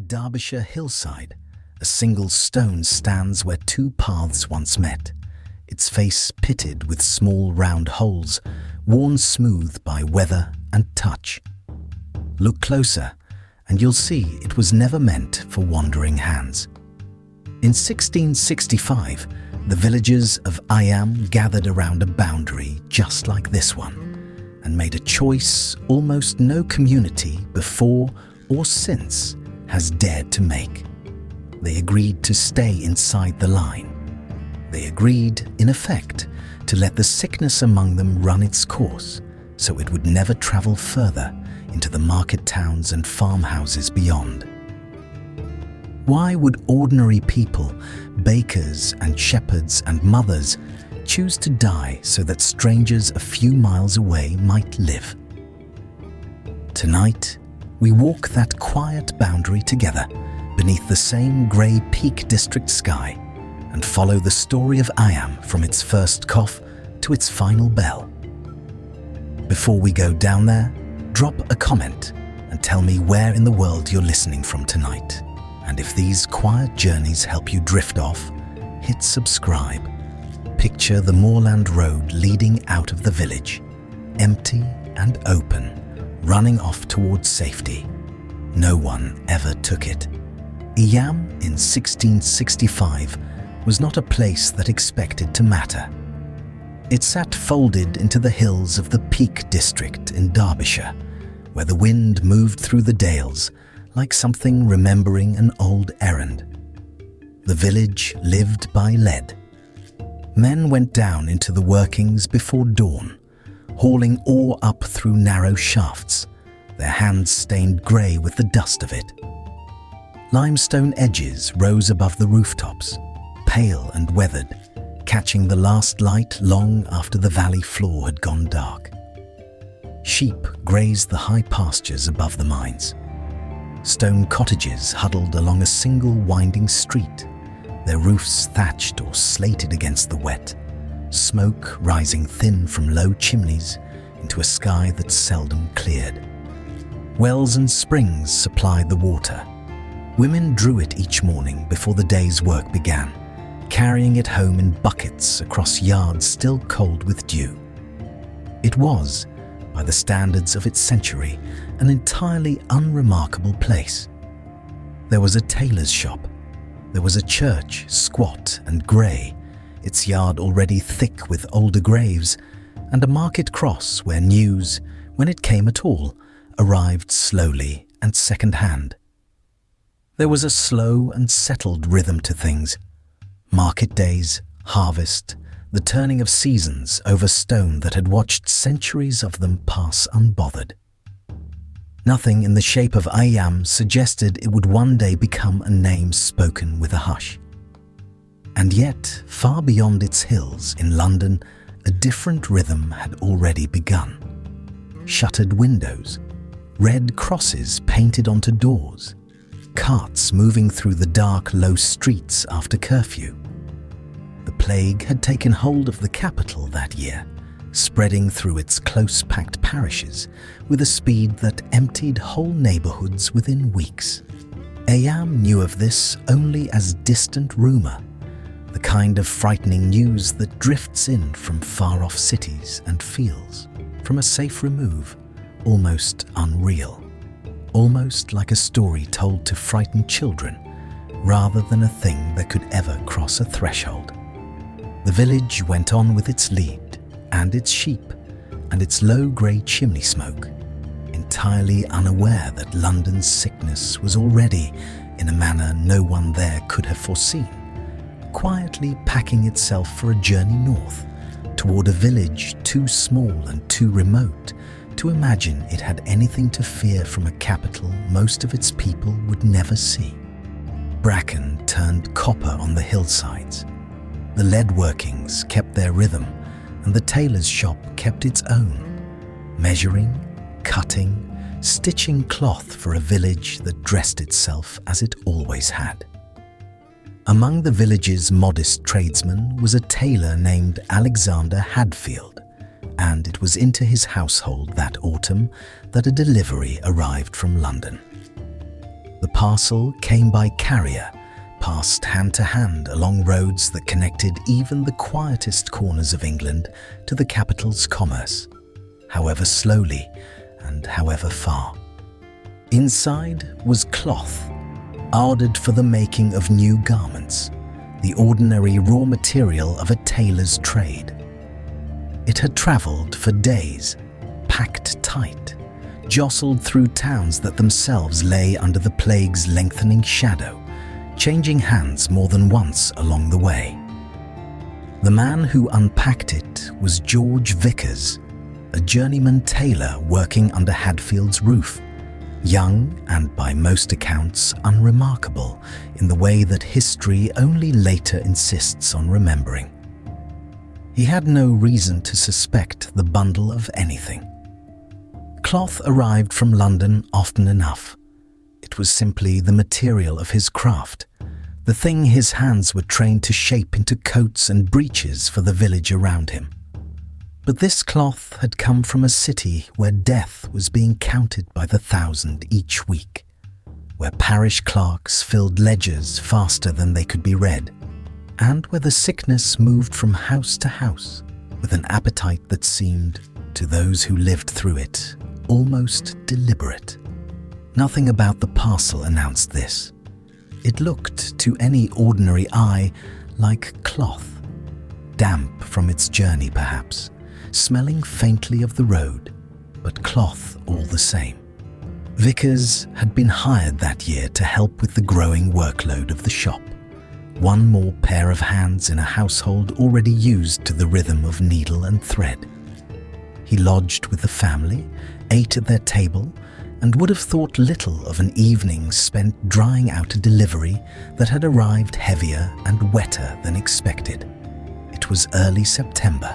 Derbyshire hillside, a single stone stands where two paths once met, its face pitted with small round holes, worn smooth by weather and touch. Look closer, and you'll see it was never meant for wandering hands. In 1665, the villagers of Eyam gathered around a boundary just like this one, and made a choice almost no community before or since has dared to make. They agreed to stay inside the line. They agreed, in effect, to let the sickness among them run its course, so it would never travel further into the market towns and farmhouses beyond. Why would ordinary people, bakers and shepherds and mothers, choose to die so that strangers a few miles away might live? Tonight, we walk that quiet boundary together beneath the same grey Peak District sky and follow the story of Eyam from its first cough to its final bell. Before we go down there, drop a comment and tell me where in the world you're listening from tonight. And if these quiet journeys help you drift off, hit subscribe. Picture the moorland road leading out of the village, empty and open, running off towards safety. No one ever took it. Eyam in 1665 was not a place that expected to matter. It sat folded into the hills of the Peak District in Derbyshire, where the wind moved through the dales like something remembering an old errand. The village lived by lead. Men went down into the workings before dawn, hauling ore up through narrow shafts, their hands stained grey with the dust of it. Limestone edges rose above the rooftops, pale and weathered, catching the last light long after the valley floor had gone dark. Sheep grazed the high pastures above the mines. Stone cottages huddled along a single winding street, their roofs thatched or slated against the wet, smoke rising thin from low chimneys into a sky that seldom cleared. Wells and springs supplied the water. Women drew it each morning before the day's work began, carrying it home in buckets across yards still cold with dew. It was, by the standards of its century, an entirely unremarkable place. There was a tailor's shop. There was a church, squat and grey, its yard already thick with older graves, and a market cross where news, when it came at all, arrived slowly and second-hand. There was a slow and settled rhythm to things. Market days, harvest, the turning of seasons over stone that had watched centuries of them pass unbothered. Nothing in the shape of Eyam suggested it would one day become a name spoken with a hush. And yet, far beyond its hills in London, a different rhythm had already begun. Shuttered windows, red crosses painted onto doors, carts moving through the dark, low streets after curfew. The plague had taken hold of the capital that year, spreading through its close-packed parishes with a speed that emptied whole neighbourhoods within weeks. Eyam knew of this only as distant rumour, the kind of frightening news that drifts in from far-off cities and feels, from a safe remove, almost unreal, almost like a story told to frighten children, rather than a thing that could ever cross a threshold. The village went on with its lead, and its sheep, and its low grey chimney smoke, entirely unaware that London's sickness was already, in a manner no one there could have foreseen, quietly packing itself for a journey north, toward a village too small and too remote to imagine it had anything to fear from a capital most of its people would never see. Bracken turned copper on the hillsides. The lead workings kept their rhythm, and the tailor's shop kept its own, measuring, cutting, stitching cloth for a village that dressed itself as it always had. Among the village's modest tradesmen was a tailor named Alexander Hadfield, and it was into his household that autumn that a delivery arrived from London. The parcel came by carrier, passed hand to hand along roads that connected even the quietest corners of England to the capital's commerce, however slowly and however far. Inside was cloth, arded for the making of new garments, the ordinary raw material of a tailor's trade. It had travelled for days, packed tight, jostled through towns that themselves lay under the plague's lengthening shadow, changing hands more than once along the way. The man who unpacked it was George Vickers, a journeyman tailor working under Hadfield's roof, young and by most accounts unremarkable in the way that history only later insists on remembering. He had no reason to suspect the bundle of anything. Cloth arrived from London often enough. It was simply the material of his craft, the thing his hands were trained to shape into coats and breeches for the village around him. But this cloth had come from a city where death was being counted by the thousand each week, where parish clerks filled ledgers faster than they could be read, and where the sickness moved from house to house with an appetite that seemed, to those who lived through it, almost deliberate. Nothing about the parcel announced this. It looked, to any ordinary eye, like cloth, damp from its journey perhaps, smelling faintly of the road, but cloth all the same. Vickers had been hired that year to help with the growing workload of the shop, one more pair of hands in a household already used to the rhythm of needle and thread. He lodged with the family, ate at their table, and would have thought little of an evening spent drying out a delivery that had arrived heavier and wetter than expected. It was early September.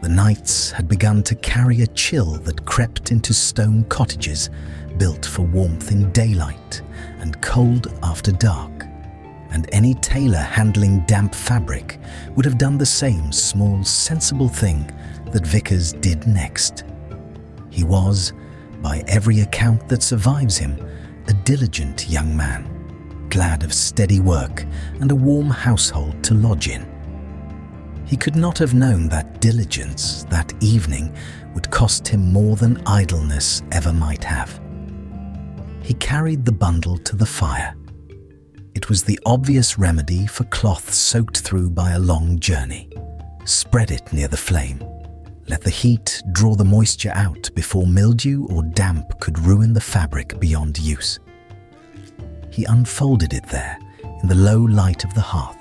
The nights had begun to carry a chill that crept into stone cottages built for warmth in daylight and cold after dark, and any tailor handling damp fabric would have done the same small, sensible thing that Vickers did next. He was, by every account that survives him, a diligent young man, glad of steady work and a warm household to lodge in. He could not have known that diligence that evening would cost him more than idleness ever might have. He carried the bundle to the fire. It was the obvious remedy for cloth soaked through by a long journey. Spread it near the flame. Let the heat draw the moisture out before mildew or damp could ruin the fabric beyond use. He unfolded it there in the low light of the hearth,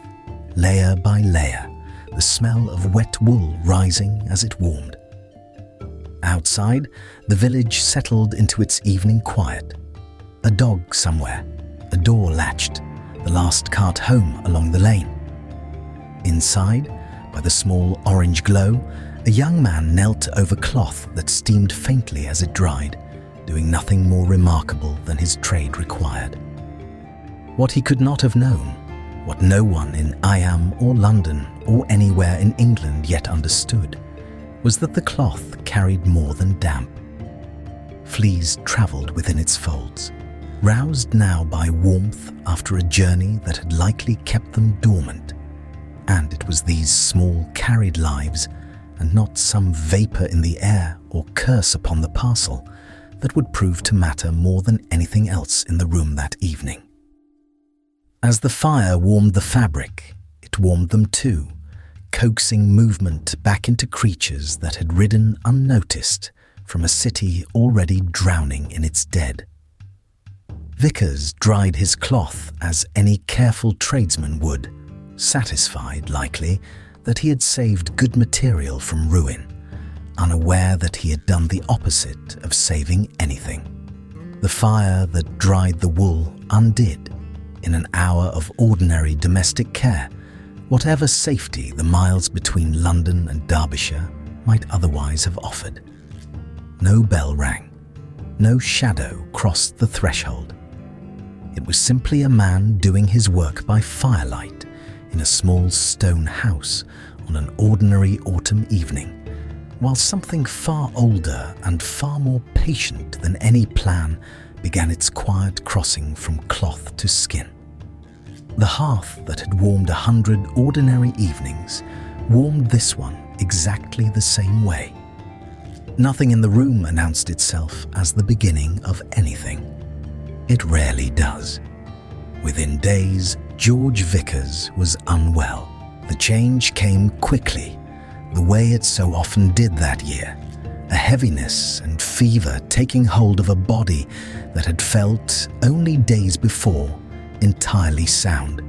layer by layer, the smell of wet wool rising as it warmed. Outside, the village settled into its evening quiet. A dog somewhere, a door latched, the last cart home along the lane. Inside, by the small orange glow, a young man knelt over cloth that steamed faintly as it dried, doing nothing more remarkable than his trade required. What he could not have known, what no one in Eyam or London or anywhere in England yet understood, was that the cloth carried more than damp. Fleas travelled within its folds, roused now by warmth after a journey that had likely kept them dormant. And it was these small carried lives, and not some vapour in the air or curse upon the parcel, that would prove to matter more than anything else in the room that evening. As the fire warmed the fabric, it warmed them too, coaxing movement back into creatures that had ridden unnoticed from a city already drowning in its dead. Vickers dried his cloth as any careful tradesman would, satisfied, likely, that he had saved good material from ruin, unaware that he had done the opposite of saving anything. The fire that dried the wool undid, in an hour of ordinary domestic care, whatever safety the miles between London and Derbyshire might otherwise have offered. No bell rang, no shadow crossed the threshold. It was simply a man doing his work by firelight in a small stone house on an ordinary autumn evening, while something far older and far more patient than any plan began its quiet crossing from cloth to skin. The hearth that had warmed 100 ordinary evenings warmed this one exactly the same way. Nothing in the room announced itself as the beginning of anything. It rarely does. Within days, George Vickers was unwell. The change came quickly, the way it so often did that year. A heaviness and fever taking hold of a body that had felt, only days before, entirely sound.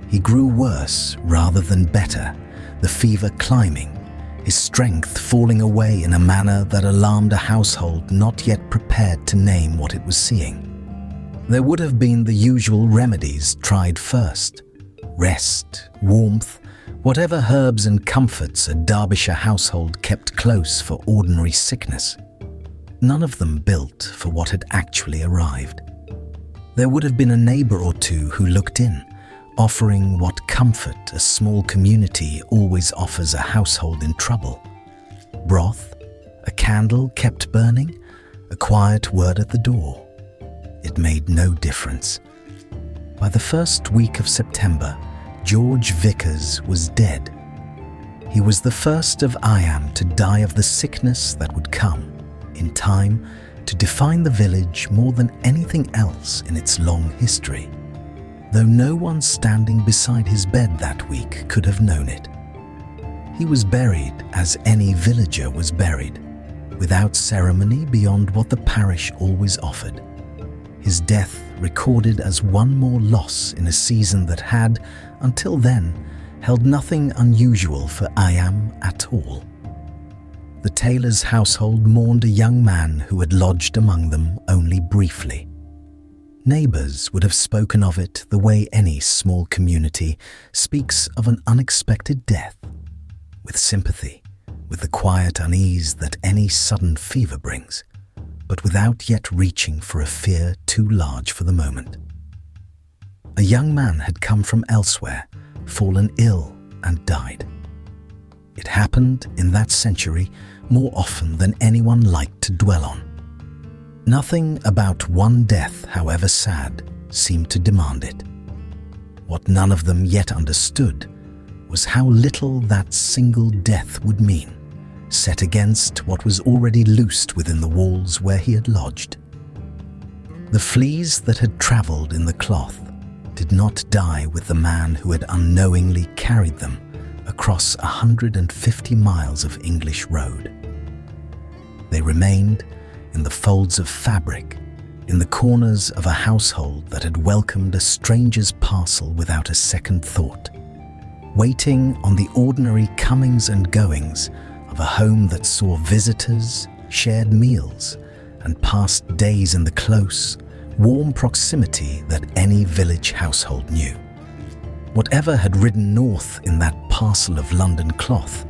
He grew worse rather than better, the fever climbing, his strength falling away in a manner that alarmed a household not yet prepared to name what it was seeing. There would have been the usual remedies tried first: rest, warmth, whatever herbs and comforts a Derbyshire household kept close for ordinary sickness. None of them built for what had actually arrived. There would have been a neighbour or two who looked in, offering what comfort a small community always offers a household in trouble. Broth, a candle kept burning, a quiet word at the door. It made no difference. By the first week of September, George Vickers was dead. He was the first of Eyam to die of the sickness that would come, in time, to define the village more than anything else in its long history, though no one standing beside his bed that week could have known it. He was buried as any villager was buried, without ceremony beyond what the parish always offered. His death recorded as one more loss in a season that had, until then, held nothing unusual for Eyam at all. The tailor's household mourned a young man who had lodged among them only briefly. Neighbours would have spoken of it the way any small community speaks of an unexpected death, with sympathy, with the quiet unease that any sudden fever brings, but without yet reaching for a fear too large for the moment. A young man had come from elsewhere, fallen ill and died. It happened in that century more often than anyone liked to dwell on. Nothing about one death, however sad, seemed to demand it. What none of them yet understood was how little that single death would mean, set against what was already loosed within the walls where he had lodged. The fleas that had travelled in the cloth did not die with the man who had unknowingly carried them across 150 miles of English road. They remained in the folds of fabric, in the corners of a household that had welcomed a stranger's parcel without a second thought, waiting on the ordinary comings and goings of a home that saw visitors, shared meals, and passed days in the close, warm proximity that any village household knew. Whatever had ridden north in that parcel of London cloth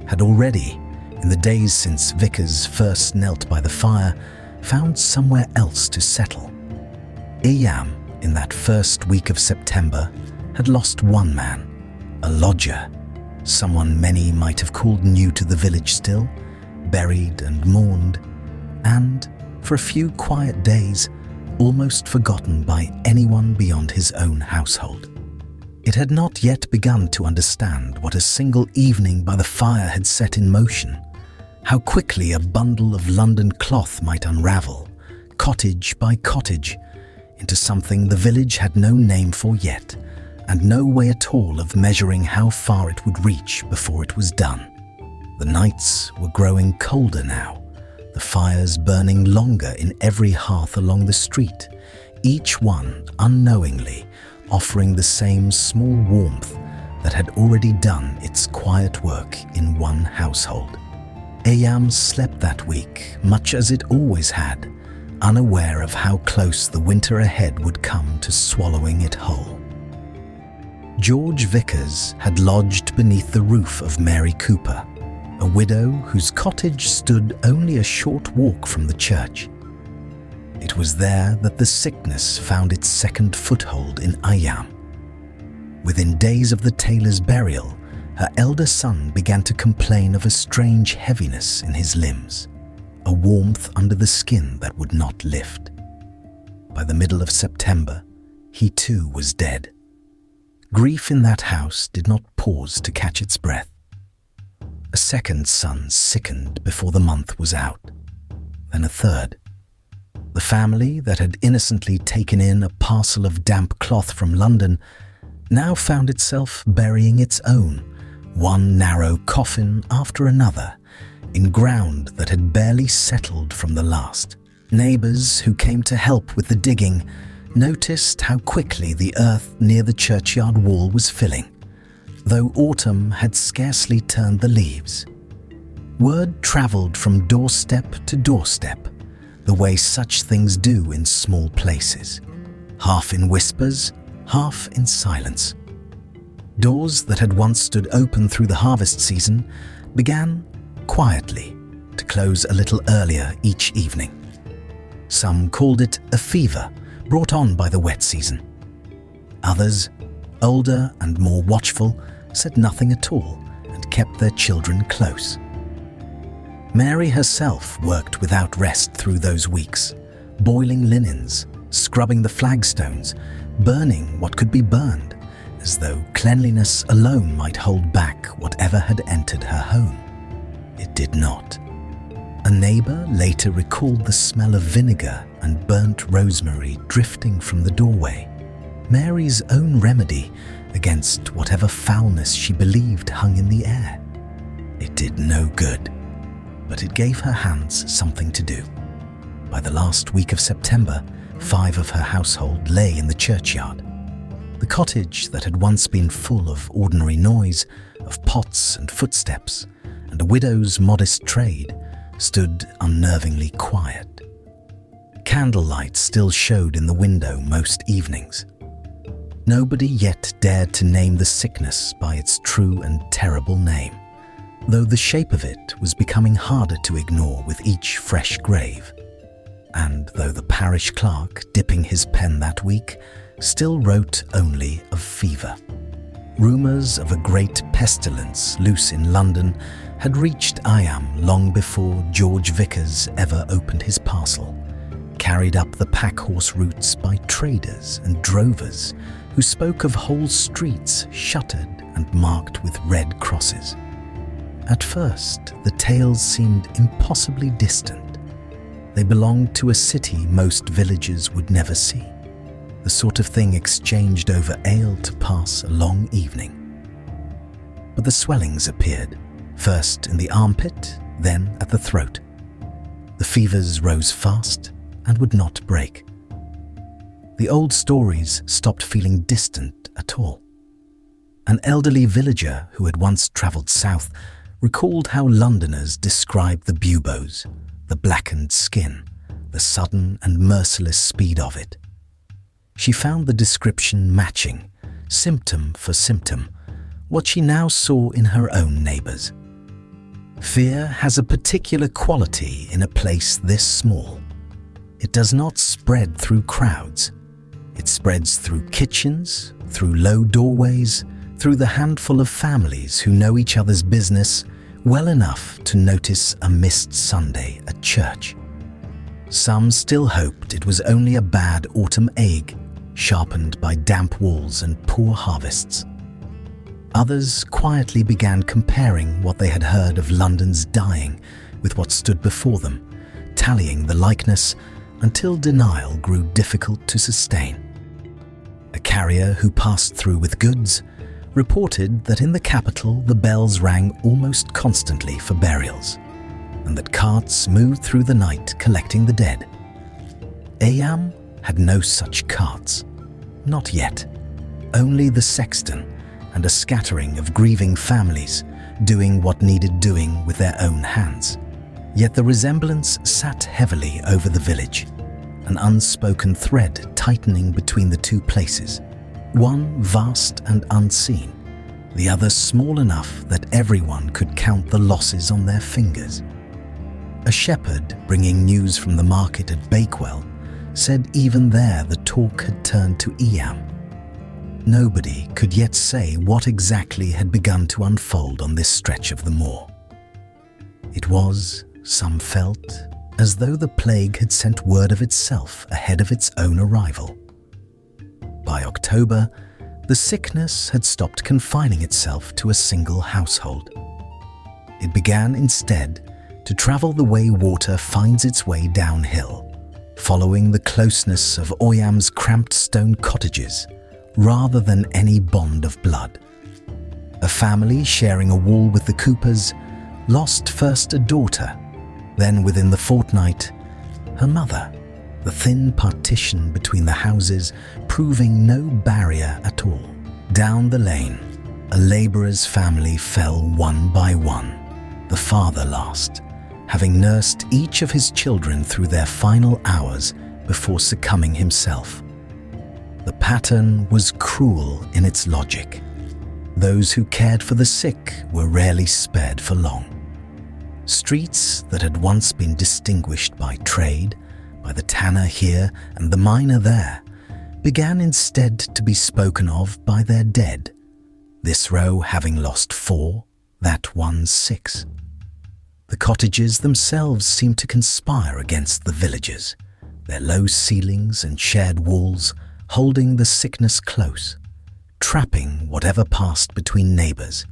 had already, in the days since Vickers first knelt by the fire, found somewhere else to settle. Eyam, in that first week of September, had lost one man, a lodger, someone many might have called new to the village still, buried and mourned, and, for a few quiet days, almost forgotten by anyone beyond his own household. It had not yet begun to understand what a single evening by the fire had set in motion, how quickly a bundle of London cloth might unravel, cottage by cottage, into something the village had no name for yet, and no way at all of measuring how far it would reach before it was done. The nights were growing colder now, the fires burning longer in every hearth along the street, each one unknowingly offering the same small warmth that had already done its quiet work in one household. Eyam slept that week much as it always had, unaware of how close the winter ahead would come to swallowing it whole. George Vickers had lodged beneath the roof of Mary Cooper, a widow whose cottage stood only a short walk from the church. It was there that the sickness found its second foothold in Eyam. Within days of the tailor's burial, her elder son began to complain of a strange heaviness in his limbs, a warmth under the skin that would not lift. By the middle of September, he too was dead. Grief in that house did not pause to catch its breath. A second son sickened before the month was out, then a third. The family that had innocently taken in a parcel of damp cloth from London now found itself burying its own, one narrow coffin after another, in ground that had barely settled from the last. Neighbours who came to help with the digging noticed how quickly the earth near the churchyard wall was filling, though autumn had scarcely turned the leaves. Word travelled from doorstep to doorstep, the way such things do in small places, half in whispers, half in silence. Doors that had once stood open through the harvest season began, quietly, to close a little earlier each evening. Some called it a fever brought on by the wet season. Others, older and more watchful, said nothing at all and kept their children close. Mary herself worked without rest through those weeks, boiling linens, scrubbing the flagstones, burning what could be burned, as though cleanliness alone might hold back whatever had entered her home. It did not. A neighbour later recalled the smell of vinegar and burnt rosemary drifting from the doorway, Mary's own remedy against whatever foulness she believed hung in the air. It did no good, but it gave her hands something to do. By the last week of September, 5 of her household lay in the churchyard. The cottage that had once been full of ordinary noise, of pots and footsteps, and a widow's modest trade, stood unnervingly quiet. Candlelight still showed in the window most evenings. Nobody yet dared to name the sickness by its true and terrible name, though the shape of it was becoming harder to ignore with each fresh grave. And though the parish clerk, dipping his pen that week, still wrote only of fever. Rumours of a great pestilence loose in London had reached Eyam long before George Vickers ever opened his parcel, carried up the pack-horse routes by traders and drovers who spoke of whole streets shuttered and marked with red crosses. At first, the tales seemed impossibly distant. They belonged to a city most villagers would never see, the sort of thing exchanged over ale to pass a long evening. But the swellings appeared, first in the armpit, then at the throat. The fevers rose fast and would not break. The old stories stopped feeling distant at all. An elderly villager who had once travelled south recalled how Londoners described the buboes, the blackened skin, the sudden and merciless speed of it. She found the description matching, symptom for symptom, what she now saw in her own neighbours. Fear has a particular quality in a place this small. It does not spread through crowds. It spreads through kitchens, through low doorways, through the handful of families who know each other's business well enough to notice a missed Sunday at church. Some still hoped it was only a bad autumn ague, sharpened by damp walls and poor harvests. Others quietly began comparing what they had heard of London's dying with what stood before them, tallying the likeness until denial grew difficult to sustain. A carrier who passed through with goods reported that in the capital the bells rang almost constantly for burials, and that carts moved through the night collecting the dead. Eyam had no such carts. Not yet. Only the sexton and a scattering of grieving families doing what needed doing with their own hands. Yet the resemblance sat heavily over the village, an unspoken thread tightening between the two places, one vast and unseen, the other small enough that everyone could count the losses on their fingers. A shepherd bringing news from the market at Bakewell said even there the talk had turned to Eyam. Nobody could yet say what exactly had begun to unfold on this stretch of the moor. It was, some felt, as though the plague had sent word of itself ahead of its own arrival. By October, the sickness had stopped confining itself to a single household. It began instead to travel the way water finds its way downhill, following the closeness of Eyam's cramped stone cottages rather than any bond of blood. A family sharing a wall with the Coopers lost first a daughter, then within the fortnight, her mother, the thin partition between the houses proving no barrier at all. Down the lane, a labourer's family fell one by one, the father last, having nursed each of his children through their final hours before succumbing himself. The pattern was cruel in its logic. Those who cared for the sick were rarely spared for long. Streets that had once been distinguished by trade, by the tanner here and the miner there, began instead to be spoken of by their dead, this row having lost 4, that one 6. The cottages themselves seemed to conspire against the villagers, their low ceilings and shared walls holding the sickness close, trapping whatever passed between neighbours,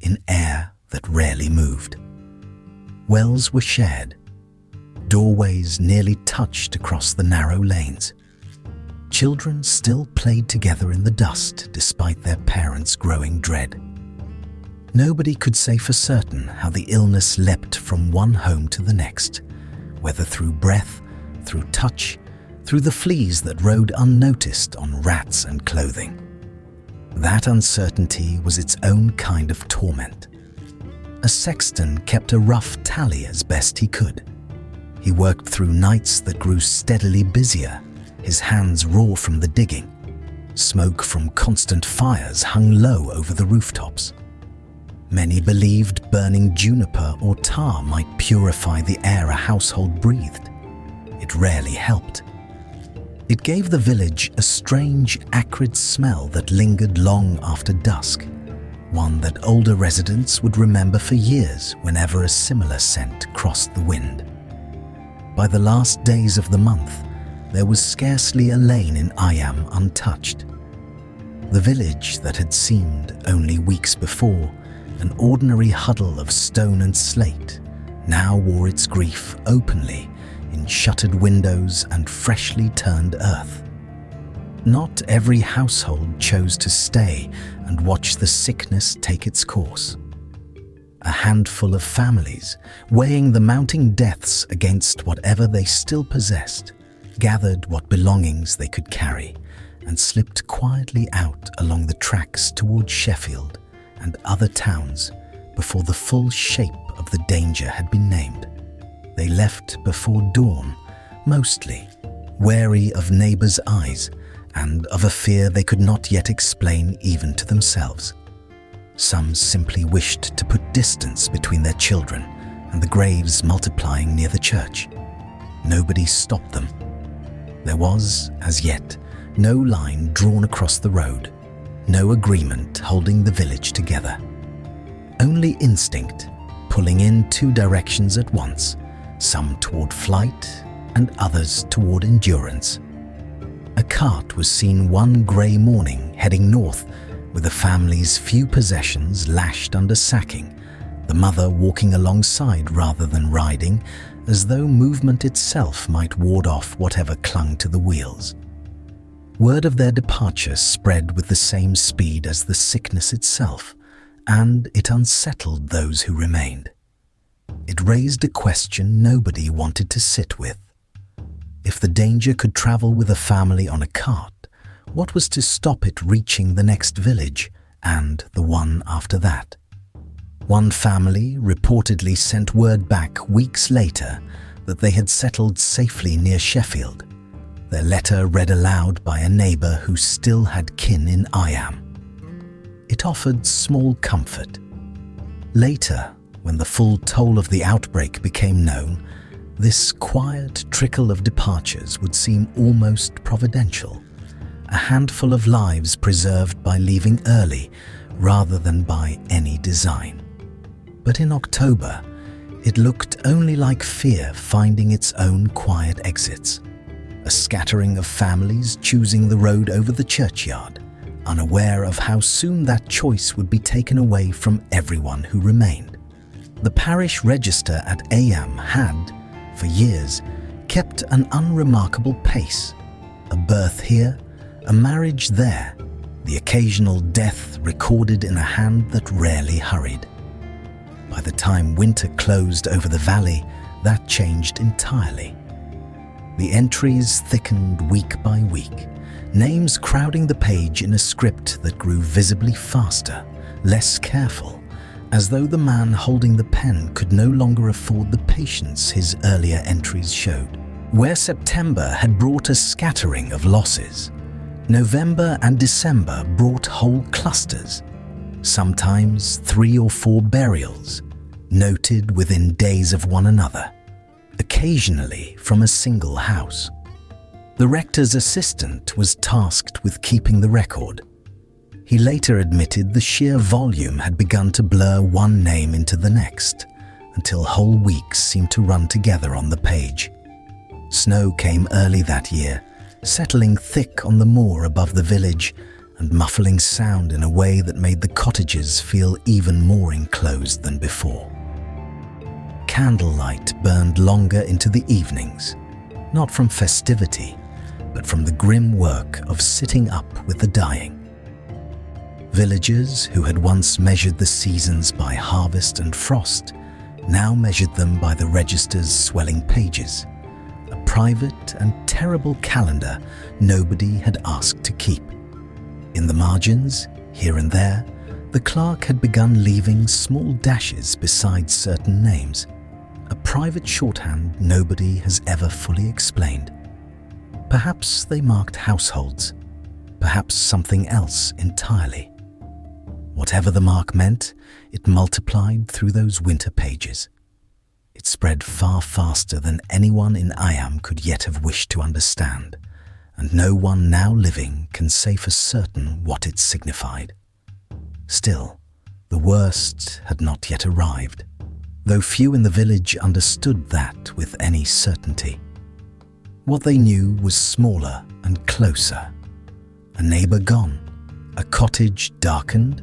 in air that rarely moved. Wells were shared, doorways nearly touched across the narrow lanes. Children still played together in the dust despite their parents' growing dread. Nobody could say for certain how the illness leapt from one home to the next, whether through breath, through touch, through the fleas that rode unnoticed on rats and clothing. That uncertainty was its own kind of torment. A sexton kept a rough tally as best he could. He worked through nights that grew steadily busier, his hands raw from the digging. Smoke from constant fires hung low over the rooftops. Many believed burning juniper or tar might purify the air a household breathed. It rarely helped. It gave the village a strange, acrid smell that lingered long after dusk, one that older residents would remember for years whenever a similar scent crossed the wind. By the last days of the month, there was scarcely a lane in Eyam untouched. The village that had seemed, only weeks before, an ordinary huddle of stone and slate, now wore its grief openly in shuttered windows and freshly turned earth. Not every household chose to stay and watch the sickness take its course. A handful of families, weighing the mounting deaths against whatever they still possessed, gathered what belongings they could carry and slipped quietly out along the tracks towards Sheffield and other towns before the full shape of the danger had been named. They left before dawn, mostly, wary of neighbours' eyes and of a fear they could not yet explain even to themselves. Some simply wished to put distance between their children and the graves multiplying near the church. Nobody stopped them. There was, as yet, no line drawn across the road, no agreement holding the village together. Only instinct, pulling in 2 directions at once, some toward flight and others toward endurance. A cart was seen one grey morning heading north with the family's few possessions lashed under sacking, the mother walking alongside rather than riding, as though movement itself might ward off whatever clung to the wheels. Word of their departure spread with the same speed as the sickness itself, and it unsettled those who remained. It raised a question nobody wanted to sit with. If the danger could travel with a family on a cart, what was to stop it reaching the next village and the one after that? One family reportedly sent word back weeks later that they had settled safely near Sheffield, their letter read aloud by a neighbour who still had kin in Eyam. It offered small comfort. Later, when the full toll of the outbreak became known, this quiet trickle of departures would seem almost providential, a handful of lives preserved by leaving early rather than by any design. But in October, It looked only like fear finding its own quiet exits. A scattering of families choosing the road over the churchyard, unaware of how soon that choice would be taken away from everyone who remained. The parish register at Eyam had, for years, kept an unremarkable pace. A birth here, a marriage there, the occasional death recorded in a hand that rarely hurried. By the time winter closed over the valley, that changed entirely. The entries thickened week by week, names crowding the page in a script that grew visibly faster, less careful, as though the man holding the pen could no longer afford the patience his earlier entries showed. Where September had brought a scattering of losses, November and December brought whole clusters, sometimes 3 or 4 burials, noted within days of one another, occasionally from a single house. The rector's assistant was tasked with keeping the record. He later admitted the sheer volume had begun to blur one name into the next, until whole weeks seemed to run together on the page. Snow came early that year, settling thick on the moor above the village and muffling sound in a way that made the cottages feel even more enclosed than before. Candlelight burned longer into the evenings, not from festivity, but from the grim work of sitting up with the dying. Villagers who had once measured the seasons by harvest and frost now measured them by the register's swelling pages, a private and terrible calendar nobody had asked to keep. In the margins, here and there, the clerk had begun leaving small dashes beside certain names, a private shorthand nobody has ever fully explained. Perhaps they marked households, perhaps something else entirely. Whatever the mark meant, it multiplied through those winter pages. It spread far faster than anyone in Eyam could yet have wished to understand, and no one now living can say for certain what it signified. Still, the worst had not yet arrived, though few in the village understood that with any certainty. What they knew was smaller and closer. A neighbour gone, a cottage darkened,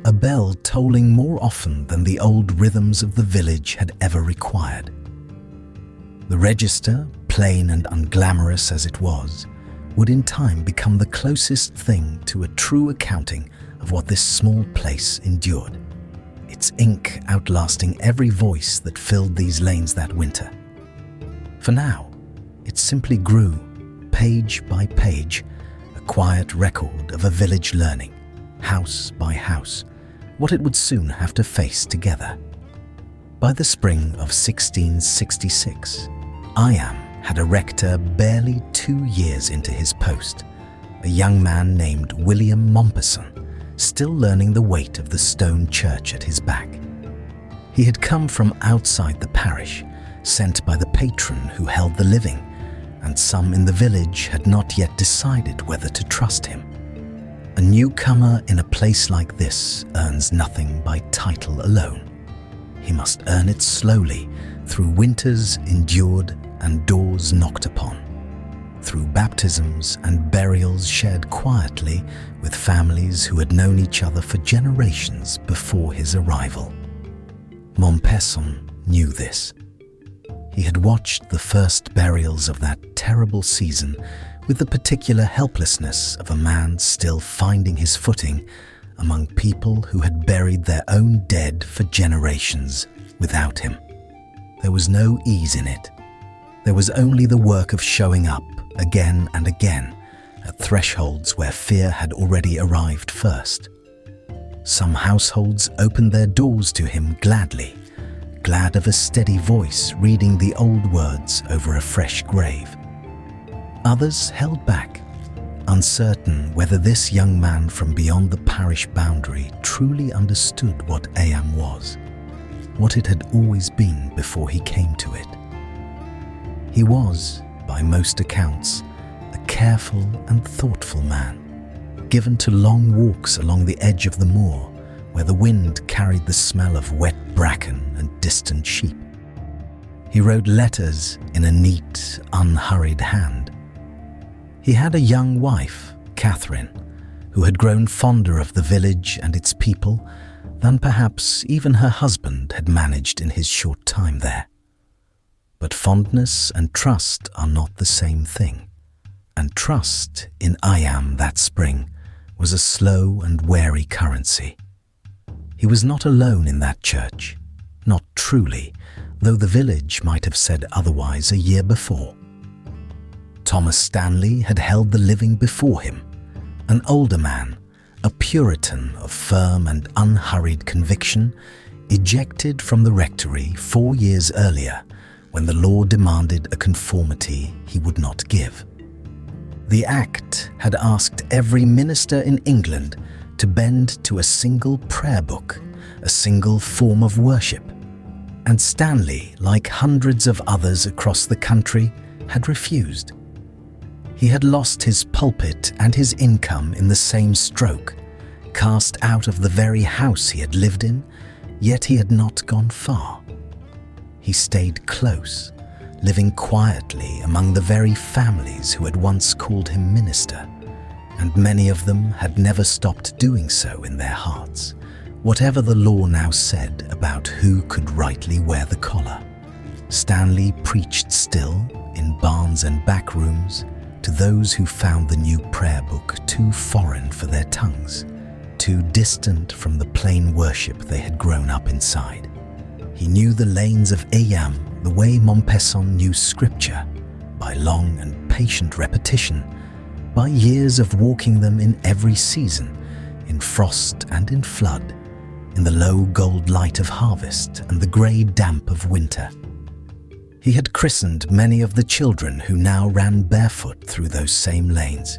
a bell tolling more often than the old rhythms of the village had ever required. The register, plain and unglamorous as it was, would in time become the closest thing to a true accounting of what this small place endured, its ink outlasting every voice that filled these lanes that winter. For now, it simply grew, page by page, a quiet record of a village learning, house by house, what it would soon have to face together. By the spring of 1666, Eyam had a rector barely 2 years into his post, a young man named William Mompesson, still learning the weight of the stone church at his back. He had come from outside the parish, sent by the patron who held the living, and some in the village had not yet decided whether to trust him. A newcomer in a place like this earns nothing by title alone. He must earn it slowly, through winters endured and doors knocked upon, through baptisms and burials shared quietly with families who had known each other for generations before his arrival. Mompesson knew this. He had watched the first burials of that terrible season with the particular helplessness of a man still finding his footing among people who had buried their own dead for generations without him. There was no ease in it. There was only the work of showing up again and again at thresholds where fear had already arrived first. Some households opened their doors to him gladly, glad of a steady voice reading the old words over a fresh grave. Others held back, uncertain whether this young man from beyond the parish boundary truly understood what Eyam was, what it had always been before he came to it. He was, by most accounts, a careful and thoughtful man, given to long walks along the edge of the moor where the wind carried the smell of wet bracken and distant sheep. He wrote letters in a neat, unhurried hand. He had a young wife, Catherine, who had grown fonder of the village and its people than perhaps even her husband had managed in his short time there. But fondness and trust are not the same thing, and trust in Eyam that spring was a slow and wary currency. He was not alone in that church, not truly, though the village might have said otherwise a year before. Thomas Stanley had held the living before him, an older man, a Puritan of firm and unhurried conviction, ejected from the rectory 4 years earlier when the law demanded a conformity he would not give. The Act had asked every minister in England to bend to a single prayer book, a single form of worship, and Stanley, like hundreds of others across the country, had refused. He had lost his pulpit and his income in the same stroke, cast out of the very house he had lived in, yet he had not gone far. He stayed close, living quietly among the very families who had once called him minister, and many of them had never stopped doing so in their hearts, whatever the law now said about who could rightly wear the collar. Stanley preached still in barns and back rooms to those who found the new prayer book too foreign for their tongues, too distant from the plain worship they had grown up inside. He knew the lanes of Eyam the way Mompesson knew scripture, by long and patient repetition, by years of walking them in every season, in frost and in flood, in the low gold light of harvest and the grey damp of winter. He had christened many of the children who now ran barefoot through those same lanes.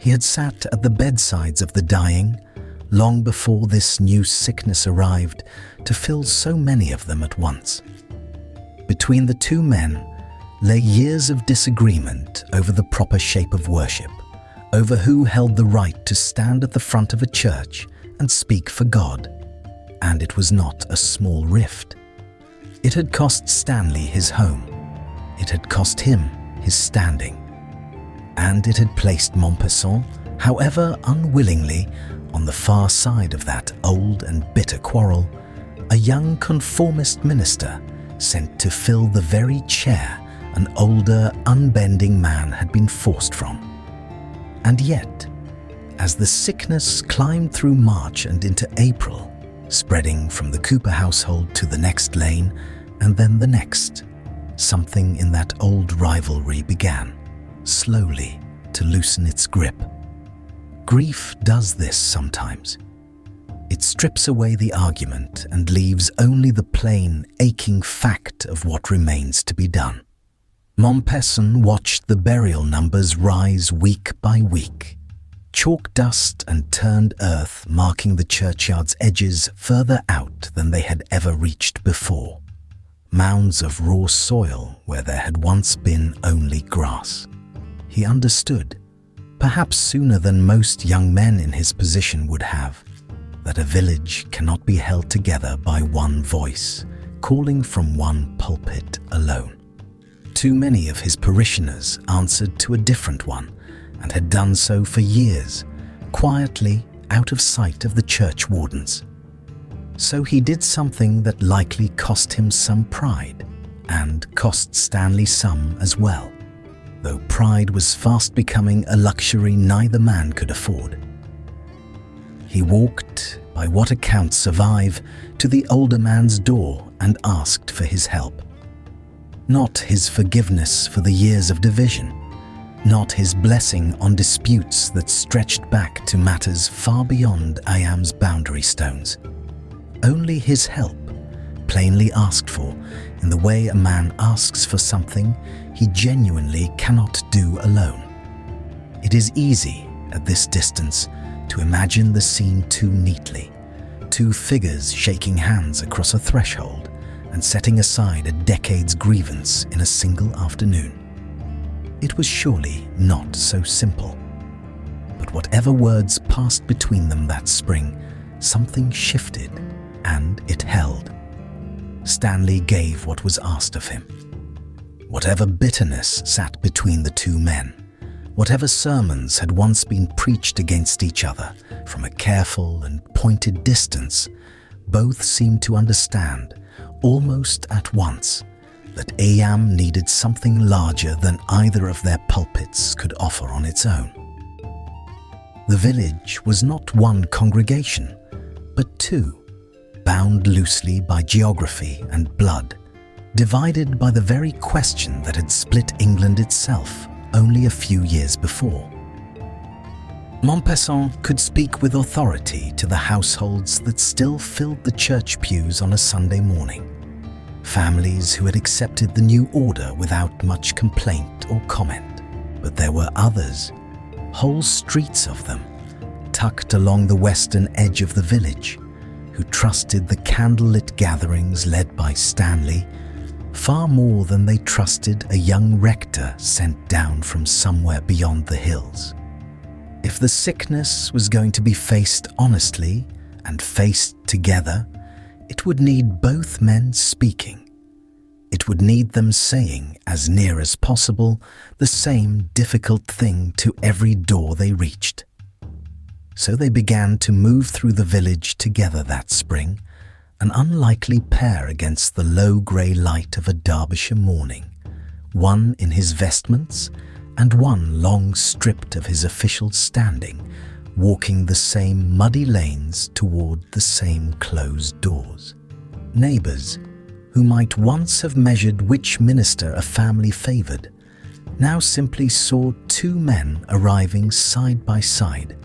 He had sat at the bedsides of the dying, long before this new sickness arrived to fill so many of them at once. Between the two men lay years of disagreement over the proper shape of worship, over who held the right to stand at the front of a church and speak for God. And it was not a small rift. It had cost Stanley his home. It had cost him his standing. And it had placed Mompesson, however unwillingly, on the far side of that old and bitter quarrel, a young conformist minister sent to fill the very chair an older, unbending man had been forced from. And yet, as the sickness climbed through March and into April, spreading from the Cooper household to the next lane and then the next, something in that old rivalry began, slowly, to loosen its grip. Grief does this sometimes. It strips away the argument and leaves only the plain, aching fact of what remains to be done. Mompesson watched the burial numbers rise week by week, chalk dust and turned earth marking the churchyard's edges further out than they had ever reached before, mounds of raw soil where there had once been only grass. He understood, perhaps sooner than most young men in his position would have, that a village cannot be held together by one voice, calling from one pulpit alone. Too many of his parishioners answered to a different one, and had done so for years, quietly out of sight of the church wardens. So he did something that likely cost him some pride, and cost Stanley some as well, though pride was fast becoming a luxury neither man could afford. He walked, by what accounts survive, to the older man's door and asked for his help. Not his forgiveness for the years of division, not his blessing on disputes that stretched back to matters far beyond Eyam's boundary stones. Only his help, plainly asked for in the way a man asks for something he genuinely cannot do alone. It is easy, at this distance, to imagine the scene too neatly, two figures shaking hands across a threshold and setting aside a decade's grievance in a single afternoon. It was surely not so simple. But whatever words passed between them that spring, something shifted, and it held. Stanley gave what was asked of him. Whatever bitterness sat between the two men, whatever sermons had once been preached against each other from a careful and pointed distance, both seemed to understand, almost at once, that Eyam needed something larger than either of their pulpits could offer on its own. The village was not one congregation, but two, bound loosely by geography and blood, divided by the very question that had split England itself only a few years before. Mompesson could speak with authority to the households that still filled the church pews on a Sunday morning, families who had accepted the new order without much complaint or comment. But there were others, whole streets of them, tucked along the western edge of the village, who trusted the candlelit gatherings led by Stanley far more than they trusted a young rector sent down from somewhere beyond the hills. If the sickness was going to be faced honestly and faced together, it would need both men speaking. It would need them saying, as near as possible, the same difficult thing to every door they reached. So they began to move through the village together that spring, an unlikely pair against the low grey light of a Derbyshire morning, one in his vestments and one long stripped of his official standing, walking the same muddy lanes toward the same closed doors. Neighbours, who might once have measured which minister a family favoured, now simply saw two men arriving side by side,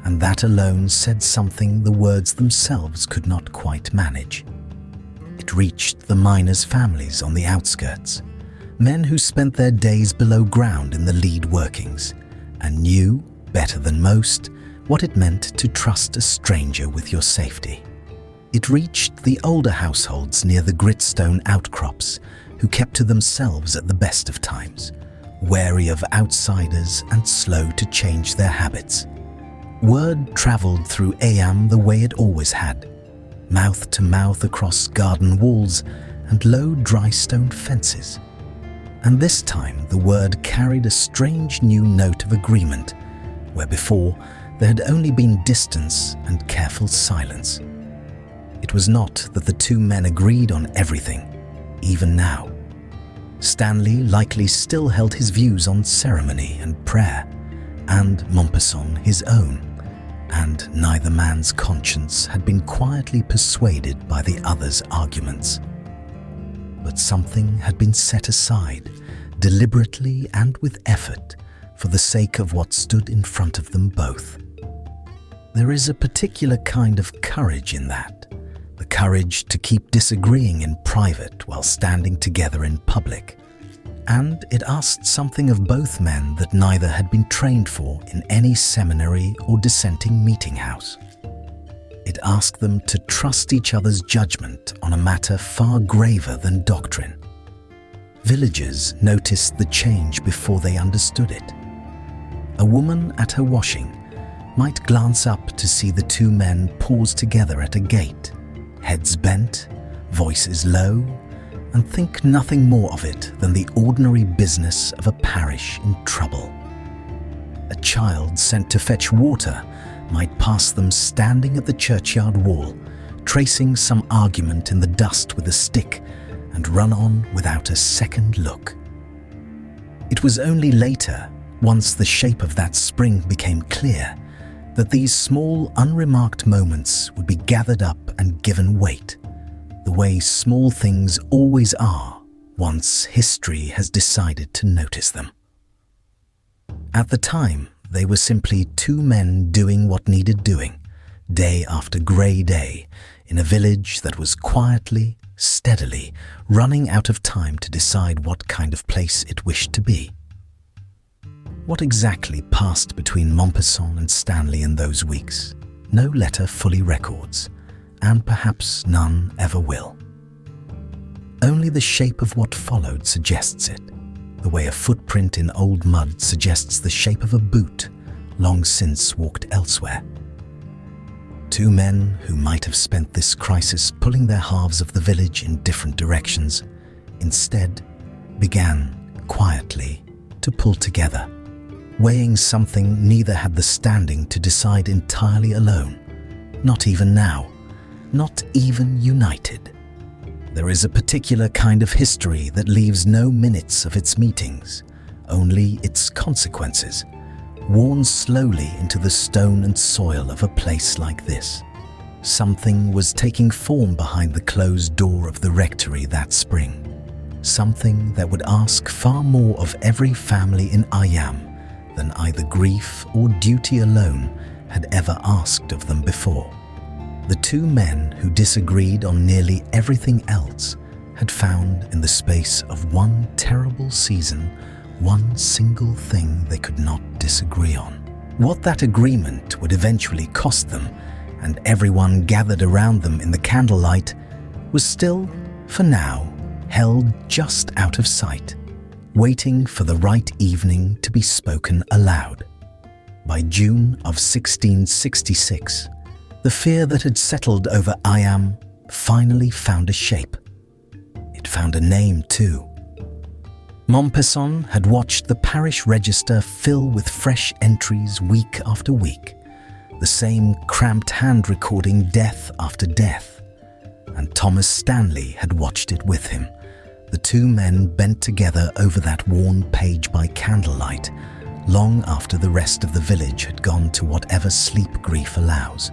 and that alone said something the words themselves could not quite manage. It reached the miners' families on the outskirts, men who spent their days below ground in the lead workings, and knew, better than most, what it meant to trust a stranger with your safety. It reached the older households near the gritstone outcrops, who kept to themselves at the best of times, wary of outsiders and slow to change their habits. Word travelled through Eyam the way it always had, mouth to mouth across garden walls and low dry stone fences. And this time the word carried a strange new note of agreement, where before there had only been distance and careful silence. It was not that the two men agreed on everything, even now. Stanley likely still held his views on ceremony and prayer, and Mompesson his own, and neither man's conscience had been quietly persuaded by the other's arguments. But something had been set aside, deliberately and with effort, for the sake of what stood in front of them both. There is a particular kind of courage in that, the courage to keep disagreeing in private while standing together in public. And it asked something of both men that neither had been trained for in any seminary or dissenting meeting house. It asked them to trust each other's judgment on a matter far graver than doctrine. Villagers noticed the change before they understood it. A woman at her washing might glance up to see the two men pause together at a gate, heads bent, voices low, and think nothing more of it than the ordinary business of a parish in trouble. A child sent to fetch water might pass them standing at the churchyard wall, tracing some argument in the dust with a stick, and run on without a second look. It was only later, once the shape of that spring became clear, that these small, unremarked moments would be gathered up and given weight, the way small things always are once history has decided to notice them. At the time, they were simply two men doing what needed doing, day after grey day, in a village that was quietly, steadily running out of time to decide what kind of place it wished to be. What exactly passed between Mompesson and Stanley in those weeks, no letter fully records, and perhaps none ever will. Only the shape of what followed suggests it, the way a footprint in old mud suggests the shape of a boot long since walked elsewhere. Two men who might have spent this crisis pulling their halves of the village in different directions, instead began, quietly, to pull together, weighing something neither had the standing to decide entirely alone, not even now, not even united. There is a particular kind of history that leaves no minutes of its meetings, only its consequences, worn slowly into the stone and soil of a place like this. Something was taking form behind the closed door of the rectory that spring. Something that would ask far more of every family in Eyam than either grief or duty alone had ever asked of them before. The two men who disagreed on nearly everything else had found in the space of one terrible season one single thing they could not disagree on. What that agreement would eventually cost them, and everyone gathered around them in the candlelight, was still, for now, held just out of sight, waiting for the right evening to be spoken aloud. By June of 1666, the fear that had settled over Eyam finally found a shape. It found a name too. Mompesson had watched the parish register fill with fresh entries week after week, the same cramped hand recording death after death, and Thomas Stanley had watched it with him. The two men bent together over that worn page by candlelight, long after the rest of the village had gone to whatever sleep grief allows.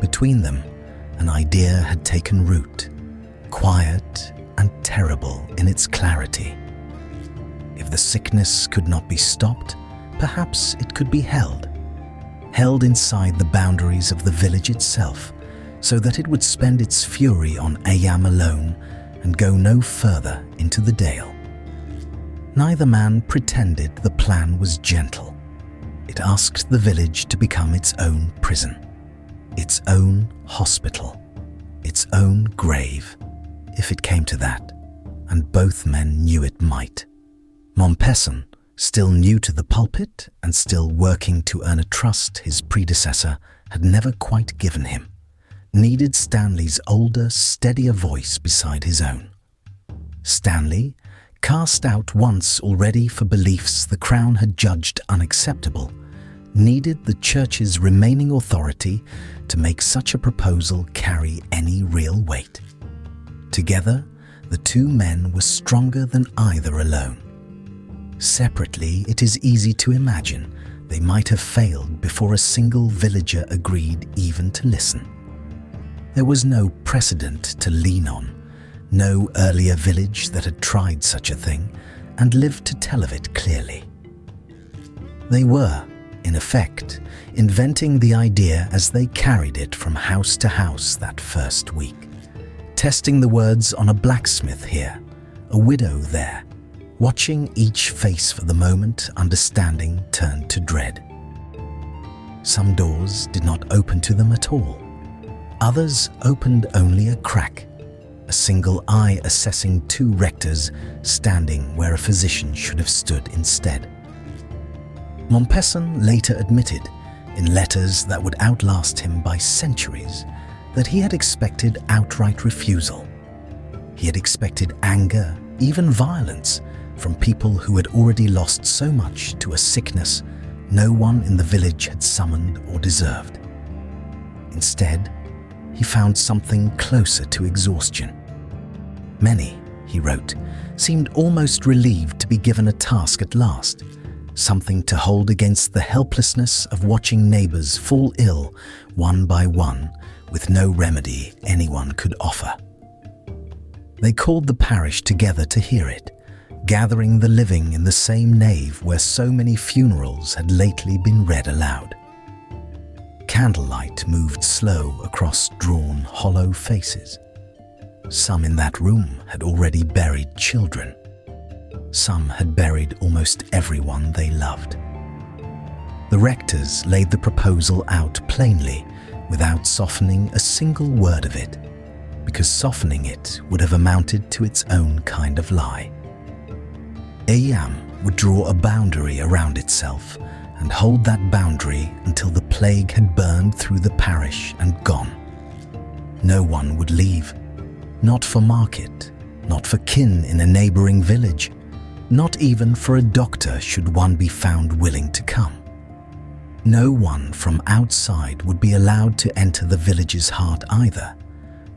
Between them, an idea had taken root, quiet and terrible in its clarity. If the sickness could not be stopped, perhaps it could be held inside the boundaries of the village itself, so that it would spend its fury on Eyam alone and go no further into the dale. Neither man pretended the plan was gentle. It asked the village to become its own prison, its own hospital, its own grave, if it came to that, and both men knew it might. Mompesson, still new to the pulpit and still working to earn a trust his predecessor had never quite given him, needed Stanley's older, steadier voice beside his own. Stanley, cast out once already for beliefs the Crown had judged unacceptable, needed the Church's remaining authority to make such a proposal carry any real weight. Together, the two men were stronger than either alone. Separately, it is easy to imagine they might have failed before a single villager agreed even to listen. There was no precedent to lean on, no earlier village that had tried such a thing and lived to tell of it clearly. They were, in effect, inventing the idea as they carried it from house to house that first week, testing the words on a blacksmith here, a widow there, watching each face for the moment understanding turned to dread. Some doors did not open to them at all. Others opened only a crack, a single eye assessing two rectors standing where a physician should have stood instead. Mompesson later admitted, in letters that would outlast him by centuries, that he had expected outright refusal. He had expected anger, even violence, from people who had already lost so much to a sickness no one in the village had summoned or deserved. Instead, he found something closer to exhaustion. Many, he wrote, seemed almost relieved to be given a task at last, something to hold against the helplessness of watching neighbours fall ill one by one with no remedy anyone could offer. They called the parish together to hear it, gathering the living in the same nave where so many funerals had lately been read aloud. Candlelight moved slow across drawn, hollow faces. Some in that room had already buried children. Some had buried almost everyone they loved. The rectors laid the proposal out plainly, without softening a single word of it, because softening it would have amounted to its own kind of lie. Eyam would draw a boundary around itself and hold that boundary until the plague had burned through the parish and gone. No one would leave, not for market, not for kin in a neighbouring village, not even for a doctor should one be found willing to come. No one from outside would be allowed to enter the village's heart either,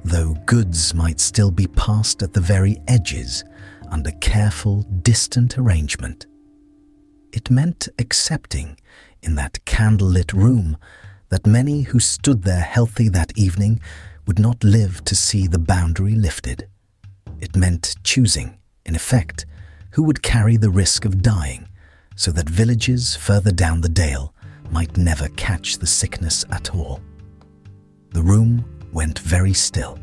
though goods might still be passed at the very edges under careful, distant arrangement. It meant accepting, in that candlelit room, that many who stood there healthy that evening would not live to see the boundary lifted. It meant choosing, in effect, who would carry the risk of dying, so that villages further down the dale might never catch the sickness at all. The room went very still.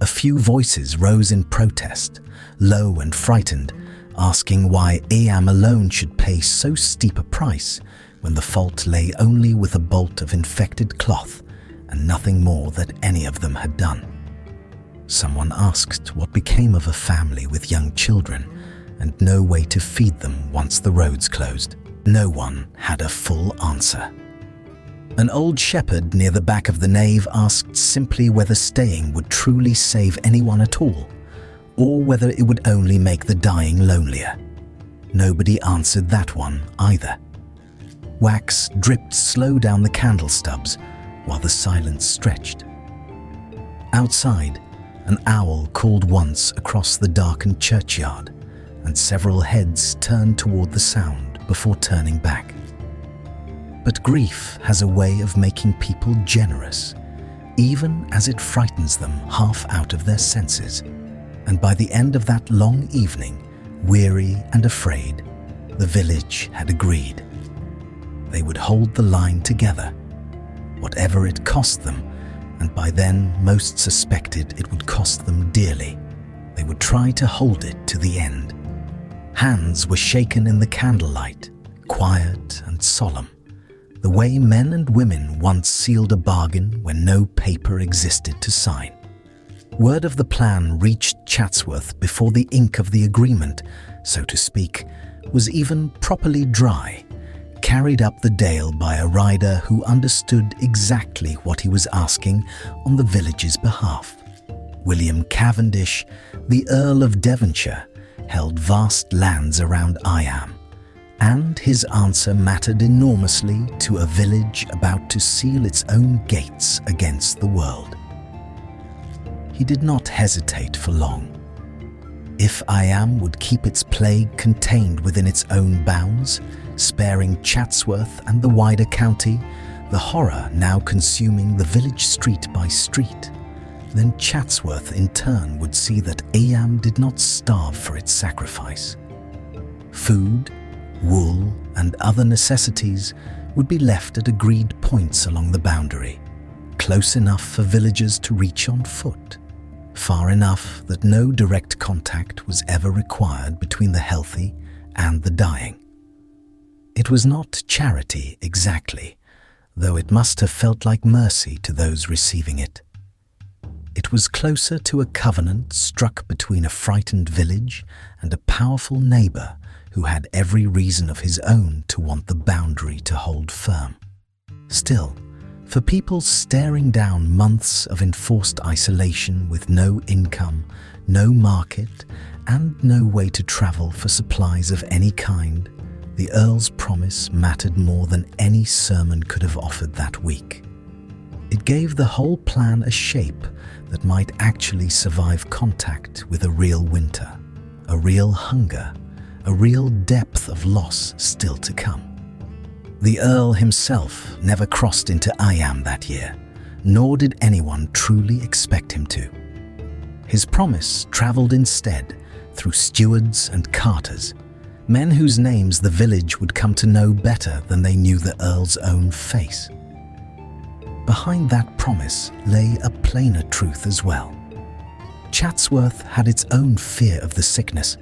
A few voices rose in protest, low and frightened, asking why Eyam alone should pay so steep a price when the fault lay only with a bolt of infected cloth and nothing more that any of them had done. Someone asked what became of a family with young children and no way to feed them once the roads closed. No one had a full answer. An old shepherd near the back of the nave asked simply whether staying would truly save anyone at all, or whether it would only make the dying lonelier. Nobody answered that one either. Wax dripped slow down the candle stubs while the silence stretched. Outside, an owl called once across the darkened churchyard, and several heads turned toward the sound before turning back. But grief has a way of making people generous, even as it frightens them half out of their senses. And by the end of that long evening, weary and afraid, the village had agreed. They would hold the line together, whatever it cost them, and by then most suspected it would cost them dearly. They would try to hold it to the end. Hands were shaken in the candlelight, quiet and solemn, the way men and women once sealed a bargain when no paper existed to sign. Word of the plan reached Chatsworth before the ink of the agreement, so to speak, was even properly dry, carried up the dale by a rider who understood exactly what he was asking on the village's behalf. William Cavendish, the Earl of Devonshire, held vast lands around Eyam, and his answer mattered enormously to a village about to seal its own gates against the world. He did not hesitate for long. If Eyam would keep its plague contained within its own bounds, sparing Chatsworth and the wider county, the horror now consuming the village street by street, then Chatsworth in turn would see that Eyam did not starve for its sacrifice. Food, wool, and other necessities would be left at agreed points along the boundary, close enough for villagers to reach on foot, far enough that no direct contact was ever required between the healthy and the dying. It was not charity exactly, though it must have felt like mercy to those receiving it. It was closer to a covenant struck between a frightened village and a powerful neighbour who had every reason of his own to want the boundary to hold firm. Still, for people staring down months of enforced isolation with no income, no market, and no way to travel for supplies of any kind, the Earl's promise mattered more than any sermon could have offered that week. It gave the whole plan a shape that might actually survive contact with a real winter, a real hunger, a real depth of loss still to come. The Earl himself never crossed into Eyam that year, nor did anyone truly expect him to. His promise travelled instead through stewards and carters, men whose names the village would come to know better than they knew the Earl's own face. Behind that promise lay a plainer truth as well. Chatsworth had its own fear of the sickness,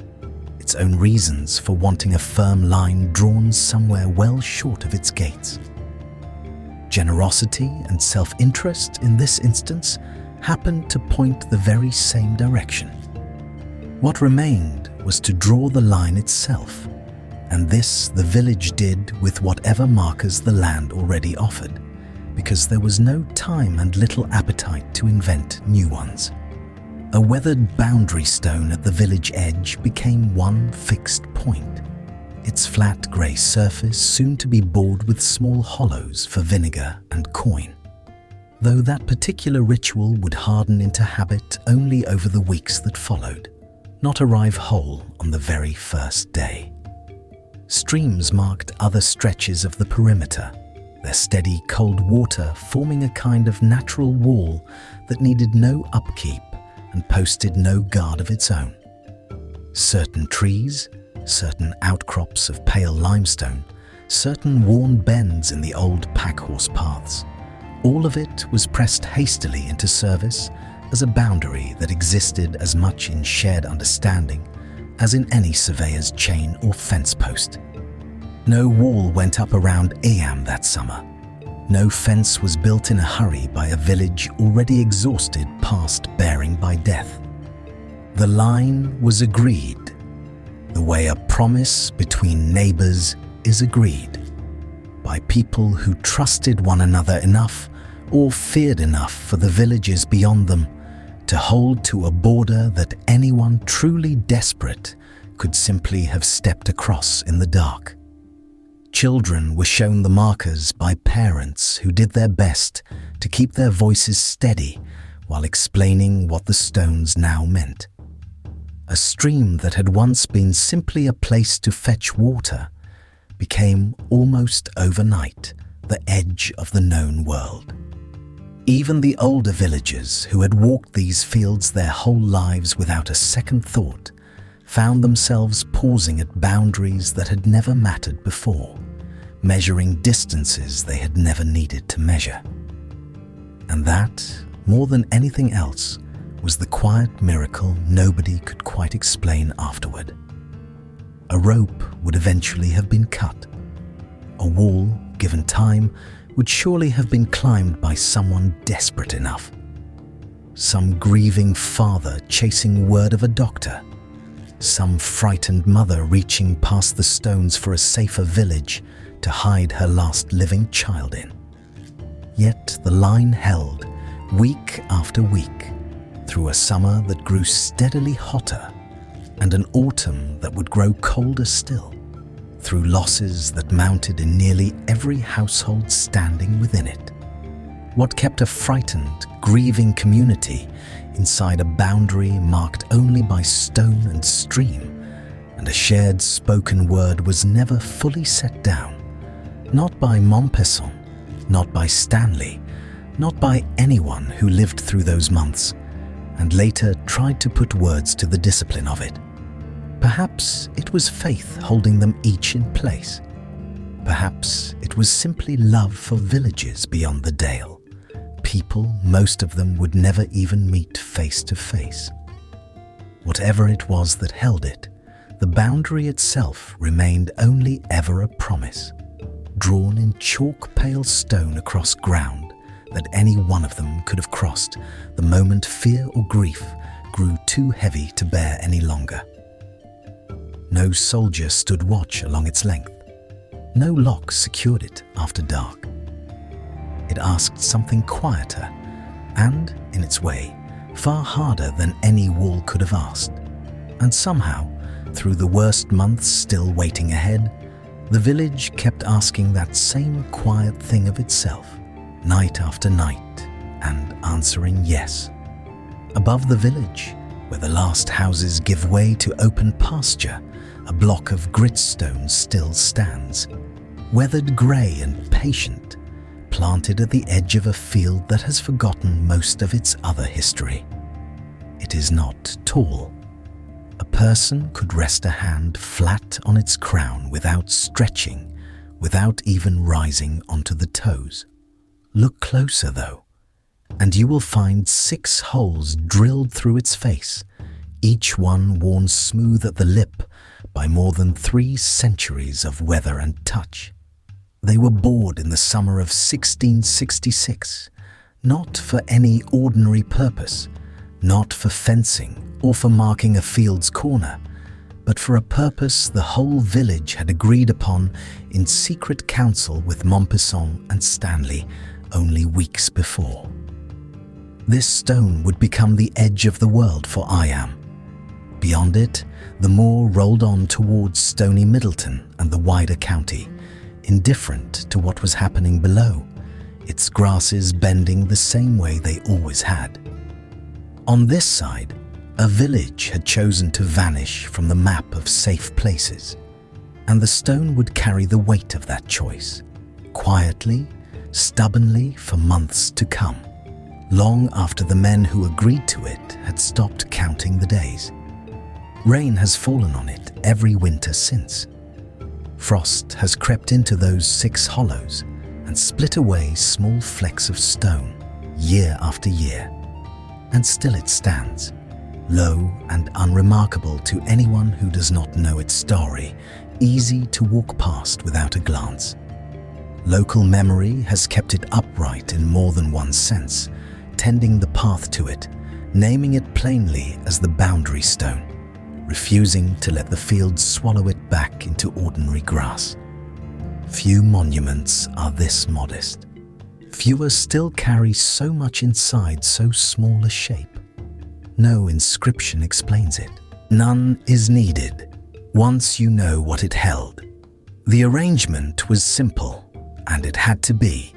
its own reasons for wanting a firm line drawn somewhere well short of its gates. Generosity and self-interest in this instance happened to point the very same direction. What remained was to draw the line itself, And this the village did with whatever markers the land already offered, because there was no time and little appetite to invent new ones. A weathered boundary stone at the village edge became one fixed point, its flat grey surface soon to be bored with small hollows for vinegar and coin. Though that particular ritual would harden into habit only over the weeks that followed, not arrive whole on the very first day. Streams marked other stretches of the perimeter, their steady cold water forming a kind of natural wall that needed no upkeep and posted no guard of its own. Certain trees, certain outcrops of pale limestone, certain worn bends in the old pack-horse paths, all of it was pressed hastily into service as a boundary that existed as much in shared understanding as in any surveyor's chain or fence post. No wall went up around Eyam that summer. No fence was built in a hurry by a village already exhausted past bearing by death. The line was agreed, the way a promise between neighbours is agreed, by people who trusted one another enough or feared enough for the villages beyond them to hold to a border that anyone truly desperate could simply have stepped across in the dark. Children were shown the markers by parents who did their best to keep their voices steady while explaining what the stones now meant. A stream that had once been simply a place to fetch water became almost overnight the edge of the known world. Even the older villagers who had walked these fields their whole lives without a second thought found themselves pausing at boundaries that had never mattered before, measuring distances they had never needed to measure. And that, more than anything else, was the quiet miracle nobody could quite explain afterward. A rope would eventually have been cut. A wall, given time, would surely have been climbed by someone desperate enough. Some grieving father chasing word of a doctor. Some frightened mother reaching past the stones for a safer village to hide her last living child in. Yet the line held, week after week, through a summer that grew steadily hotter and an autumn that would grow colder still, through losses that mounted in nearly every household standing within it. What kept a frightened, grieving community inside a boundary marked only by stone and stream, and a shared spoken word was never fully set down, not by Mompesson, not by Stanley, not by anyone who lived through those months, and later tried to put words to the discipline of it. Perhaps it was faith holding them each in place. Perhaps it was simply love for villages beyond the dale, people most of them would never even meet face to face. Whatever it was that held it, the boundary itself remained only ever a promise, drawn in chalk-pale stone across ground that any one of them could have crossed the moment fear or grief grew too heavy to bear any longer. No soldier stood watch along its length. No lock secured it after dark. It asked something quieter and, in its way, far harder than any wall could have asked. And somehow, through the worst months still waiting ahead, the village kept asking that same quiet thing of itself, night after night, and answering yes. Above the village, where the last houses give way to open pasture, a block of gritstone still stands, weathered grey and patient, planted at the edge of a field that has forgotten most of its other history. It is not tall. A person could rest a hand flat on its crown without stretching, without even rising onto the toes. Look closer, though, and you will find 6 holes drilled through its face, each one worn smooth at the lip by more than 3 centuries of weather and touch. They were bored in the summer of 1666, not for any ordinary purpose, not for fencing or for marking a field's corner, but for a purpose the whole village had agreed upon in secret council with Mompesson and Stanley only weeks before. This stone would become the edge of the world for Eyam. Beyond it, the moor rolled on towards stony Middleton and the wider county, indifferent to what was happening below, its grasses bending the same way they always had. On this side, a village had chosen to vanish from the map of safe places, and the stone would carry the weight of that choice, quietly, stubbornly for months to come, long after the men who agreed to it had stopped counting the days. Rain has fallen on it every winter since. Frost has crept into those 6 hollows and split away small flecks of stone year after year, and still it stands, low and unremarkable to anyone who does not know its story, easy to walk past without a glance. Local memory has kept it upright in more than one sense, tending the path to it, naming it plainly as the boundary stone, refusing to let the fields swallow it back into ordinary grass. Few monuments are this modest. Fewer still carry so much inside so small a shape. No inscription explains it. None is needed, once you know what it held. The arrangement was simple, and it had to be,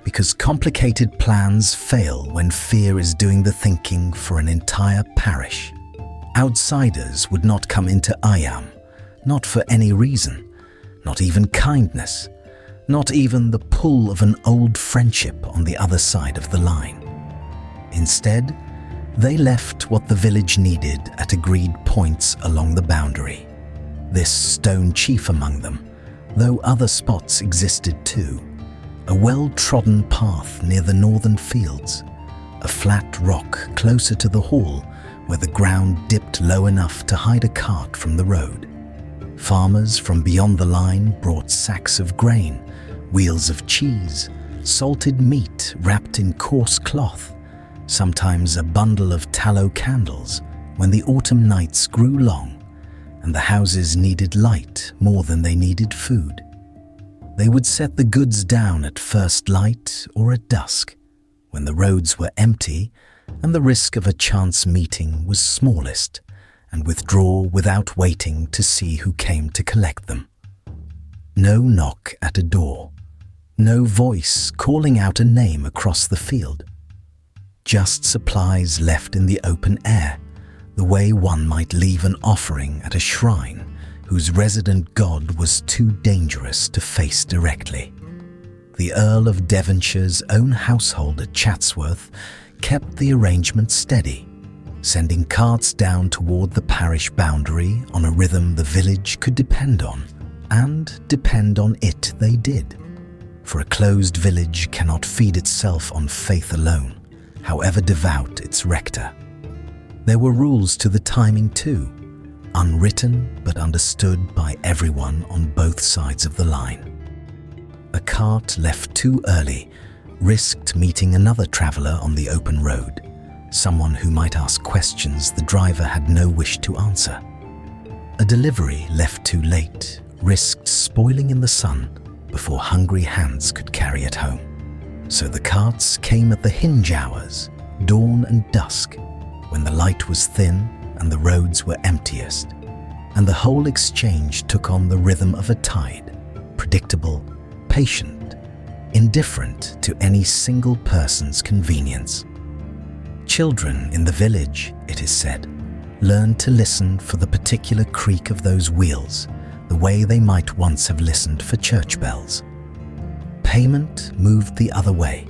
because complicated plans fail when fear is doing the thinking for an entire parish. Outsiders would not come into Eyam, not for any reason, not even kindness, not even the pull of an old friendship on the other side of the line. Instead, they left what the village needed at agreed points along the boundary. This stone chief among them, though other spots existed too. A well-trodden path near the northern fields, a flat rock closer to the hall where the ground dipped low enough to hide a cart from the road. Farmers from beyond the line brought sacks of grain, wheels of cheese, salted meat wrapped in coarse cloth, sometimes a bundle of tallow candles when the autumn nights grew long and the houses needed light more than they needed food. They would set the goods down at first light or at dusk, when the roads were empty and the risk of a chance meeting was smallest, and withdraw without waiting to see who came to collect them. No knock at a door, no voice calling out a name across the field. Just supplies left in the open air, the way one might leave an offering at a shrine whose resident god was too dangerous to face directly. The Earl of Devonshire's own household at Chatsworth kept the arrangement steady, sending carts down toward the parish boundary on a rhythm the village could depend on, and depend on it they did. For a closed village cannot feed itself on faith alone, however devout its rector. There were rules to the timing too, unwritten but understood by everyone on both sides of the line. A cart left too early risked meeting another traveller on the open road, someone who might ask questions the driver had no wish to answer. A delivery left too late risked spoiling in the sun before hungry hands could carry it home. So the carts came at the hinge hours, dawn and dusk, when the light was thin and the roads were emptiest, and the whole exchange took on the rhythm of a tide, predictable, patient, indifferent to any single person's convenience. Children in the village, it is said, learned to listen for the particular creak of those wheels, the way they might once have listened for church bells. Payment moved the other way,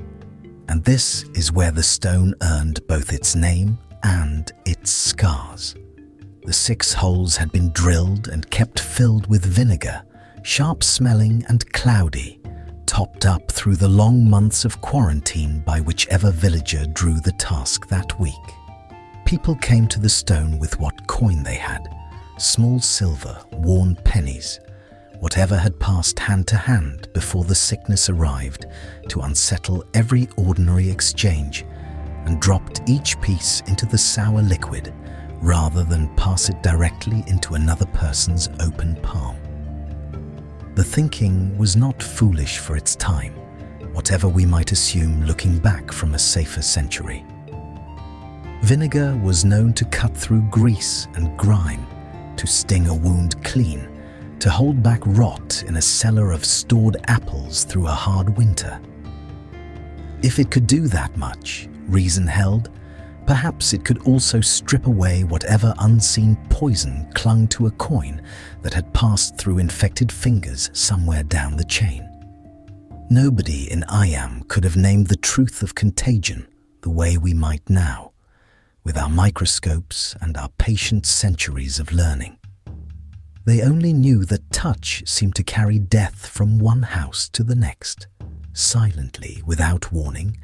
and this is where the stone earned both its name and its scars. The 6 holes had been drilled and kept filled with vinegar, sharp-smelling and cloudy, topped up through the long months of quarantine by whichever villager drew the task that week. People came to the stone with what coin they had, small silver, worn pennies, whatever had passed hand to hand before the sickness arrived to unsettle every ordinary exchange, and dropped each piece into the sour liquid, rather than pass it directly into another person's open palm. The thinking was not foolish for its time, whatever we might assume looking back from a safer century. Vinegar was known to cut through grease and grime, to sting a wound clean, to hold back rot in a cellar of stored apples through a hard winter. If it could do that much, reason held, perhaps it could also strip away whatever unseen poison clung to a coin that had passed through infected fingers somewhere down the chain. Nobody in Eyam could have named the truth of contagion the way we might now, with our microscopes and our patient centuries of learning. They only knew that touch seemed to carry death from one house to the next, silently, without warning,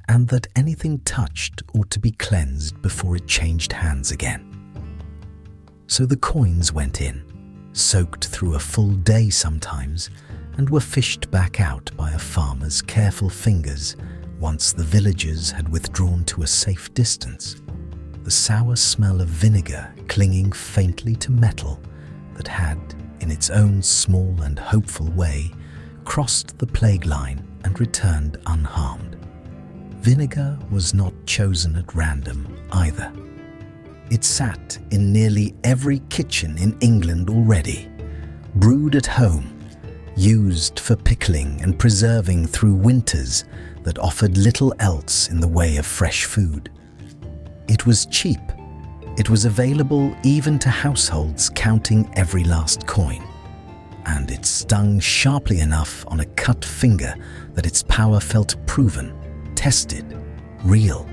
and that anything touched ought to be cleansed before it changed hands again. So the coins went in, soaked through a full day sometimes, and were fished back out by a farmer's careful fingers once the villagers had withdrawn to a safe distance, the sour smell of vinegar clinging faintly to metal that had, in its own small and hopeful way, crossed the plague line and returned unharmed. Vinegar was not chosen at random either. It sat in nearly every kitchen in England already, brewed at home, used for pickling and preserving through winters that offered little else in the way of fresh food. It was cheap. It was available even to households counting every last coin. And it stung sharply enough on a cut finger that its power felt proven, tested, real.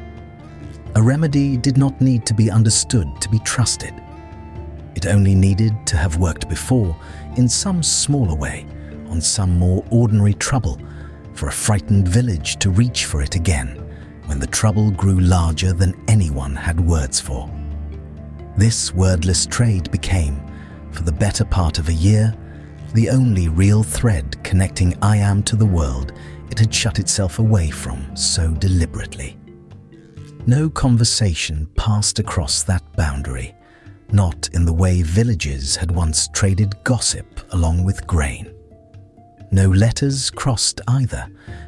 A remedy did not need to be understood to be trusted. It only needed to have worked before, in some smaller way, on some more ordinary trouble, for a frightened village to reach for it again, when the trouble grew larger than anyone had words for. This wordless trade became, for the better part of a year, the only real thread connecting Eyam to the world it had shut itself away from so deliberately. No conversation passed across that boundary, not in the way villages had once traded gossip along with grain. No letters crossed either,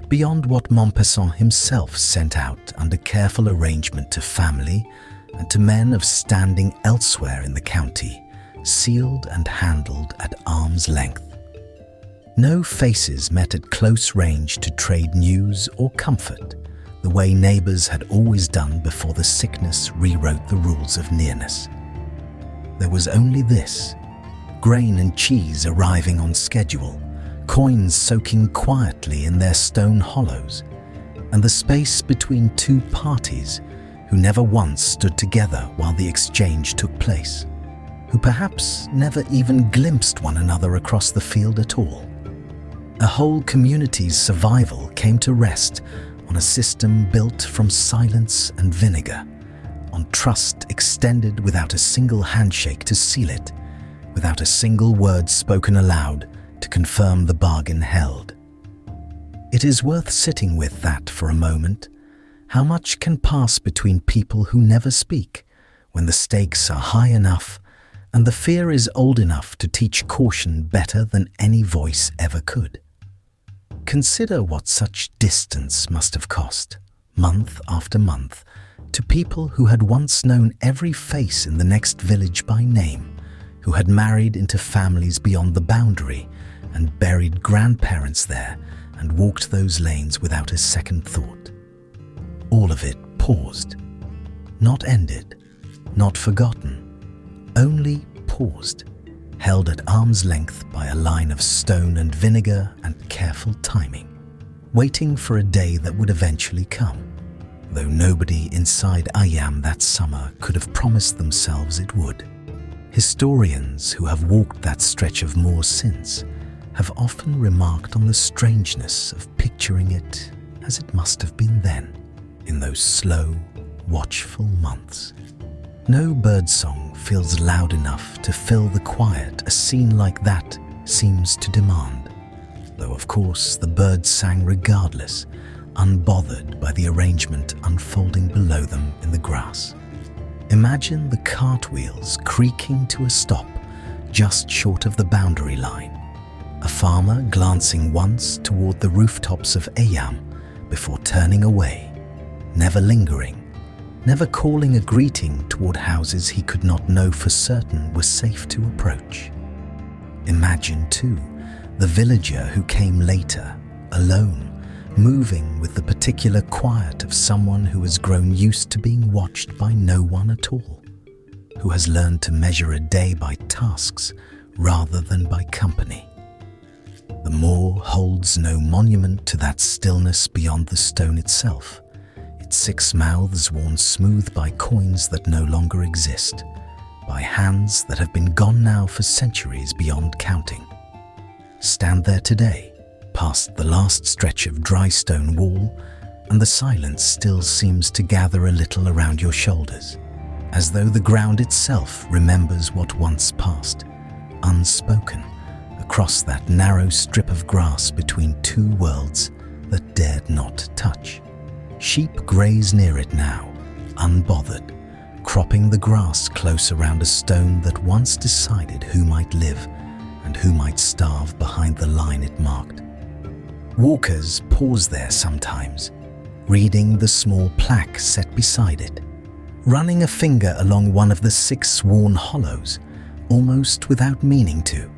beyond what Mompesson himself sent out under careful arrangement to family and to men of standing elsewhere in the county, sealed and handled at arm's length. No faces met at close range to trade news or comfort, the way neighbours had always done before the sickness rewrote the rules of nearness. There was only this: grain and cheese arriving on schedule, coins soaking quietly in their stone hollows, and the space between two parties who never once stood together while the exchange took place, who perhaps never even glimpsed one another across the field at all. A whole community's survival came to rest on a system built from silence and vinegar, on trust extended without a single handshake to seal it, without a single word spoken aloud to confirm the bargain held. It is worth sitting with that for a moment. How much can pass between people who never speak, when the stakes are high enough and the fear is old enough to teach caution better than any voice ever could? Consider what such distance must have cost, month after month, to people who had once known every face in the next village by name, who had married into families beyond the boundary and buried grandparents there and walked those lanes without a second thought. All of it paused, not ended, not forgotten, only paused, held at arm's length by a line of stone and vinegar and careful timing, waiting for a day that would eventually come, though nobody inside Eyam that summer could have promised themselves it would. Historians who have walked that stretch of moor since have often remarked on the strangeness of picturing it as it must have been then, in those slow, watchful months. No birdsong feels loud enough to fill the quiet a scene like that seems to demand, though of course the birds sang regardless, unbothered by the arrangement unfolding below them in the grass. Imagine the cartwheels creaking to a stop just short of the boundary line. A farmer glancing once toward the rooftops of Eyam before turning away, never lingering, never calling a greeting toward houses he could not know for certain were safe to approach. Imagine, too, the villager who came later, alone, moving with the particular quiet of someone who has grown used to being watched by no one at all, who has learned to measure a day by tasks rather than by company. The moor holds no monument to that stillness beyond the stone itself, its 6 mouths worn smooth by coins that no longer exist, by hands that have been gone now for centuries beyond counting. Stand there today, past the last stretch of dry stone wall, and the silence still seems to gather a little around your shoulders, as though the ground itself remembers what once passed, unspoken, across that narrow strip of grass between 2 worlds that dared not touch. Sheep graze near it now, unbothered, cropping the grass close around a stone that once decided who might live and who might starve behind the line it marked. Walkers pause there sometimes, reading the small plaque set beside it, running a finger along one of the 6 worn hollows, almost without meaning to,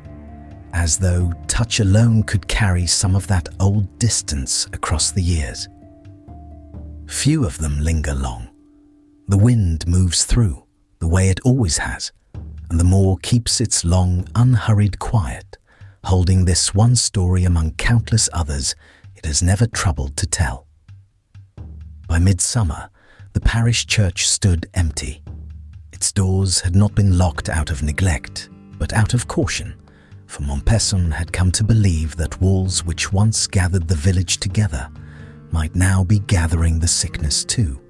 as though touch alone could carry some of that old distance across the years. Few of them linger long. The wind moves through, the way it always has, and the moor keeps its long, unhurried quiet, holding this one story among countless others it has never troubled to tell. By midsummer, the parish church stood empty. Its doors had not been locked out of neglect, but out of caution, for Mompesson had come to believe that walls which once gathered the village together might now be gathering the sickness too.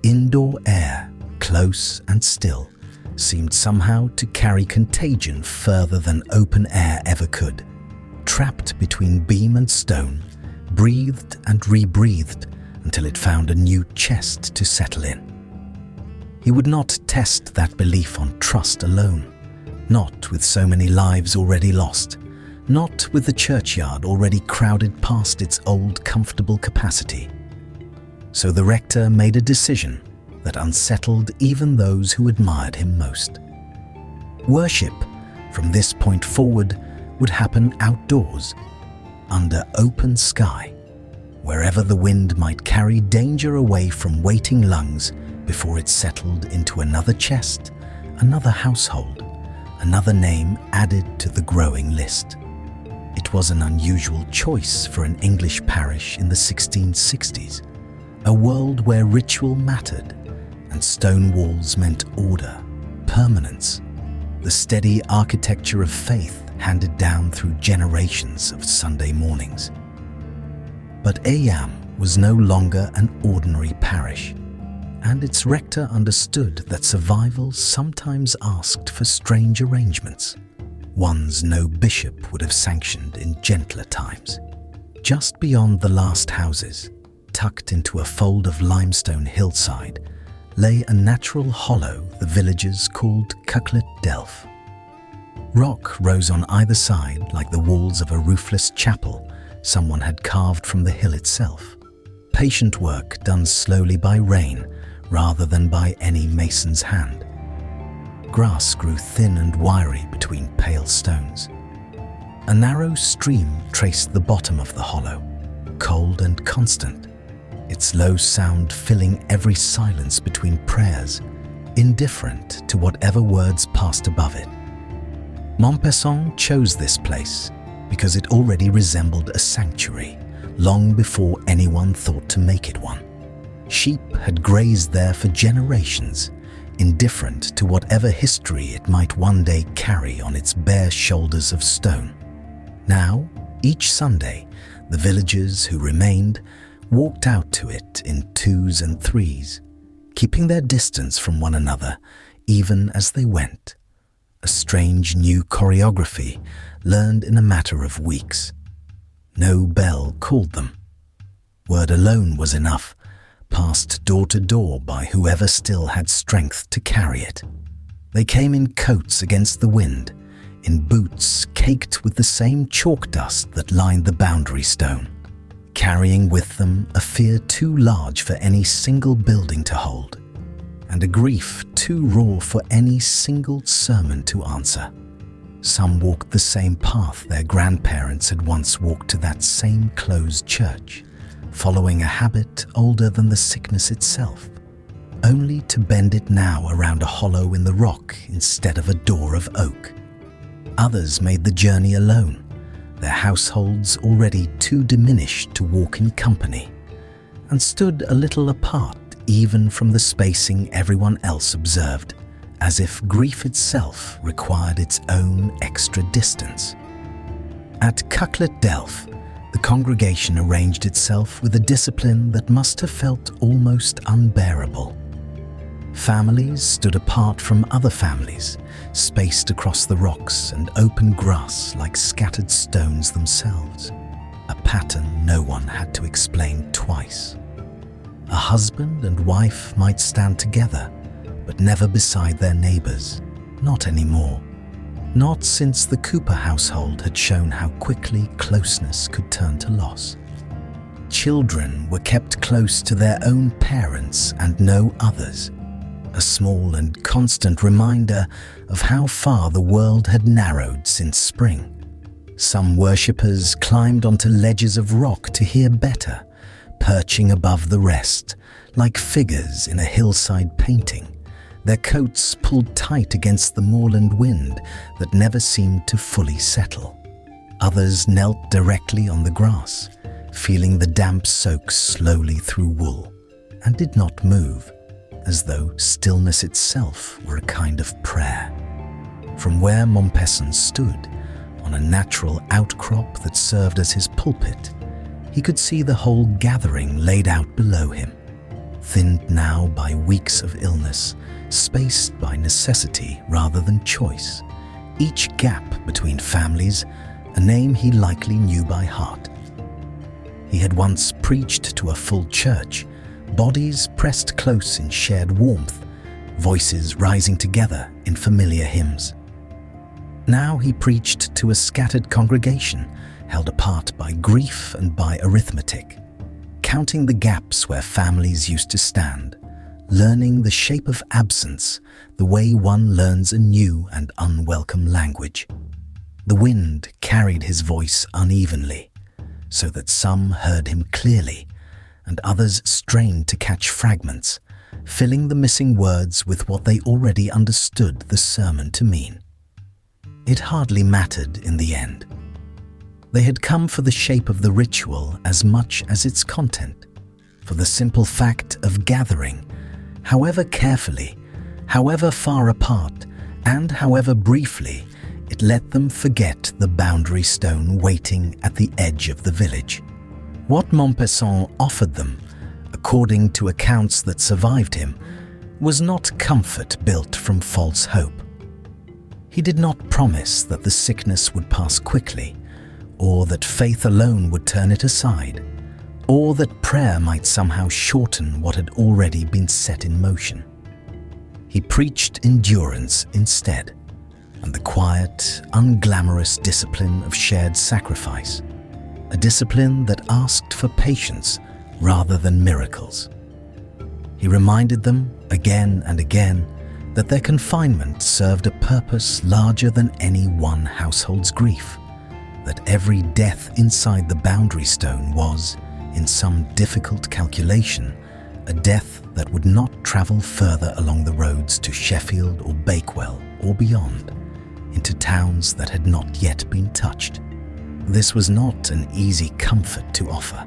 Indoor air, close and still, seemed somehow to carry contagion further than open air ever could. Trapped between beam and stone, breathed and rebreathed until it found a new chest to settle in. He would not test that belief on trust alone, not with so many lives already lost, not with the churchyard already crowded past its old comfortable capacity. So the rector made a decision that unsettled even those who admired him most. Worship, from this point forward, would happen outdoors, under open sky, wherever the wind might carry danger away from waiting lungs before it settled into another chest, another household, another name added to the growing list. It was an unusual choice for an English parish in the 1660s, a world where ritual mattered, and stone walls meant order, permanence, the steady architecture of faith handed down through generations of Sunday mornings. But Eyam was no longer an ordinary parish, and its rector understood that survival sometimes asked for strange arrangements, ones no bishop would have sanctioned in gentler times. Just beyond the last houses, tucked into a fold of limestone hillside, lay a natural hollow the villagers called Cucklet Delph. Rock rose on either side like the walls of a roofless chapel someone had carved from the hill itself. Patient work done slowly by rain rather than by any mason's hand. Grass grew thin and wiry between pale stones. A narrow stream traced the bottom of the hollow, cold and constant, its low sound filling every silence between prayers, indifferent to whatever words passed above it. Mompesson chose this place because it already resembled a sanctuary, long before anyone thought to make it one. Sheep had grazed there for generations, indifferent to whatever history it might one day carry on its bare shoulders of stone. Now, each Sunday, the villagers who remained walked out to it in 2s and 3s, keeping their distance from one another even as they went. A strange new choreography learned in a matter of weeks. No bell called them. Word alone was enough, passed door to door by whoever still had strength to carry it. They came in coats against the wind, in boots caked with the same chalk dust that lined the boundary stone, carrying with them a fear too large for any single building to hold, and a grief too raw for any single sermon to answer. Some walked the same path their grandparents had once walked to that same closed church, following a habit older than the sickness itself, only to bend it now around a hollow in the rock instead of a door of oak. Others made the journey alone, their households already too diminished to walk in company, and stood a little apart even from the spacing everyone else observed, as if grief itself required its own extra distance. At Cucklet Delph, the congregation arranged itself with a discipline that must have felt almost unbearable. Families stood apart from other families, spaced across the rocks and open grass like scattered stones themselves, a pattern no one had to explain twice. A husband and wife might stand together, but never beside their neighbours, not anymore. Not since the Cooper household had shown how quickly closeness could turn to loss. Children were kept close to their own parents and no others, a small and constant reminder of how far the world had narrowed since spring. Some worshippers climbed onto ledges of rock to hear better, perching above the rest, like figures in a hillside painting, their coats pulled tight against the moorland wind that never seemed to fully settle. Others knelt directly on the grass, feeling the damp soak slowly through wool, and did not move, as though stillness itself were a kind of prayer. From where Mompesson stood, on a natural outcrop that served as his pulpit, he could see the whole gathering laid out below him, thinned now by weeks of illness, spaced by necessity rather than choice, each gap between families a name he likely knew by heart. He had once preached to a full church, bodies pressed close in shared warmth, voices rising together in familiar hymns. Now he preached to a scattered congregation, held apart by grief and by arithmetic, counting the gaps where families used to stand, learning the shape of absence the way one learns a new and unwelcome language. The wind carried his voice unevenly, so that some heard him clearly, and others strained to catch fragments, filling the missing words with what they already understood the sermon to mean. It hardly mattered in the end. They had come for the shape of the ritual as much as its content, for the simple fact of gathering, however carefully, however far apart, and however briefly, it let them forget the boundary stone waiting at the edge of the village. What Mompesson offered them, according to accounts that survived him, was not comfort built from false hope. He did not promise that the sickness would pass quickly, or that faith alone would turn it aside, or that prayer might somehow shorten what had already been set in motion. He preached endurance instead, and the quiet, unglamorous discipline of shared sacrifice, a discipline that asked for patience rather than miracles. He reminded them again and again that their confinement served a purpose larger than any one household's grief, that every death inside the boundary stone was, in some difficult calculation, a death that would not travel further along the roads to Sheffield or Bakewell or beyond, into towns that had not yet been touched. This was not an easy comfort to offer.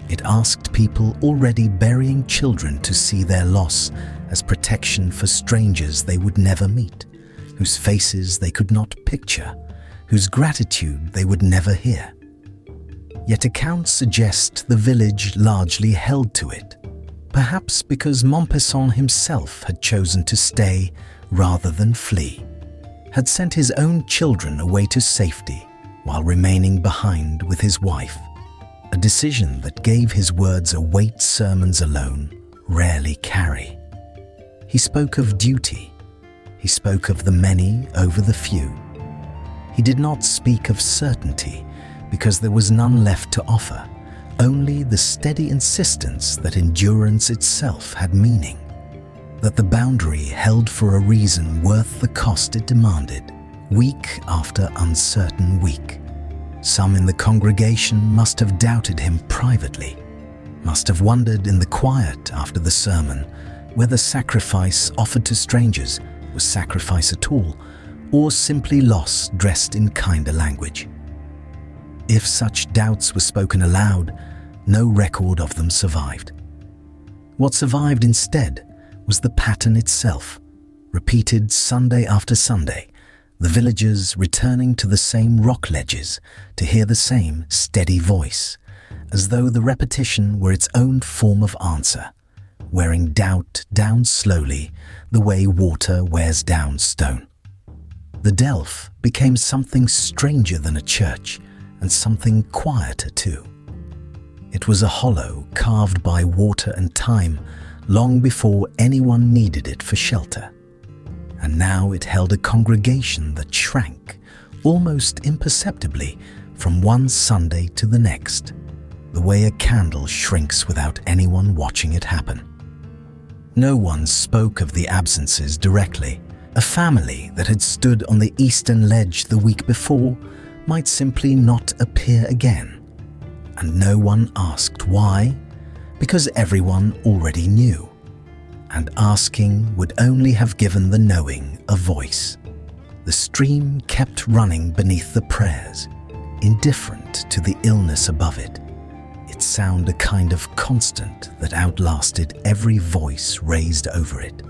It asked people already burying children to see their loss as protection for strangers they would never meet, whose faces they could not picture, whose gratitude they would never hear. Yet accounts suggest the village largely held to it, perhaps because Mompesson himself had chosen to stay rather than flee, had sent his own children away to safety while remaining behind with his wife, a decision that gave his words a weight sermons alone rarely carry. He spoke of duty. He spoke of the many over the few. He did not speak of certainty because there was none left to offer, only the steady insistence that endurance itself had meaning, that the boundary held for a reason worth the cost it demanded, week after uncertain week. Some in the congregation must have doubted him privately, must have wondered in the quiet after the sermon whether sacrifice offered to strangers was sacrifice at all, or simply loss dressed in kinder language. If such doubts were spoken aloud, no record of them survived. What survived instead was the pattern itself, repeated Sunday after Sunday, the villagers returning to the same rock ledges to hear the same steady voice, as though the repetition were its own form of answer, wearing doubt down slowly the way water wears down stone. The Delph became something stranger than a church, and something quieter too. It was a hollow carved by water and time long before anyone needed it for shelter. And now it held a congregation that shrank, almost imperceptibly, from one Sunday to the next, the way a candle shrinks without anyone watching it happen. No one spoke of the absences directly. A family that had stood on the eastern ledge the week before might simply not appear again. And no one asked why, because everyone already knew. And asking would only have given the knowing a voice. The stream kept running beneath the prayers, indifferent to the illness above it, its sound a kind of constant that outlasted every voice raised over it,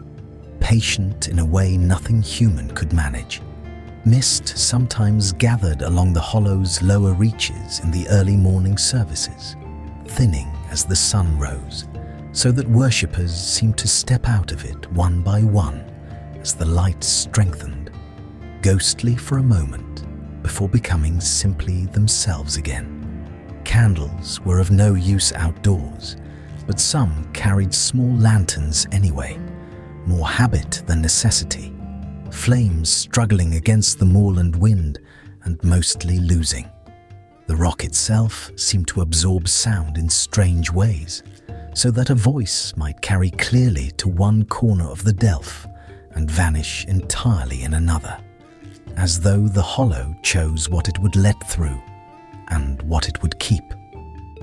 patient in a way nothing human could manage. Mist sometimes gathered along the hollow's lower reaches in the early morning services, thinning as the sun rose, so that worshippers seemed to step out of it one by one as the light strengthened, ghostly for a moment before becoming simply themselves again. Candles were of no use outdoors, but some carried small lanterns anyway, more habit than necessity, flames struggling against the moorland wind and mostly losing. The rock itself seemed to absorb sound in strange ways, so that a voice might carry clearly to one corner of the Delph and vanish entirely in another, as though the hollow chose what it would let through and what it would keep.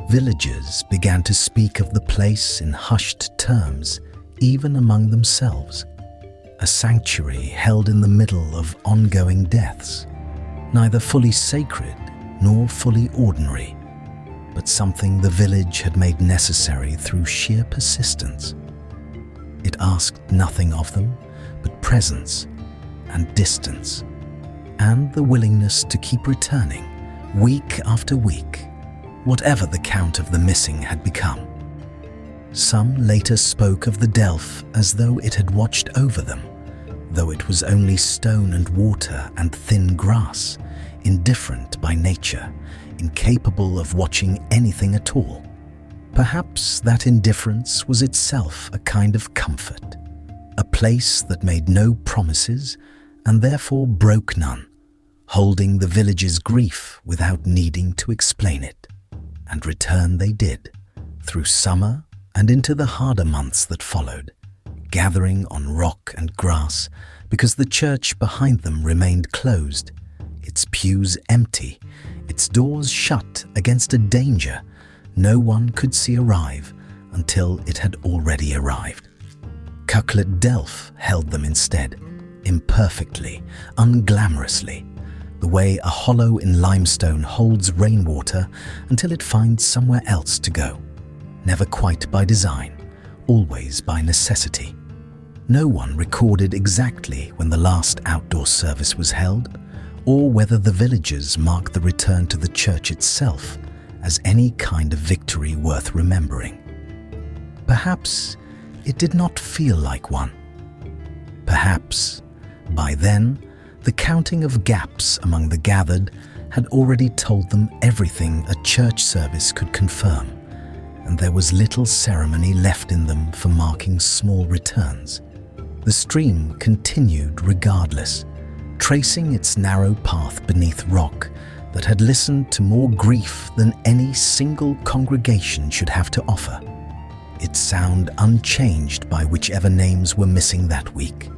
Villagers began to speak of the place in hushed terms, even among themselves, a sanctuary held in the middle of ongoing deaths, neither fully sacred nor fully ordinary, but something the village had made necessary through sheer persistence. It asked nothing of them but presence and distance, and the willingness to keep returning week after week, whatever the count of the missing had become. Some later spoke of the Delph as though it had watched over them, though it was only stone and water and thin grass, indifferent by nature, incapable of watching anything at all. Perhaps that indifference was itself a kind of comfort, a place that made no promises and therefore broke none, holding the village's grief without needing to explain it. And return they did, through summer and into the harder months that followed, gathering on rock and grass because the church behind them remained closed, its pews empty, its doors shut against a danger no one could see arrive until it had already arrived. Cucklet Delph held them instead, imperfectly, unglamorously, the way a hollow in limestone holds rainwater until it finds somewhere else to go, never quite by design, always by necessity. No one recorded exactly when the last outdoor service was held, or whether the villagers marked the return to the church itself as any kind of victory worth remembering. Perhaps it did not feel like one. Perhaps, by then, the counting of gaps among the gathered had already told them everything a church service could confirm, and there was little ceremony left in them for marking small returns. The stream continued regardless, tracing its narrow path beneath rock that had listened to more grief than any single congregation should have to offer, its sound unchanged by whichever names were missing that week,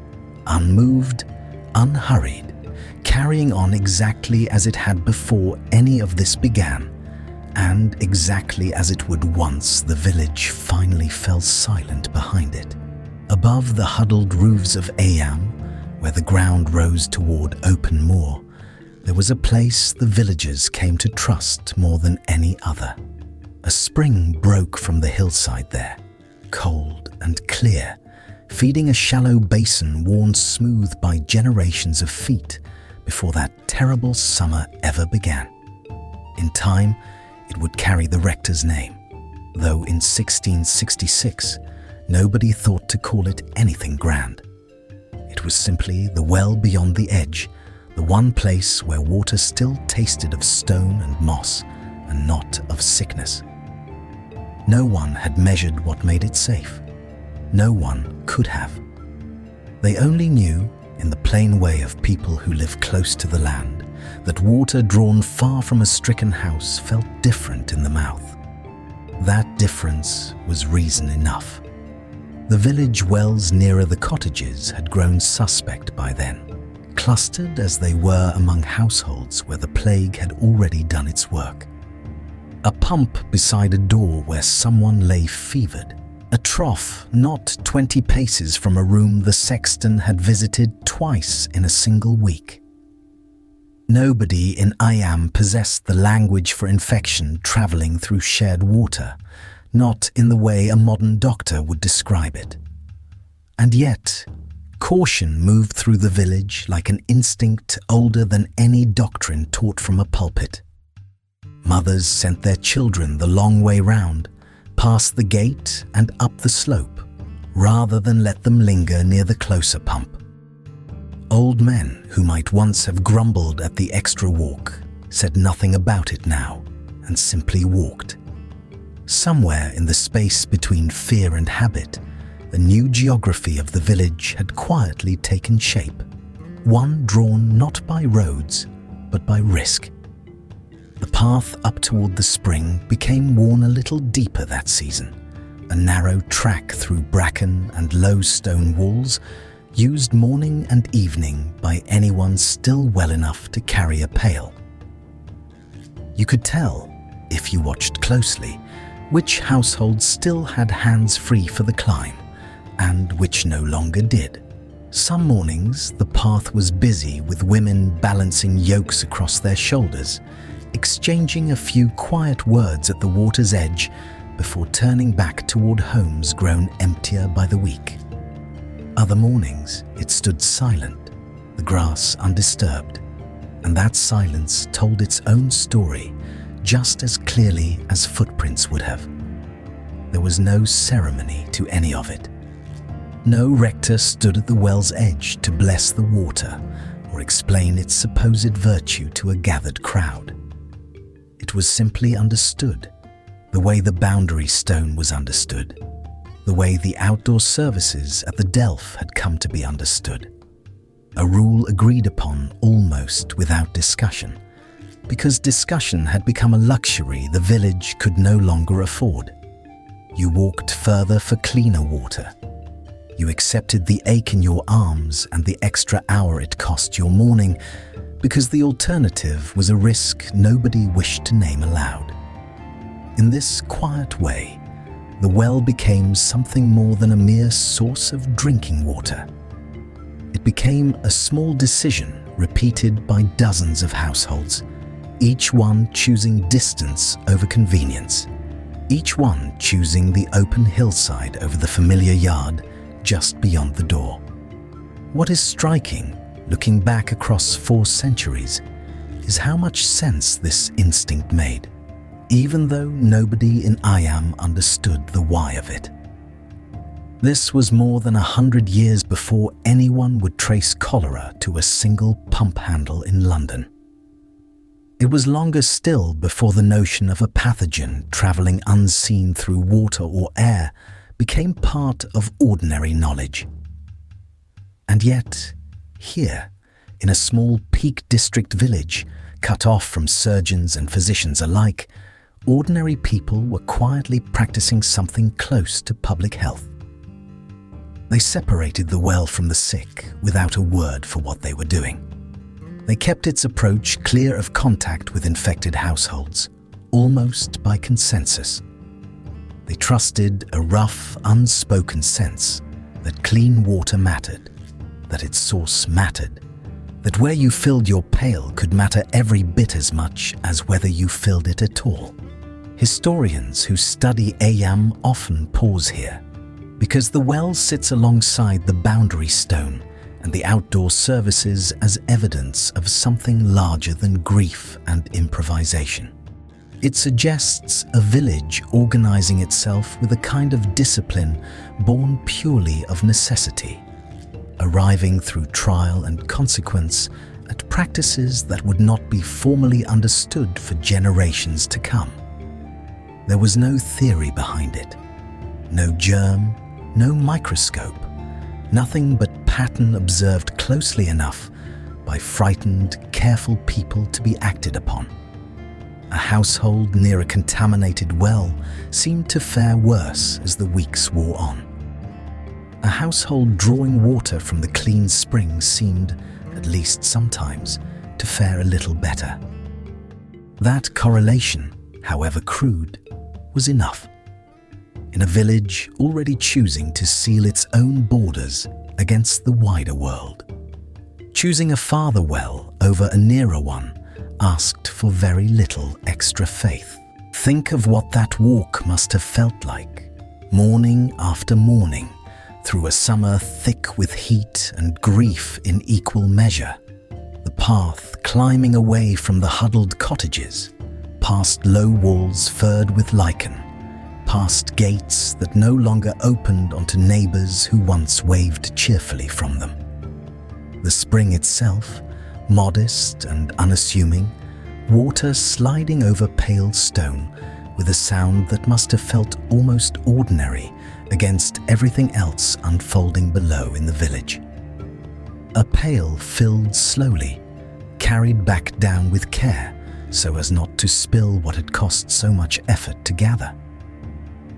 unmoved, unhurried, carrying on exactly as it had before any of this began, and exactly as it would once the village finally fell silent behind it. Above the huddled roofs of Eyam, where the ground rose toward open moor, there was a place the villagers came to trust more than any other. A spring broke from the hillside there, cold and clear, feeding a shallow basin worn smooth by generations of feet before that terrible summer ever began. In time, it would carry the rector's name, though in 1666, nobody thought to call it anything grand. It was simply the well beyond the edge, the one place where water still tasted of stone and moss and not of sickness. No one had measured what made it safe. No one could have. They only knew, in the plain way of people who live close to the land, that water drawn far from a stricken house felt different in the mouth. That difference was reason enough. The village wells nearer the cottages had grown suspect by then, clustered as they were among households where the plague had already done its work. A pump beside a door where someone lay fevered, a trough not 20 paces from a room the sexton had visited twice in a single week. Nobody in Eyam possessed the language for infection travelling through shared water, not in the way a modern doctor would describe it. And yet, caution moved through the village like an instinct older than any doctrine taught from a pulpit. Mothers sent their children the long way round, past the gate and up the slope, rather than let them linger near the closer pump. Old men who might once have grumbled at the extra walk said nothing about it now and simply walked. Somewhere in the space between fear and habit, a new geography of the village had quietly taken shape, one drawn not by roads, but by risk. The path up toward the spring became worn a little deeper that season, a narrow track through bracken and low stone walls, used morning and evening by anyone still well enough to carry a pail. You could tell, if you watched closely, which households still had hands free for the climb, and which no longer did. Some mornings the path was busy with women balancing yokes across their shoulders, exchanging a few quiet words at the water's edge before turning back toward homes grown emptier by the week. Other mornings it stood silent, the grass undisturbed, and that silence told its own story just as clearly as footprints would have. There was no ceremony to any of it. No rector stood at the well's edge to bless the water or explain its supposed virtue to a gathered crowd. It was simply understood, the way the boundary stone was understood, the way the outdoor services at the Delph had come to be understood. A rule agreed upon almost without discussion, because discussion had become a luxury the village could no longer afford. You walked further for cleaner water. You accepted the ache in your arms and the extra hour it cost your morning, because the alternative was a risk nobody wished to name aloud. In this quiet way, the well became something more than a mere source of drinking water. It became a small decision repeated by dozens of households, each one choosing distance over convenience, each one choosing the open hillside over the familiar yard just beyond the door. What is striking, looking back across 4 centuries, is how much sense this instinct made, even though nobody in Eyam understood the why of it. This was more than 100 years before anyone would trace cholera to a single pump handle in London. It was longer still before the notion of a pathogen travelling unseen through water or air became part of ordinary knowledge. And yet, here, in a small Peak District village, cut off from surgeons and physicians alike, ordinary people were quietly practicing something close to public health. They separated the well from the sick without a word for what they were doing. They kept its approach clear of contact with infected households, almost by consensus. They trusted a rough, unspoken sense that clean water mattered, that its source mattered, that where you filled your pail could matter every bit as much as whether you filled it at all. Historians who study Eyam often pause here, because the well sits alongside the boundary stone and the outdoor services as evidence of something larger than grief and improvisation. It suggests a village organizing itself with a kind of discipline born purely of necessity, arriving through trial and consequence at practices that would not be formally understood for generations to come. There was no theory behind it, no germ, no microscope, nothing but pattern observed closely enough by frightened, careful people to be acted upon. A household near a contaminated well seemed to fare worse as the weeks wore on. A household drawing water from the clean spring seemed, at least sometimes, to fare a little better. That correlation, however crude, was enough. In a village already choosing to seal its own borders against the wider world. Choosing a farther well over a nearer one asked for very little extra faith. Think of what that walk must have felt like, morning after morning, through a summer thick with heat and grief in equal measure. The path climbing away from the huddled cottages, past low walls furred with lichen, past gates that no longer opened onto neighbours who once waved cheerfully from them. The spring itself, modest and unassuming, water sliding over pale stone with a sound that must have felt almost ordinary against everything else unfolding below in the village. A pail filled slowly, carried back down with care so as not to spill what had cost so much effort to gather.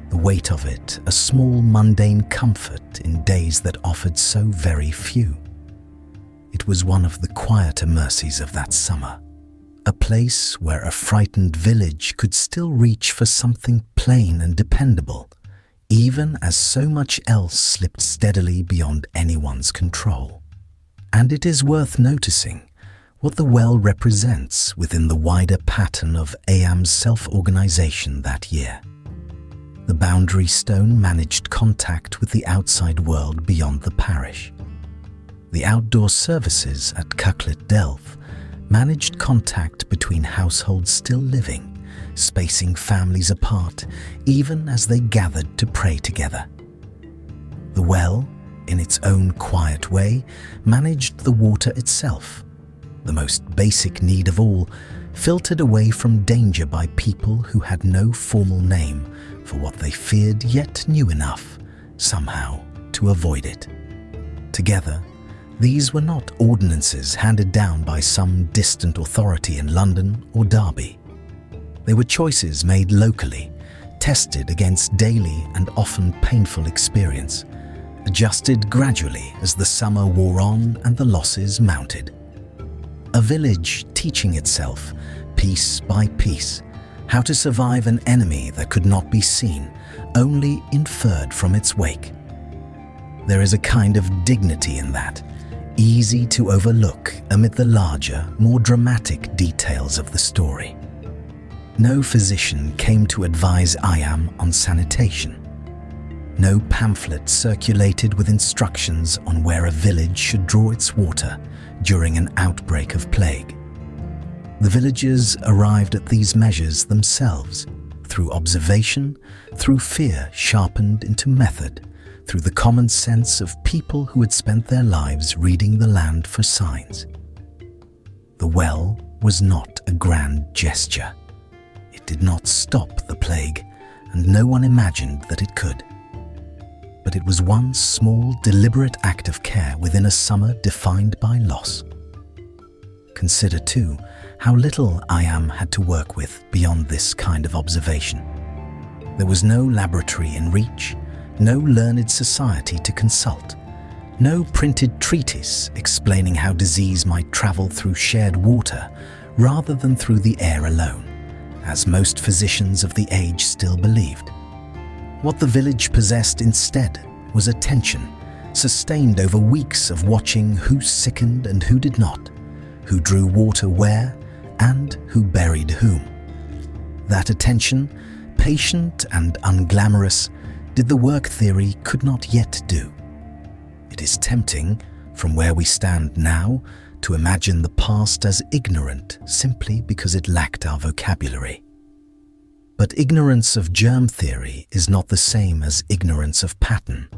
The weight of it, a small mundane comfort in days that offered so very few. It was one of the quieter mercies of that summer, a place where a frightened village could still reach for something plain and dependable, even as so much else slipped steadily beyond anyone's control. And it is worth noticing what the well represents within the wider pattern of Eyam's self-organization that year. The boundary stone managed contact with the outside world beyond the parish. The outdoor services at Cucklet Delph managed contact between households still living, spacing families apart even as they gathered to pray together. The well, in its own quiet way, managed the water itself, the most basic need of all, filtered away from danger by people who had no formal name for what they feared yet knew enough, somehow, to avoid it. Together, these were not ordinances handed down by some distant authority in London or Derby. They were choices made locally, tested against daily and often painful experience, adjusted gradually as the summer wore on and the losses mounted. A village teaching itself, piece by piece, how to survive an enemy that could not be seen, only inferred from its wake. There is a kind of dignity in that, easy to overlook amid the larger, more dramatic details of the story. No physician came to advise Eyam on sanitation. No pamphlet circulated with instructions on where a village should draw its water during an outbreak of plague. The villagers arrived at these measures themselves, through observation, through fear sharpened into method, through the common sense of people who had spent their lives reading the land for signs. The well was not a grand gesture. It did not stop the plague, and no one imagined that it could. But it was one small, deliberate act of care within a summer defined by loss. Consider, too, how little Eyam had to work with beyond this kind of observation. There was no laboratory in reach, no learned society to consult, no printed treatise explaining how disease might travel through shared water rather than through the air alone, as most physicians of the age still believed. What the village possessed instead was attention, sustained over weeks of watching who sickened and who did not, who drew water where, and who buried whom. That attention, patient and unglamorous, did the work theory could not yet do. It is tempting, from where we stand now, to imagine the past as ignorant simply because it lacked our vocabulary. But ignorance of germ theory is not the same as ignorance of pattern,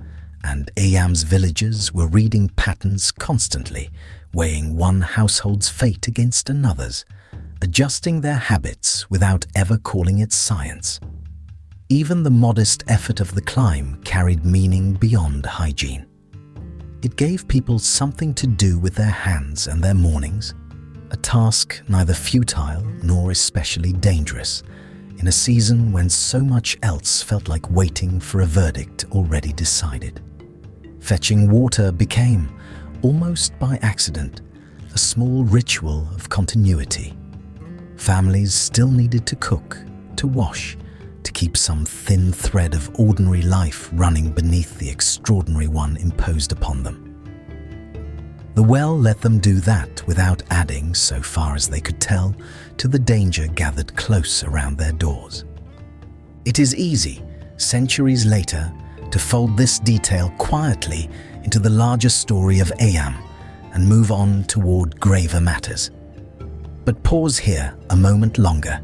and Eyam's villagers were reading patterns constantly, weighing one household's fate against another's, adjusting their habits without ever calling it science. Even the modest effort of the climb carried meaning beyond hygiene. It gave people something to do with their hands and their mornings, a task neither futile nor especially dangerous, in a season when so much else felt like waiting for a verdict already decided. Fetching water became, almost by accident, a small ritual of continuity. Families still needed to cook, to wash, to keep some thin thread of ordinary life running beneath the extraordinary one imposed upon them. The well let them do that without adding, so far as they could tell, to the danger gathered close around their doors. It is easy, centuries later, to fold this detail quietly into the larger story of Eyam and move on toward graver matters. But pause here a moment longer,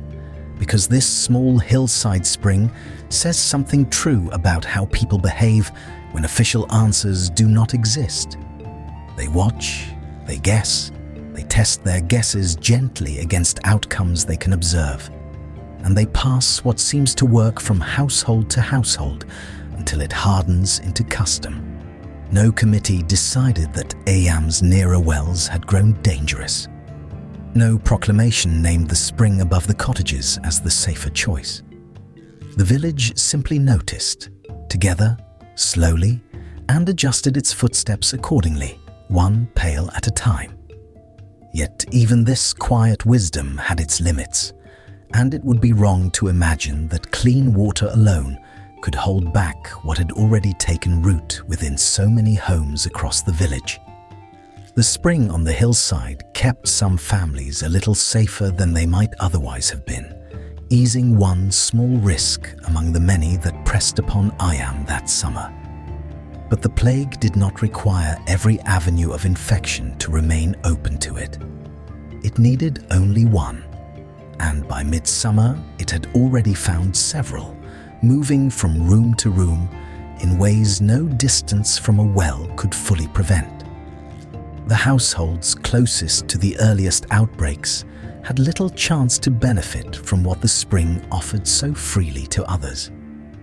because this small hillside spring says something true about how people behave when official answers do not exist. They watch, they guess, they test their guesses gently against outcomes they can observe, and they pass what seems to work from household to household until it hardens into custom. No committee decided that Eyam's nearer wells had grown dangerous. No proclamation named the spring above the cottages as the safer choice. The village simply noticed, together, slowly, and adjusted its footsteps accordingly, one pail at a time. Yet even this quiet wisdom had its limits, and it would be wrong to imagine that clean water alone could hold back what had already taken root within so many homes across the village. The spring on the hillside kept some families a little safer than they might otherwise have been, easing one small risk among the many that pressed upon Eyam that summer. But the plague did not require every avenue of infection to remain open to it. It needed only one, and by midsummer it had already found several, moving from room to room in ways no distance from a well could fully prevent. The households closest to the earliest outbreaks had little chance to benefit from what the spring offered so freely to others.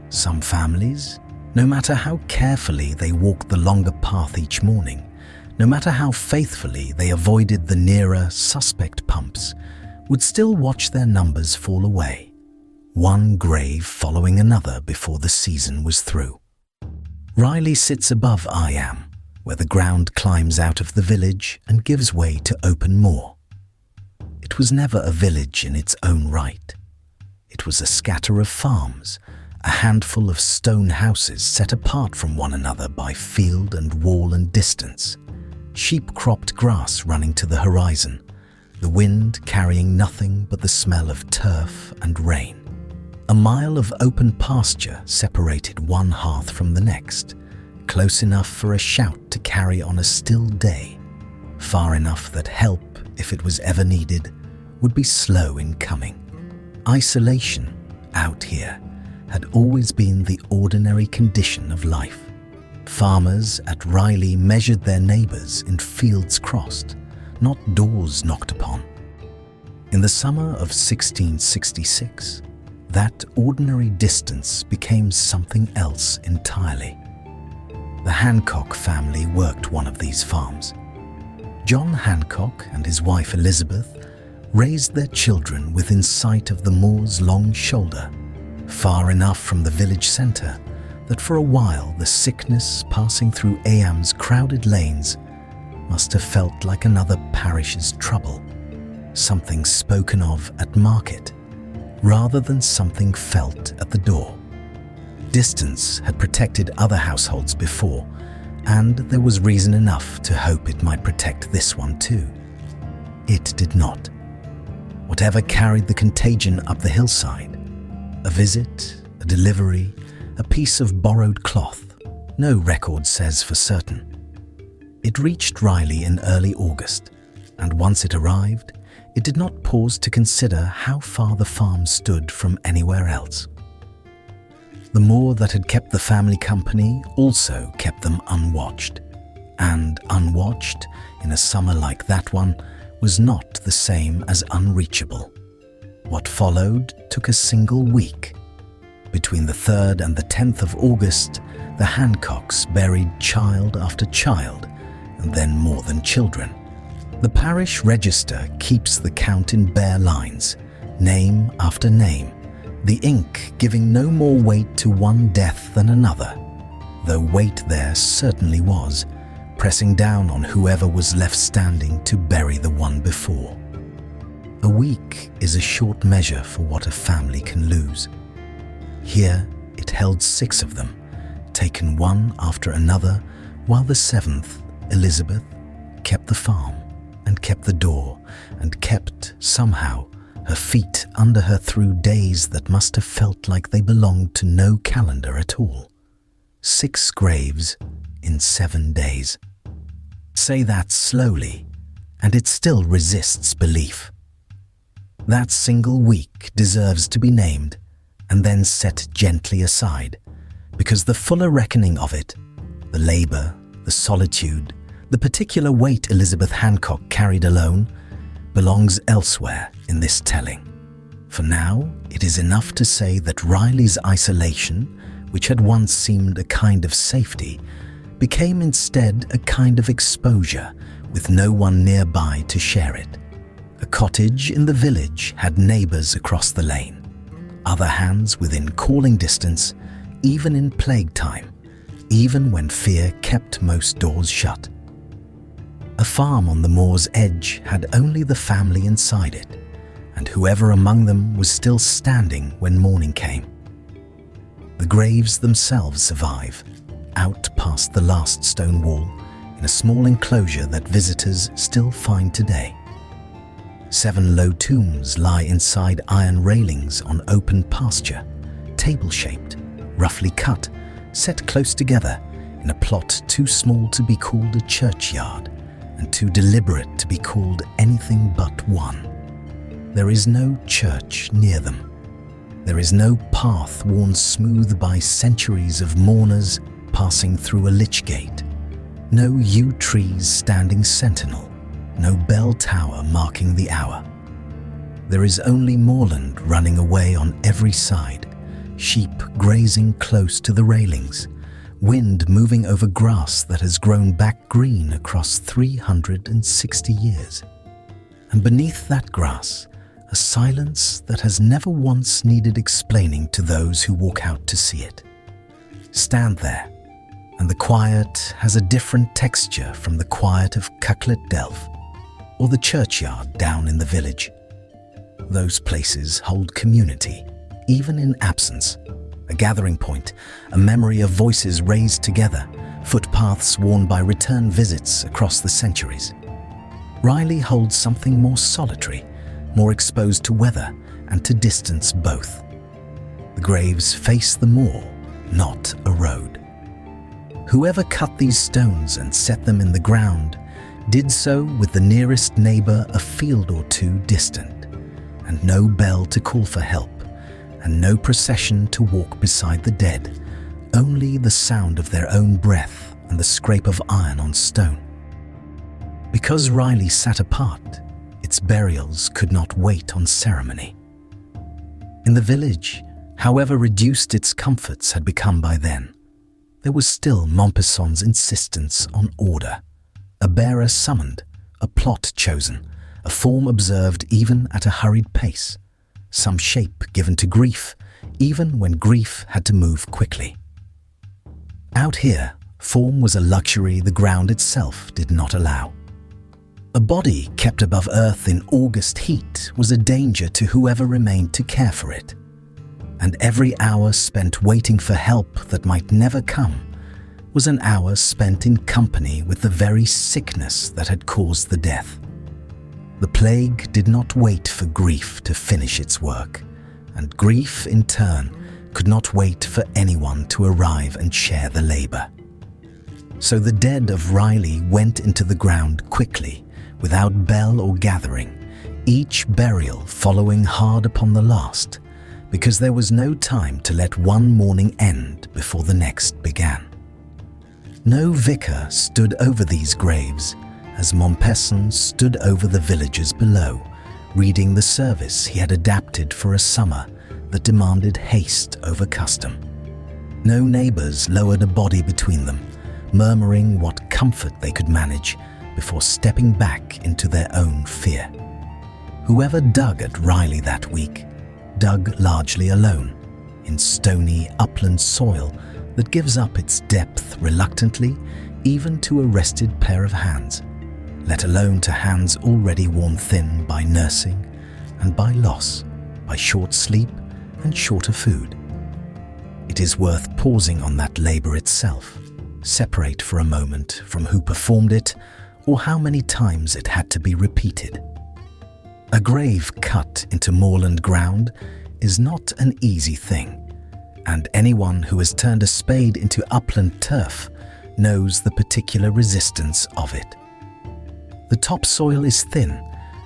Some families, no matter how carefully they walked the longer path each morning, no matter how faithfully they avoided the nearer, suspect pumps, would still watch their numbers fall away, one grave following another before the season was through. Riley sits above Eyam, where the ground climbs out of the village and gives way to open moor. It was never a village in its own right. It was a scatter of farms, a handful of stone houses set apart from one another by field and wall and distance, sheep-cropped grass running to the horizon, the wind carrying nothing but the smell of turf and rain. A mile of open pasture separated one hearth from the next, close enough for a shout to carry on a still day, far enough that help, if it was ever needed, would be slow in coming. Isolation, out here, had always been the ordinary condition of life. Farmers at Riley measured their neighbours in fields crossed, not doors knocked upon. In the summer of 1666, that ordinary distance became something else entirely. The Hancock family worked one of these farms. John Hancock and his wife Elizabeth raised their children within sight of the moor's long shoulder, far enough from the village centre that for a while the sickness passing through Eyam's crowded lanes must have felt like another parish's trouble, something spoken of at market, rather than something felt at the door. Distance had protected other households before, and there was reason enough to hope it might protect this one too. It did not. Whatever carried the contagion up the hillside, a visit, a delivery, a piece of borrowed cloth, no record says for certain. It reached Riley in early August, and once it arrived, it did not pause to consider how far the farm stood from anywhere else. The moor that had kept the family company also kept them unwatched, and unwatched in a summer like that one was not the same as unreachable. What followed took a single week. Between the 3rd and the 10th of August, the Hancocks buried child after child, and then more than children. The parish register keeps the count in bare lines, name after name, the ink giving no more weight to one death than another, though weight there certainly was, pressing down on whoever was left standing to bury the one before. A week is a short measure for what a family can lose. Here it held 6 of them, taken one after another, while the 7th, Elizabeth, kept the farm and kept the door and kept, somehow, her feet under her through days that must have felt like they belonged to no calendar at all. 6 graves in 7 days. Say that slowly, and it still resists belief. That single week deserves to be named and then set gently aside, because the fuller reckoning of it, the labour, the solitude, the particular weight Elizabeth Hancock carried alone, belongs elsewhere in this telling. For now, it is enough to say that Riley's isolation, which had once seemed a kind of safety, became instead a kind of exposure, with no one nearby to share it. A cottage in the village had neighbours across the lane, other hands within calling distance, even in plague time, even when fear kept most doors shut. A farm on the moor's edge had only the family inside it, and whoever among them was still standing when morning came. The graves themselves survive, out past the last stone wall, in a small enclosure that visitors still find today. 7 low tombs lie inside iron railings on open pasture, table-shaped, roughly cut, set close together in a plot too small to be called a churchyard and too deliberate to be called anything but one. There is no church near them. There is no path worn smooth by centuries of mourners passing through a lich gate, no yew trees standing sentinel, no bell tower marking the hour. There is only moorland running away on every side, sheep grazing close to the railings, wind moving over grass that has grown back green across 360 years. And beneath that grass, a silence that has never once needed explaining to those who walk out to see it. Stand there, and the quiet has a different texture from the quiet of Cucklet Delph or the churchyard down in the village. Those places hold community, even in absence, a gathering point, a memory of voices raised together, footpaths worn by return visits across the centuries. Riley holds something more solitary, more exposed to weather and to distance both. The graves face the moor, not a road. Whoever cut these stones and set them in the ground did so with the nearest neighbour a field or two distant, and no bell to call for help, and no procession to walk beside the dead, only the sound of their own breath and the scrape of iron on stone. Because Riley sat apart, it its burials could not wait on ceremony. In the village, however reduced its comforts had become by then, there was still Mompesson's insistence on order. A bearer summoned, a plot chosen, a form observed even at a hurried pace, some shape given to grief, even when grief had to move quickly. Out here, form was a luxury the ground itself did not allow. A body kept above earth in August heat was a danger to whoever remained to care for it. And every hour spent waiting for help that might never come was an hour spent in company with the very sickness that had caused the death. The plague did not wait for grief to finish its work, and grief, in turn, could not wait for anyone to arrive and share the labour. So the dead of Riley went into the ground quickly, without bell or gathering, each burial following hard upon the last, because there was no time to let one morning end before the next began. No vicar stood over these graves, as Mompesson stood over the villagers below, reading the service he had adapted for a summer that demanded haste over custom. No neighbours lowered a body between them, murmuring what comfort they could manage before stepping back into their own fear. Whoever dug at Riley that week dug largely alone, in stony upland soil that gives up its depth reluctantly even to a rested pair of hands, let alone to hands already worn thin by nursing and by loss, by short sleep and shorter food. It is worth pausing on that labour itself, separate for a moment from who performed it or how many times it had to be repeated. A grave cut into moorland ground is not an easy thing, and anyone who has turned a spade into upland turf knows the particular resistance of it. The topsoil is thin,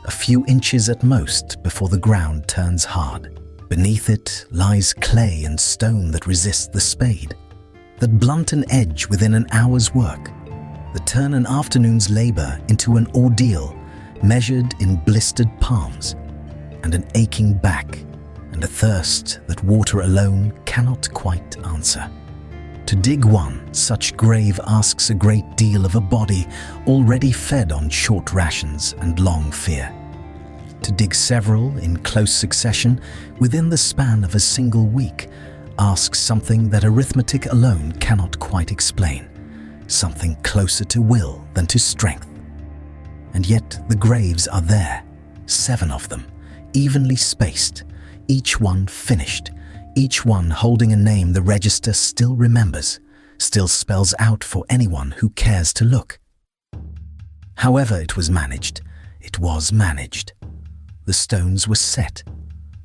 a few inches at most before the ground turns hard. Beneath it lies clay and stone that resist the spade, that blunt an edge within an hour's work, that turn an afternoon's labour into an ordeal measured in blistered palms, and an aching back, and a thirst that water alone cannot quite answer. To dig one such grave asks a great deal of a body already fed on short rations and long fear. To dig several in close succession within the span of a single week asks something that arithmetic alone cannot quite explain, something closer to will than to strength. And yet the graves are there, 7 of them, evenly spaced, each one finished, each one holding a name the register still remembers, still spells out for anyone who cares to look. However it was managed, it was managed. The stones were set.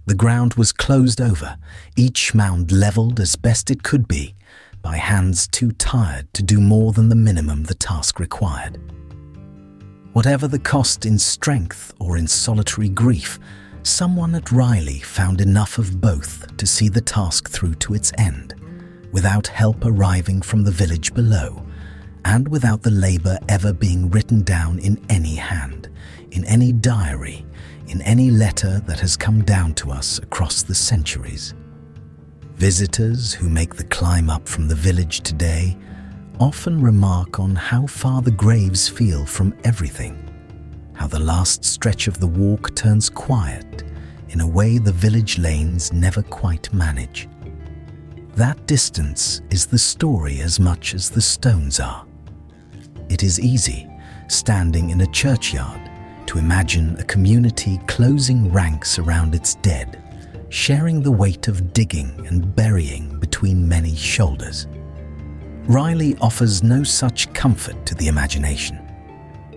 The ground was closed over, each mound levelled as best it could be, by hands too tired to do more than the minimum the task required. Whatever the cost in strength or in solitary grief, someone at Riley found enough of both to see the task through to its end, without help arriving from the village below, and without the labour ever being written down in any hand, in any diary, in any letter that has come down to us across the centuries. Visitors who make the climb up from the village today often remark on how far the graves feel from everything, how the last stretch of the walk turns quiet in a way the village lanes never quite manage. That distance is the story as much as the stones are. It is easy, standing in a churchyard, to imagine a community closing ranks around its dead, sharing the weight of digging and burying between many shoulders. Riley offers no such comfort to the imagination.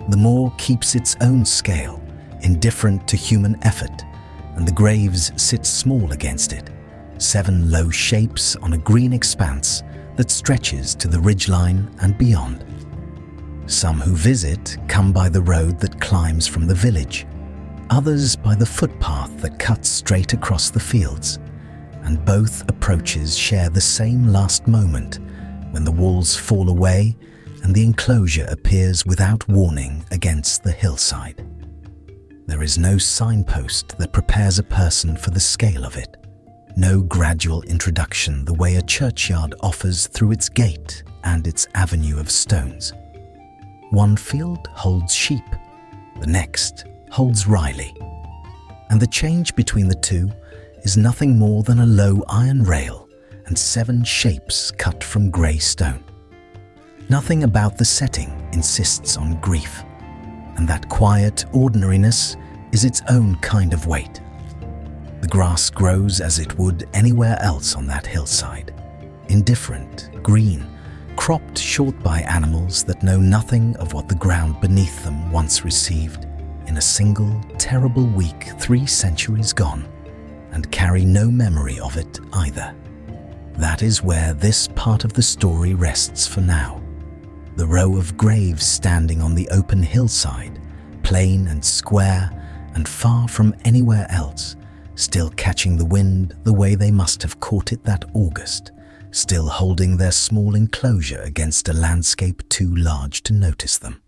The moor keeps its own scale, indifferent to human effort, and the graves sit small against it, 7 low shapes on a green expanse that stretches to the ridgeline and beyond. Some who visit come by the road that climbs from the village, others by the footpath that cuts straight across the fields, and both approaches share the same last moment when the walls fall away and the enclosure appears without warning against the hillside. There is no signpost that prepares a person for the scale of it. No gradual introduction the way a churchyard offers through its gate and its avenue of stones. One field holds sheep, the next holds Riley. And the change between the two is nothing more than a low iron rail and 7 shapes cut from grey stone. Nothing about the setting insists on grief, and that quiet ordinariness is its own kind of weight. The grass grows as it would anywhere else on that hillside, indifferent, green, cropped short by animals that know nothing of what the ground beneath them once received in a single terrible week 3 centuries gone, and carry no memory of it either. That is where this part of the story rests for now. The row of graves standing on the open hillside, plain and square and far from anywhere else, still catching the wind the way they must have caught it that August, still holding their small enclosure against a landscape too large to notice them.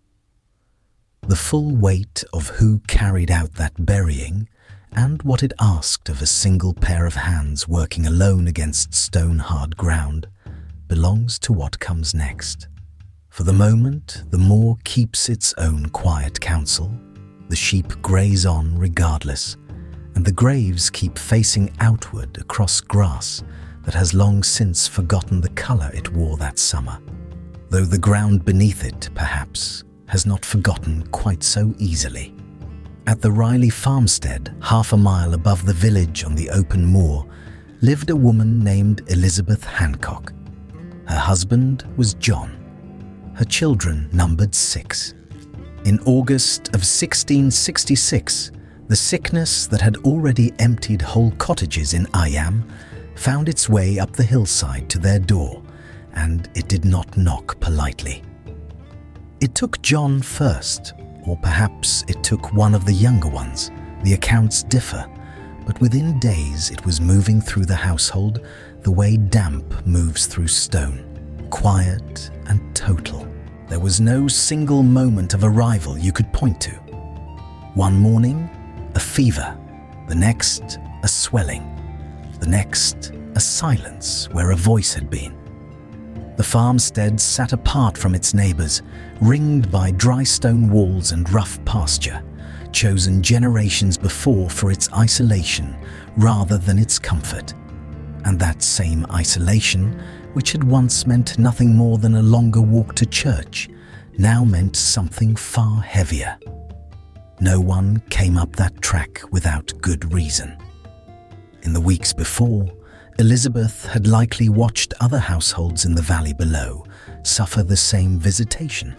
The full weight of who carried out that burying, and what it asked of a single pair of hands working alone against stone-hard ground, belongs to what comes next. For the moment, the moor keeps its own quiet counsel, the sheep graze on regardless, and the graves keep facing outward across grass that has long since forgotten the colour it wore that summer, though the ground beneath it, perhaps, has not forgotten quite so easily. At the Riley farmstead, half a mile above the village on the open moor, lived a woman named Elizabeth Hancock. Her husband was John. Her children numbered 6. In August of 1666, the sickness that had already emptied whole cottages in Eyam found its way up the hillside to their door, and it did not knock politely. It took John first, or perhaps it took one of the younger ones. The accounts differ, but within days it was moving through the household the way damp moves through stone, quiet and total. There was no single moment of arrival you could point to. One morning, a fever, the next, a swelling, the next, a silence where a voice had been. The farmstead sat apart from its neighbours, ringed by dry stone walls and rough pasture, chosen generations before for its isolation rather than its comfort. And that same isolation, which had once meant nothing more than a longer walk to church, now meant something far heavier. No one came up that track without good reason. In the weeks before, Elizabeth had likely watched other households in the valley below suffer the same visitation,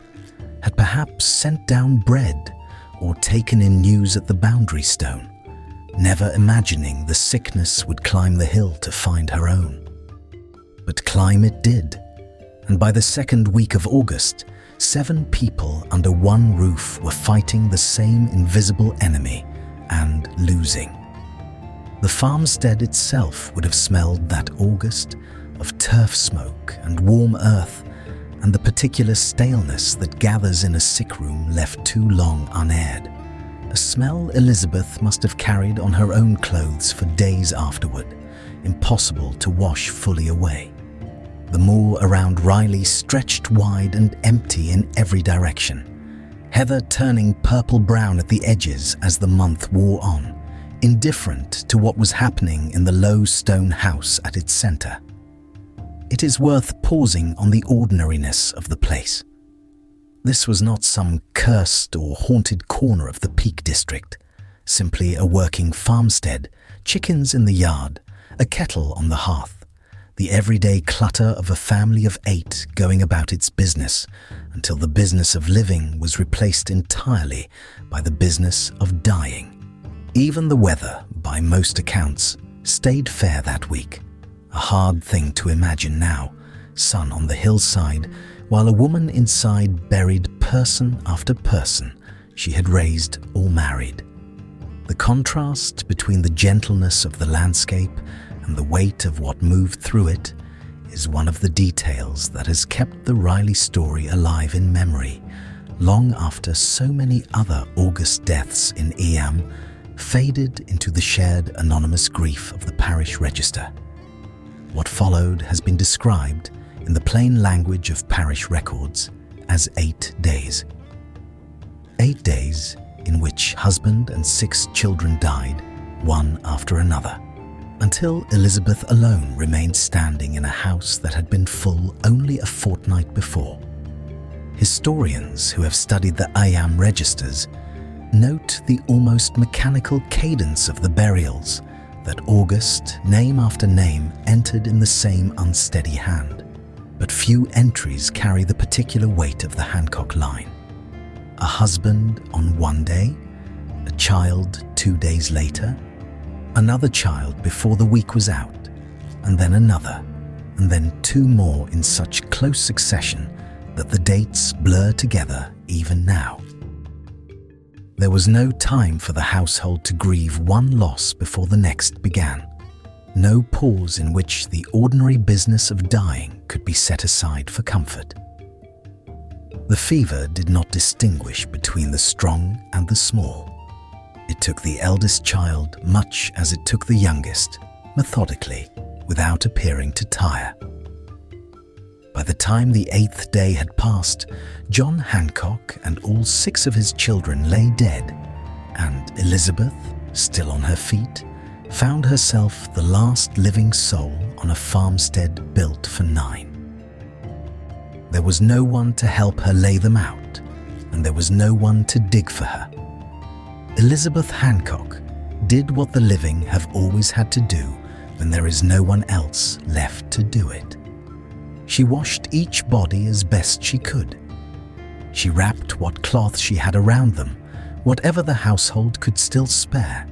had perhaps sent down bread or taken in news at the boundary stone, never imagining the sickness would climb the hill to find her own. But climb it did, and by the second week of August, 7 people under one roof were fighting the same invisible enemy and losing. The farmstead itself would have smelled that August of turf smoke and warm earth and the particular staleness that gathers in a sick room left too long unaired, a smell Elizabeth must have carried on her own clothes for days afterward, impossible to wash fully away. The moor around Riley stretched wide and empty in every direction, heather turning purple-brown at the edges as the month wore on, indifferent to what was happening in the low stone house at its centre. It is worth pausing on the ordinariness of the place. This was not some cursed or haunted corner of the Peak District, simply a working farmstead, chickens in the yard, a kettle on the hearth, the everyday clutter of a family of 8 going about its business until the business of living was replaced entirely by the business of dying. Even the weather, by most accounts, stayed fair that week. A hard thing to imagine now, sun on the hillside, while a woman inside buried person after person she had raised or married. The contrast between the gentleness of the landscape and the weight of what moved through it is one of the details that has kept the Riley story alive in memory long after so many other august deaths in Eyam faded into the shared anonymous grief of the parish register. What followed has been described in the plain language of parish records as 8 days. 8 days in which husband and 6 children died, one after another, until Elizabeth alone remained standing in a house that had been full only a fortnight before. Historians who have studied the Eyam registers note the almost mechanical cadence of the burials, that August, name after name, entered in the same unsteady hand. But few entries carry the particular weight of the Hancock line. A husband on one day, a child 2 days later, another child before the week was out, and then another, and then 2 more in such close succession that the dates blur together even now. There was no time for the household to grieve one loss before the next began. No pause in which the ordinary business of dying could be set aside for comfort. The fever did not distinguish between the strong and the small. It took the eldest child much as it took the youngest, methodically, without appearing to tire. By the time the 8th day had passed, John Hancock and all 6 of his children lay dead, and Elizabeth, still on her feet, found herself the last living soul on a farmstead built for 9. There was no one to help her lay them out, and there was no one to dig for her. Elizabeth Hancock did what the living have always had to do when there is no one else left to do it. She washed each body as best she could. She wrapped what cloth she had around them, whatever the household could still spare,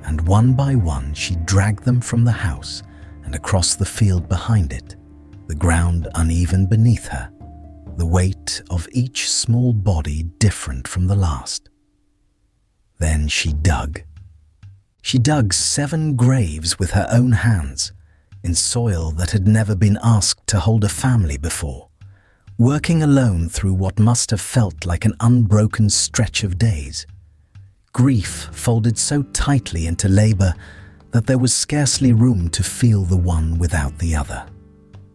and one by one she dragged them from the house and across the field behind it, the ground uneven beneath her, the weight of each small body different from the last. Then she dug. She dug 7 graves with her own hands, in soil that had never been asked to hold a family before, working alone through what must have felt like an unbroken stretch of days. Grief folded so tightly into labour that there was scarcely room to feel the one without the other.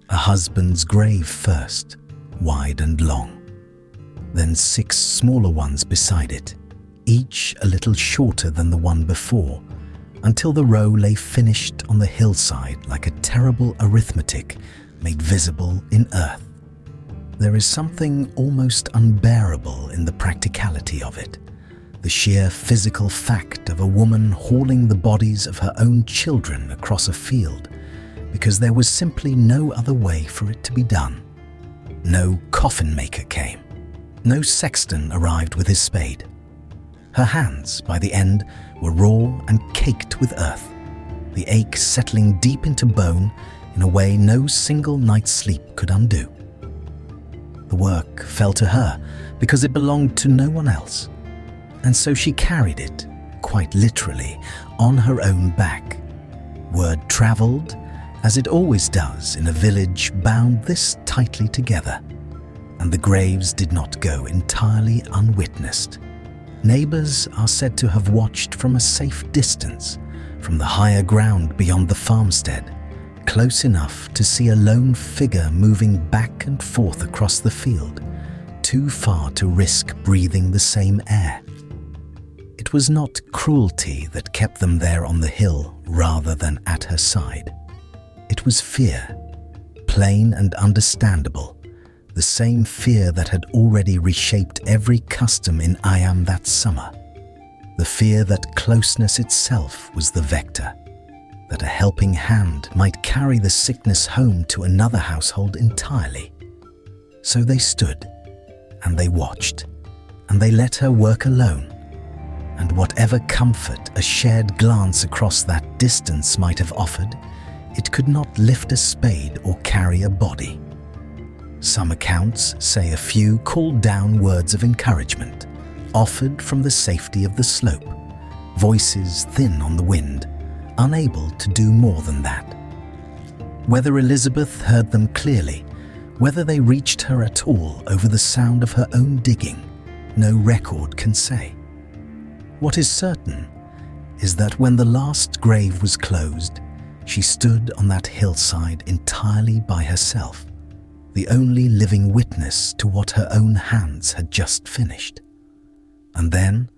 A husband's grave first, wide and long, then 6 smaller ones beside it, each a little shorter than the one before, until the row lay finished on the hillside like a terrible arithmetic made visible in earth. There is something almost unbearable in the practicality of it, the sheer physical fact of a woman hauling the bodies of her own children across a field, because there was simply no other way for it to be done. No coffin maker came. No sexton arrived with his spade. Her hands, by the end, were raw and caked with earth, the ache settling deep into bone in a way no single night's sleep could undo. The work fell to her because it belonged to no one else, and so she carried it, quite literally, on her own back. Word travelled, as it always does in a village bound this tightly together, and the graves did not go entirely unwitnessed. Neighbours are said to have watched from a safe distance, from the higher ground beyond the farmstead, close enough to see a lone figure moving back and forth across the field, too far to risk breathing the same air. It was not cruelty that kept them there on the hill rather than at her side. It was fear, plain and understandable, the same fear that had already reshaped every custom in Eyam that summer. The fear that closeness itself was the vector, that a helping hand might carry the sickness home to another household entirely. So they stood, and they watched, and they let her work alone, and whatever comfort a shared glance across that distance might have offered, it could not lift a spade or carry a body. Some accounts say a few called down words of encouragement, offered from the safety of the slope, voices thin on the wind, unable to do more than that. Whether Elizabeth heard them clearly, whether they reached her at all over the sound of her own digging, no record can say. What is certain is that when the last grave was closed, she stood on that hillside entirely by herself, the only living witness to what her own hands had just finished. And then,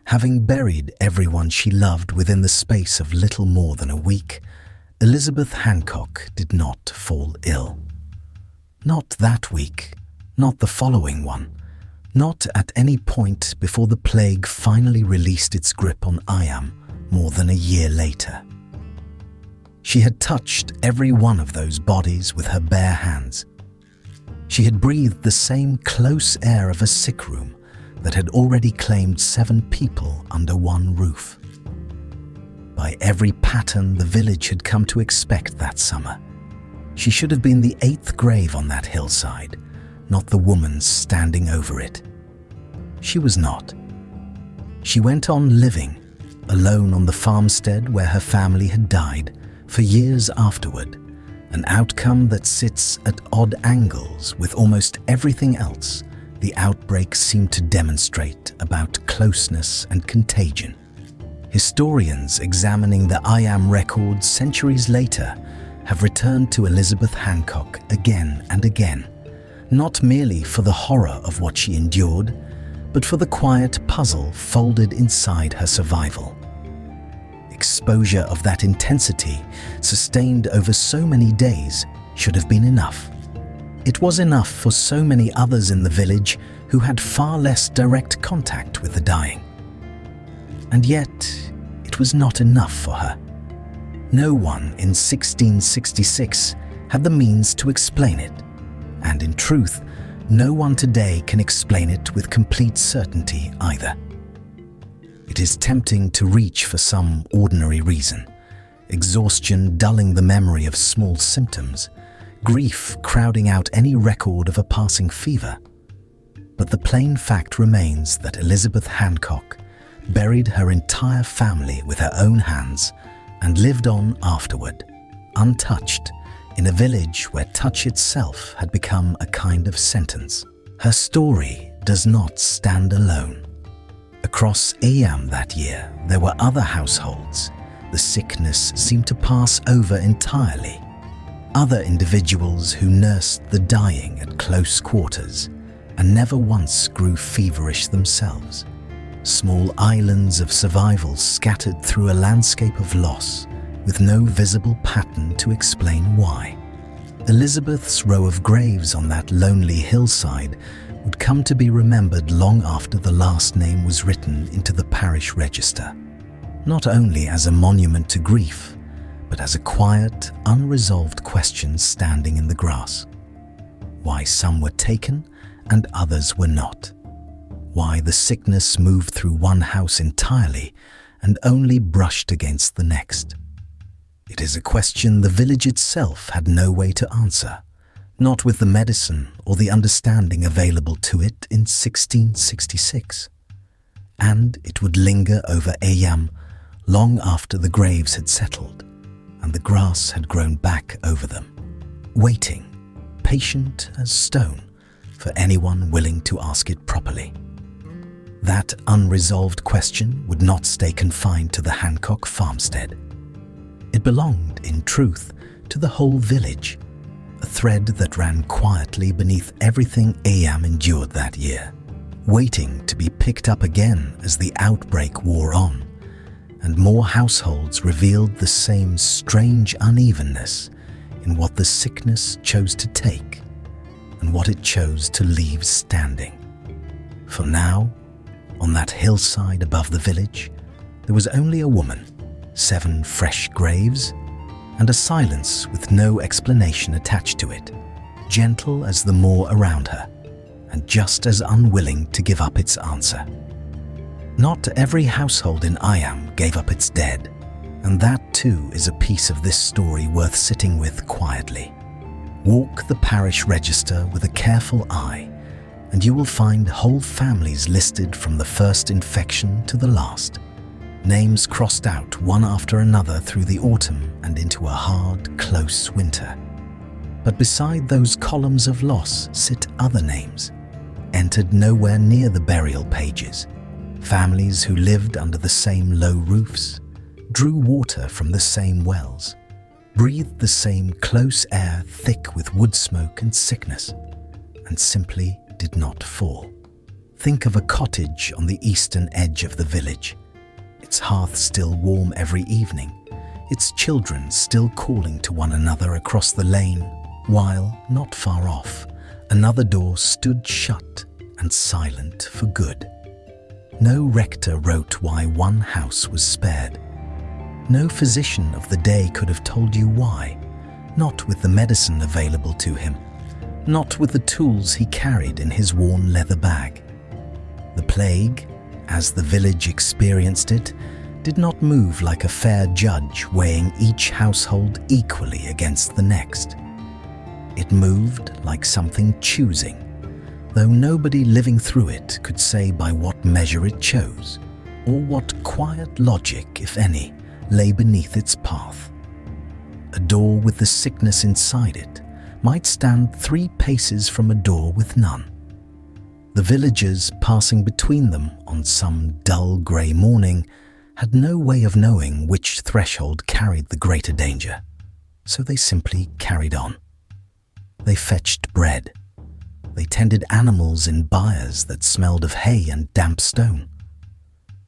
having buried everyone she loved within the space of little more than a week, Elizabeth Hancock did not fall ill. Not that week, not the following one, not at any point before the plague finally released its grip on Eyam more than a year later. She had touched every one of those bodies with her bare hands. She had breathed the same close air of a sick room that had already claimed 7 people under one roof. By every pattern the village had come to expect that summer, she should have been the 8th grave on that hillside, not the woman standing over it. She was not. She went on living, alone on the farmstead where her family had died, for years afterward, an outcome that sits at odd angles with almost everything else the outbreak seemed to demonstrate about closeness and contagion. Historians examining the Eyam records centuries later have returned to Elizabeth Hancock again and again, not merely for the horror of what she endured, but for the quiet puzzle folded inside her survival. Exposure of that intensity, sustained over so many days, should have been enough. It was enough for so many others in the village who had far less direct contact with the dying. And yet, it was not enough for her. No one in 1666 had the means to explain it, and in truth, no one today can explain it with complete certainty either. It is tempting to reach for some ordinary reason, exhaustion dulling the memory of small symptoms, grief crowding out any record of a passing fever. But the plain fact remains that Elizabeth Hancock buried her entire family with her own hands and lived on afterward, untouched, in a village where touch itself had become a kind of sentence. Her story does not stand alone. Across Eyam that year, there were other households. The sickness seemed to pass over entirely. Other individuals who nursed the dying at close quarters and never once grew feverish themselves. Small islands of survival scattered through a landscape of loss with no visible pattern to explain why. Elizabeth's row of graves on that lonely hillside would come to be remembered long after the last name was written into the parish register, not only as a monument to grief, but as a quiet, unresolved question standing in the grass. Why some were taken and others were not. Why the sickness moved through one house entirely and only brushed against the next. It is a question the village itself had no way to answer, not with the medicine or the understanding available to it in 1666. And it would linger over Eyam long after the graves had settled and the grass had grown back over them, waiting, patient as stone, for anyone willing to ask it properly. That unresolved question would not stay confined to the Hancock farmstead. It belonged, in truth, to the whole village, a thread that ran quietly beneath everything Eyam endured that year, waiting to be picked up again as the outbreak wore on, and more households revealed the same strange unevenness in what the sickness chose to take and what it chose to leave standing. For now, on that hillside above the village, there was only a woman, 7 fresh graves, and a silence with no explanation attached to it, gentle as the moor around her, and just as unwilling to give up its answer. Not every household in Eyam gave up its dead, and that too is a piece of this story worth sitting with quietly. Walk the parish register with a careful eye, and you will find whole families listed from the first infection to the last, names crossed out one after another through the autumn and into a hard, close winter. But beside those columns of loss sit other names, entered nowhere near the burial pages. Families who lived under the same low roofs, drew water from the same wells, breathed the same close air thick with wood smoke and sickness, and simply did not fall. Think of a cottage on the eastern edge of the village, its hearth still warm every evening, its children still calling to one another across the lane, while, not far off, another door stood shut and silent for good. No rector wrote why one house was spared. No physician of the day could have told you why, not with the medicine available to him, not with the tools he carried in his worn leather bag. The plague, as the village experienced it, did not move like a fair judge weighing each household equally against the next. It moved like something choosing, though nobody living through it could say by what measure it chose, or what quiet logic, if any, lay beneath its path. A door with the sickness inside it might stand 3 paces from a door with none. The villagers passing between them on some dull grey morning had no way of knowing which threshold carried the greater danger, so they simply carried on. They fetched bread. They tended animals in byres that smelled of hay and damp stone.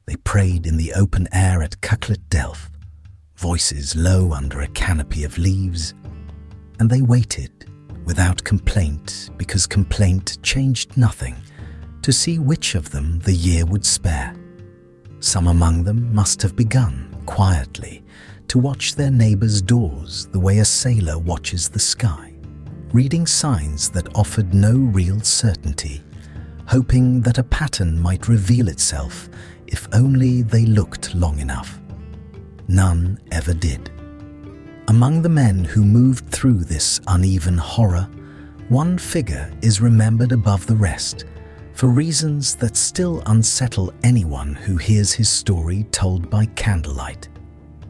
They prayed in the open air at Cucklet Delph, voices low under a canopy of leaves, and they waited, without complaint, because complaint changed nothing, to see which of them the year would spare. Some among them must have begun, quietly, to watch their neighbours' doors the way a sailor watches the sky, reading signs that offered no real certainty, hoping that a pattern might reveal itself if only they looked long enough. None ever did. Among the men who moved through this uneven horror, one figure is remembered above the rest, for reasons that still unsettle anyone who hears his story told by candlelight.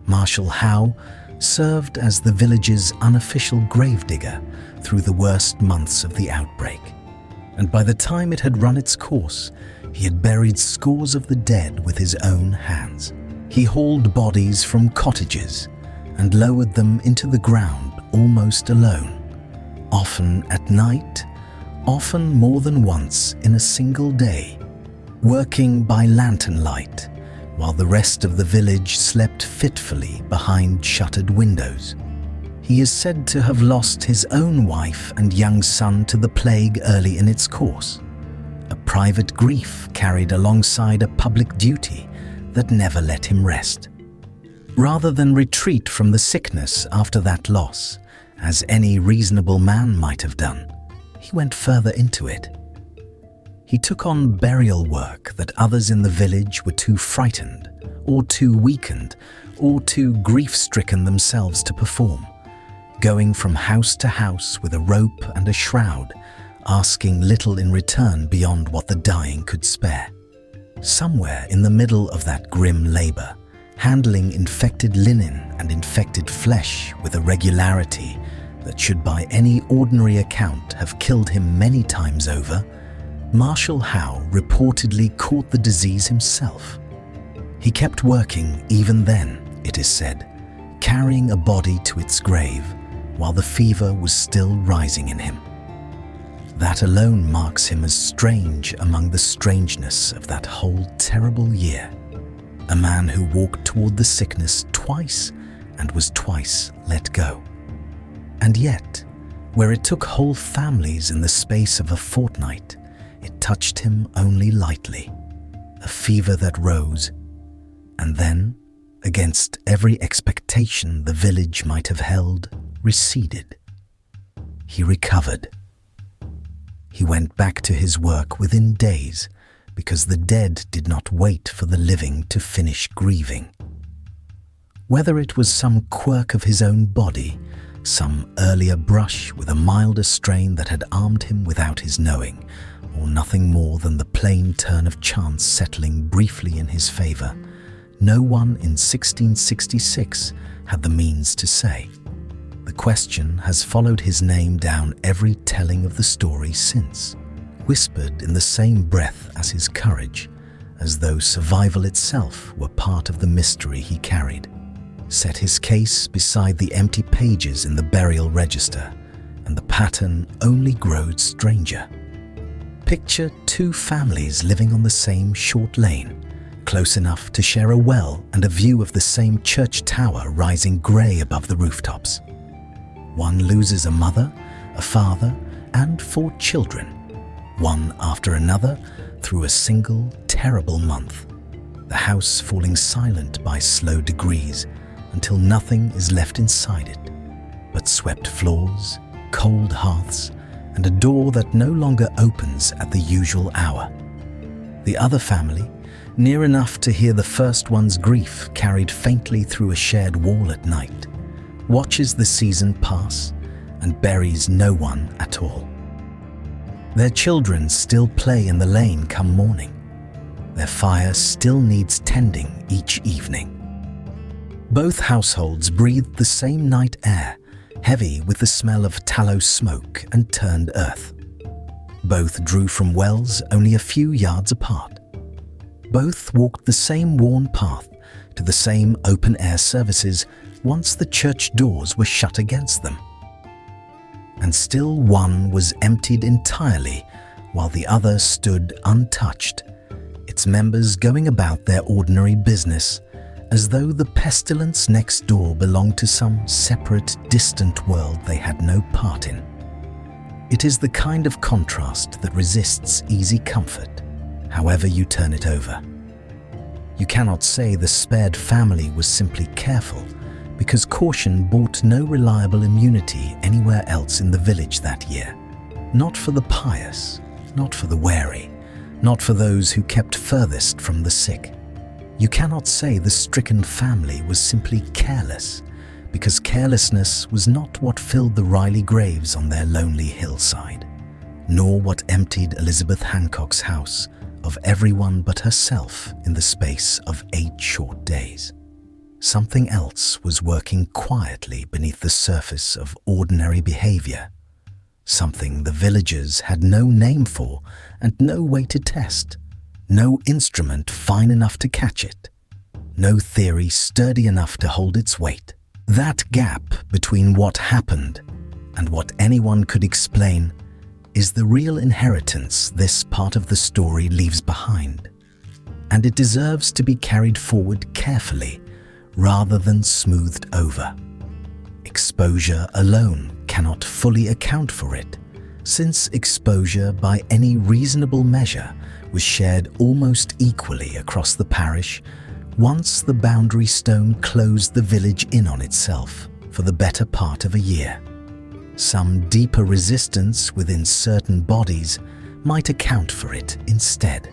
Marshal Howe served as the village's unofficial gravedigger through the worst months of the outbreak, and by the time it had run its course, he had buried scores of the dead with his own hands. He hauled bodies from cottages and lowered them into the ground almost alone, often at night, often more than once in a single day, working by lantern light, while the rest of the village slept fitfully behind shuttered windows. He is said to have lost his own wife and young son to the plague early in its course, a private grief carried alongside a public duty that never let him rest. Rather than retreat from the sickness after that loss, as any reasonable man might have done, he went further into it. He took on burial work that others in the village were too frightened, or too weakened, or too grief-stricken themselves to perform, going from house to house with a rope and a shroud, asking little in return beyond what the dying could spare. Somewhere in the middle of that grim labour, handling infected linen and infected flesh with a regularity that should by any ordinary account have killed him many times over, Marshal Howe reportedly caught the disease himself. He kept working even then, it is said, carrying a body to its grave while the fever was still rising in him. That alone marks him as strange among the strangeness of that whole terrible year. A man who walked toward the sickness twice and was twice let go. And yet, where it took whole families in the space of a fortnight, it touched him only lightly, a fever that rose, and then, against every expectation the village might have held, receded. He recovered. He went back to his work within days, because the dead did not wait for the living to finish grieving. Whether it was some quirk of his own body, some earlier brush with a milder strain that had armed him without his knowing, or nothing more than the plain turn of chance settling briefly in his favour, no one in 1666 had the means to say. The question has followed his name down every telling of the story since. whispered in the same breath as his courage, as though survival itself were part of the mystery he carried, set his case beside the empty pages in the burial register, and the pattern only growed stranger. Picture two families living on the same short lane, close enough to share a well and a view of the same church tower rising grey above the rooftops. One loses a mother, a father, and 4 children, one after another, through a single terrible month, the house falling silent by slow degrees until nothing is left inside it but swept floors, cold hearths, and a door that no longer opens at the usual hour. The other family, near enough to hear the first one's grief carried faintly through a shared wall at night, watches the season pass and buries no one at all. Their children still play in the lane come morning. Their fire still needs tending each evening. Both households breathed the same night air, heavy with the smell of tallow smoke and turned earth. Both drew from wells only a few yards apart. Both walked the same worn path to the same open-air services once the church doors were shut against them. And still one was emptied entirely while the other stood untouched, its members going about their ordinary business as though the pestilence next door belonged to some separate, distant world they had no part in. It is the kind of contrast that resists easy comfort, however you turn it over. You cannot say the spared family was simply careful, because caution bought no reliable immunity anywhere else in the village that year. Not for the pious, not for the wary, not for those who kept furthest from the sick. You cannot say the stricken family was simply careless, because carelessness was not what filled the Riley graves on their lonely hillside, nor what emptied Elizabeth Hancock's house of everyone but herself in the space of 8 short days. Something else was working quietly beneath the surface of ordinary behavior, something the villagers had no name for and no way to test, no instrument fine enough to catch it, no theory sturdy enough to hold its weight. That gap between what happened and what anyone could explain is the real inheritance this part of the story leaves behind, and it deserves to be carried forward carefully rather than smoothed over. Exposure alone cannot fully account for it, since exposure by any reasonable measure was shared almost equally across the parish once the boundary stone closed the village in on itself for the better part of a year. Some deeper resistance within certain bodies might account for it instead.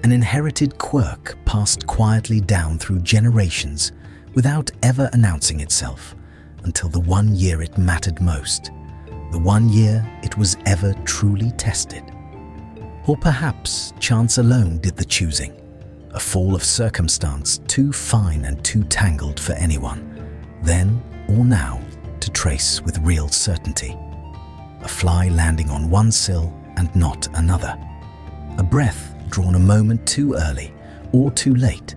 An inherited quirk passed quietly down through generations without ever announcing itself until the one year it mattered most, the one year it was ever truly tested. Or perhaps chance alone did the choosing, a fall of circumstance too fine and too tangled for anyone, then or now, to trace with real certainty. A fly landing on one sill and not another. A breath drawn a moment too early or too late,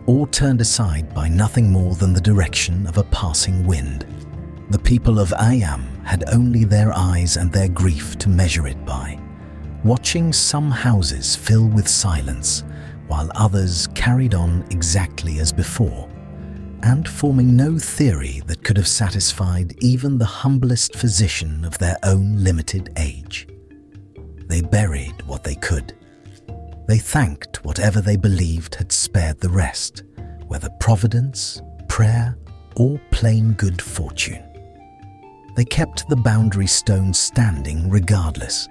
or turned aside by nothing more than the direction of a passing wind. The people of Eyam had only their eyes and their grief to measure it by, watching some houses fill with silence while others carried on exactly as before, and forming no theory that could have satisfied even the humblest physician of their own limited age. They buried what they could. They thanked whatever they believed had spared the rest, whether providence, prayer, or plain good fortune. They kept the boundary stone standing regardless,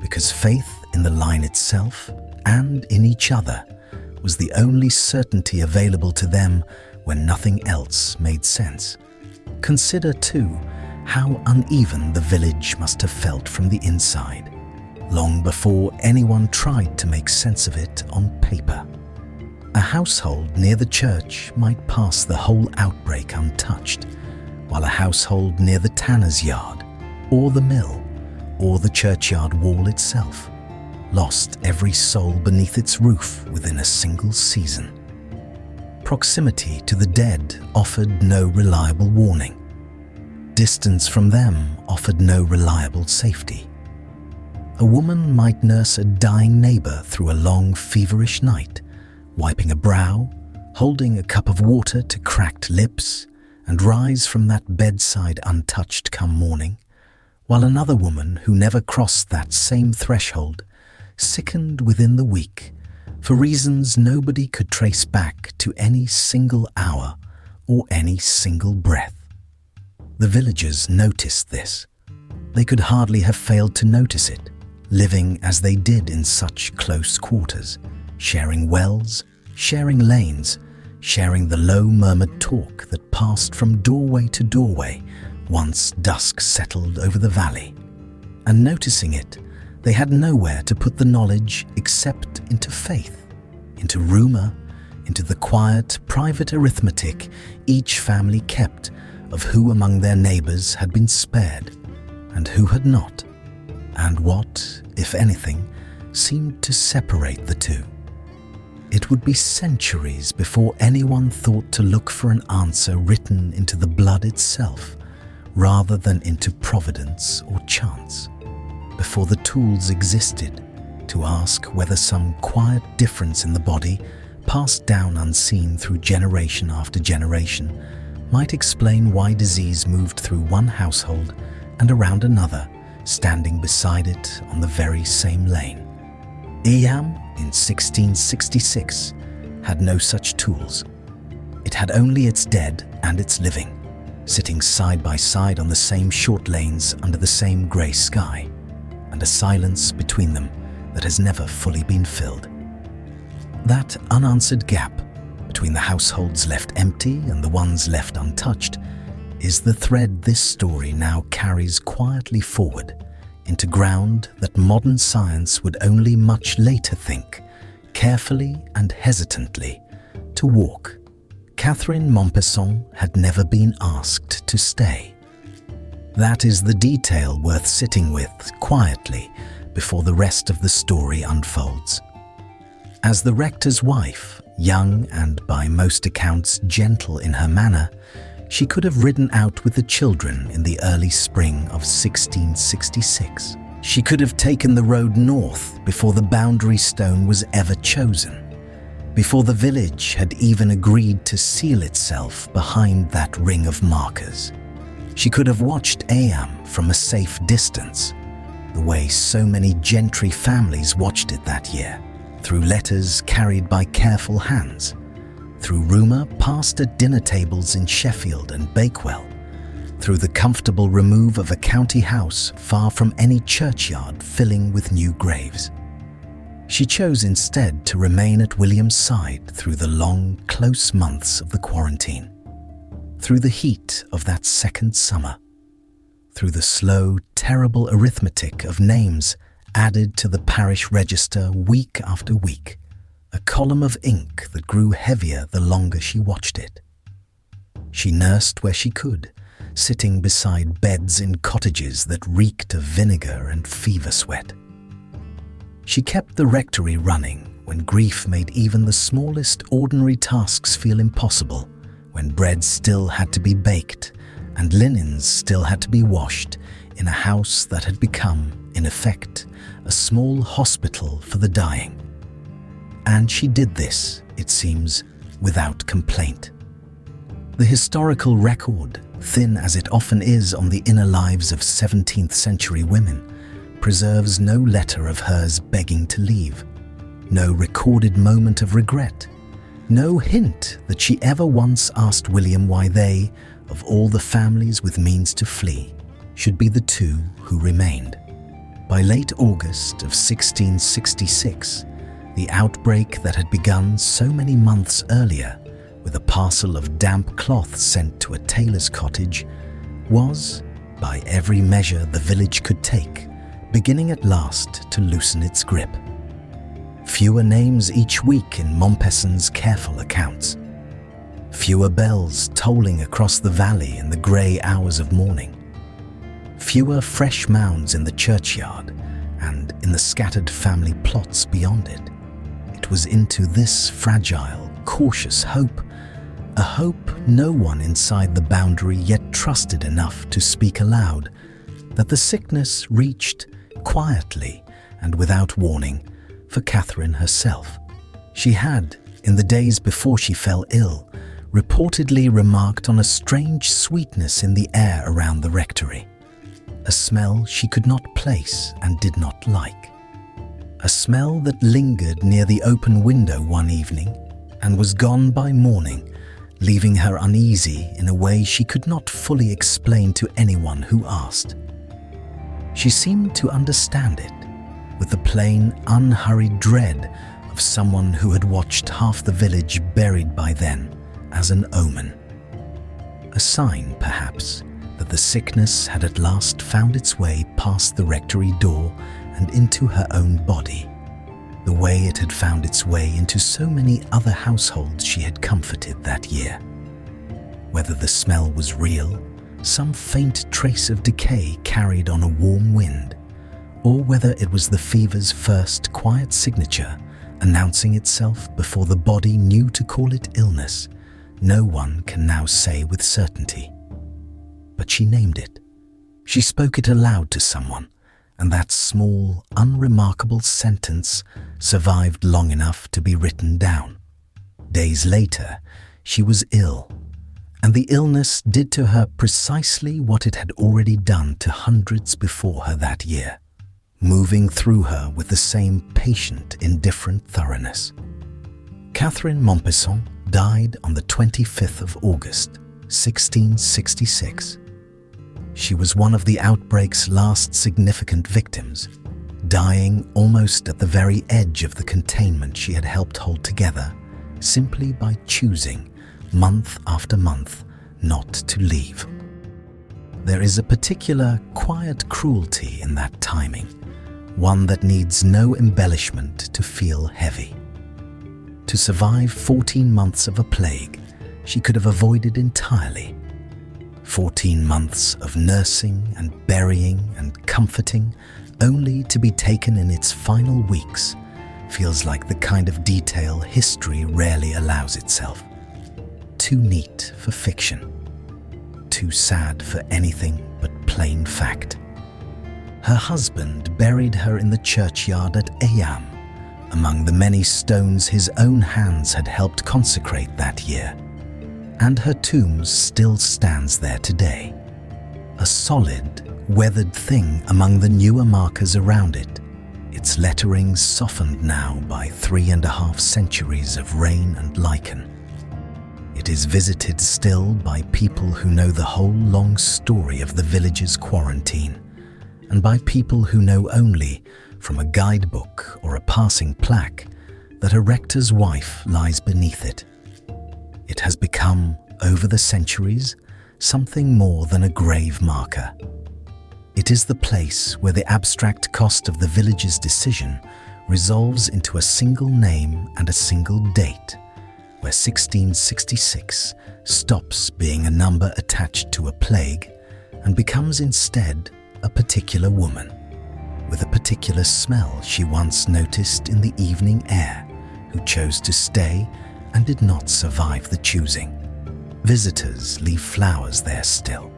because faith in the line itself and in each other was the only certainty available to them when nothing else made sense. Consider, too, how uneven the village must have felt from the inside, long before anyone tried to make sense of it on paper. A household near the church might pass the whole outbreak untouched, while a household near the tanner's yard, or the mill, or the churchyard wall itself lost every soul beneath its roof within a single season. Proximity to the dead offered no reliable warning. Distance from them offered no reliable safety. A woman might nurse a dying neighbour through a long, feverish night, wiping a brow, holding a cup of water to cracked lips, and rise from that bedside untouched come morning, while another woman who never crossed that same threshold sickened within the week for reasons nobody could trace back to any single hour or any single breath. The villagers noticed this. They could hardly have failed to notice it, living as they did in such close quarters, sharing wells, sharing lanes, sharing the low murmured talk that passed from doorway to doorway once dusk settled over the valley. And noticing it, they had nowhere to put the knowledge except into faith, into rumour, into the quiet, private arithmetic each family kept of who among their neighbours had been spared and who had not, and what, if anything, seemed to separate the two. It would be centuries before anyone thought to look for an answer written into the blood itself, rather than into providence or chance, before the tools existed to ask whether some quiet difference in the body, passed down unseen through generation after generation, might explain why disease moved through one household and around another, standing beside it on the very same lane. Eyam, in 1666, had no such tools. It had only its dead and its living, sitting side by side on the same short lanes under the same grey sky, and a silence between them that has never fully been filled. That unanswered gap between the households left empty and the ones left untouched is the thread this story now carries quietly forward into ground that modern science would only much later think, carefully and hesitantly, to walk. Catherine Mompesson had never been asked to stay. That is the detail worth sitting with quietly before the rest of the story unfolds. As the rector's wife, young and by most accounts gentle in her manner, she could have ridden out with the children in the early spring of 1666. She could have taken the road north before the boundary stone was ever chosen, before the village had even agreed to seal itself behind that ring of markers. She could have watched Eyam from a safe distance, the way so many gentry families watched it that year, through letters carried by careful hands, through rumour passed at dinner tables in Sheffield and Bakewell, through the comfortable remove of a county house far from any churchyard filling with new graves. She chose instead to remain at William's side through the long, close months of the quarantine, through the heat of that second summer, through the slow, terrible arithmetic of names added to the parish register week after week, a column of ink that grew heavier the longer she watched it. She nursed where she could, sitting beside beds in cottages that reeked of vinegar and fever sweat. She kept the rectory running when grief made even the smallest ordinary tasks feel impossible, when bread still had to be baked and linens still had to be washed in a house that had become, in effect, a small hospital for the dying. And she did this, it seems, without complaint. The historical record, thin as it often is on the inner lives of 17th century women, preserves no letter of hers begging to leave, no recorded moment of regret, no hint that she ever once asked William why they, of all the families with means to flee, should be the two who remained. By late August of 1666, the outbreak that had begun so many months earlier with a parcel of damp cloth sent to a tailor's cottage was, by every measure the village could take, beginning at last to loosen its grip. Fewer names each week in Mompesson's careful accounts. Fewer bells tolling across the valley in the grey hours of morning. Fewer fresh mounds in the churchyard and in the scattered family plots beyond it. It was into this fragile, cautious hope, a hope no one inside the boundary yet trusted enough to speak aloud, that the sickness reached quietly and without warning for Catherine herself. She had, in the days before she fell ill, reportedly remarked on a strange sweetness in the air around the rectory, a smell she could not place and did not like. A smell that lingered near the open window one evening and was gone by morning, leaving her uneasy in a way she could not fully explain to anyone who asked. She seemed to understand it, with the plain, unhurried dread of someone who had watched half the village buried by then as an omen. A sign, perhaps, that the sickness had at last found its way past the rectory door and into her own body, the way it had found its way into so many other households she had comforted that year. Whether the smell was real, some faint trace of decay carried on a warm wind, or whether it was the fever's first quiet signature announcing itself before the body knew to call it illness, no one can now say with certainty. But she named it. She spoke it aloud to someone, and that small, unremarkable sentence survived long enough to be written down. Days later, she was ill, and the illness did to her precisely what it had already done to hundreds before her that year, moving through her with the same patient, indifferent thoroughness. Catherine Mompesson died on the 25th of August, 1666. She was one of the outbreak's last significant victims, dying almost at the very edge of the containment she had helped hold together, simply by choosing, month after month, not to leave. There is a particular quiet cruelty in that timing, one that needs no embellishment to feel heavy. To survive 14 months of a plague she could have avoided entirely. 14 months of nursing and burying and comforting, only to be taken in its final weeks, feels like the kind of detail history rarely allows itself. Too neat for fiction. Too sad for anything but plain fact. Her husband buried her in the churchyard at Eyam, among the many stones his own hands had helped consecrate that year, and her tomb still stands there today, a solid, weathered thing among the newer markers around it, its lettering softened now by 3.5 centuries of rain and lichen. It is visited still by people who know the whole long story of the village's quarantine, and by people who know only, from a guidebook or a passing plaque, that a rector's wife lies beneath it. It has become, over the centuries, something more than a grave marker. It is the place where the abstract cost of the village's decision resolves into a single name and a single date, where 1666 stops being a number attached to a plague and becomes instead a particular woman, with a particular smell she once noticed in the evening air, who chose to stay and did not survive the choosing. Visitors leave flowers there still,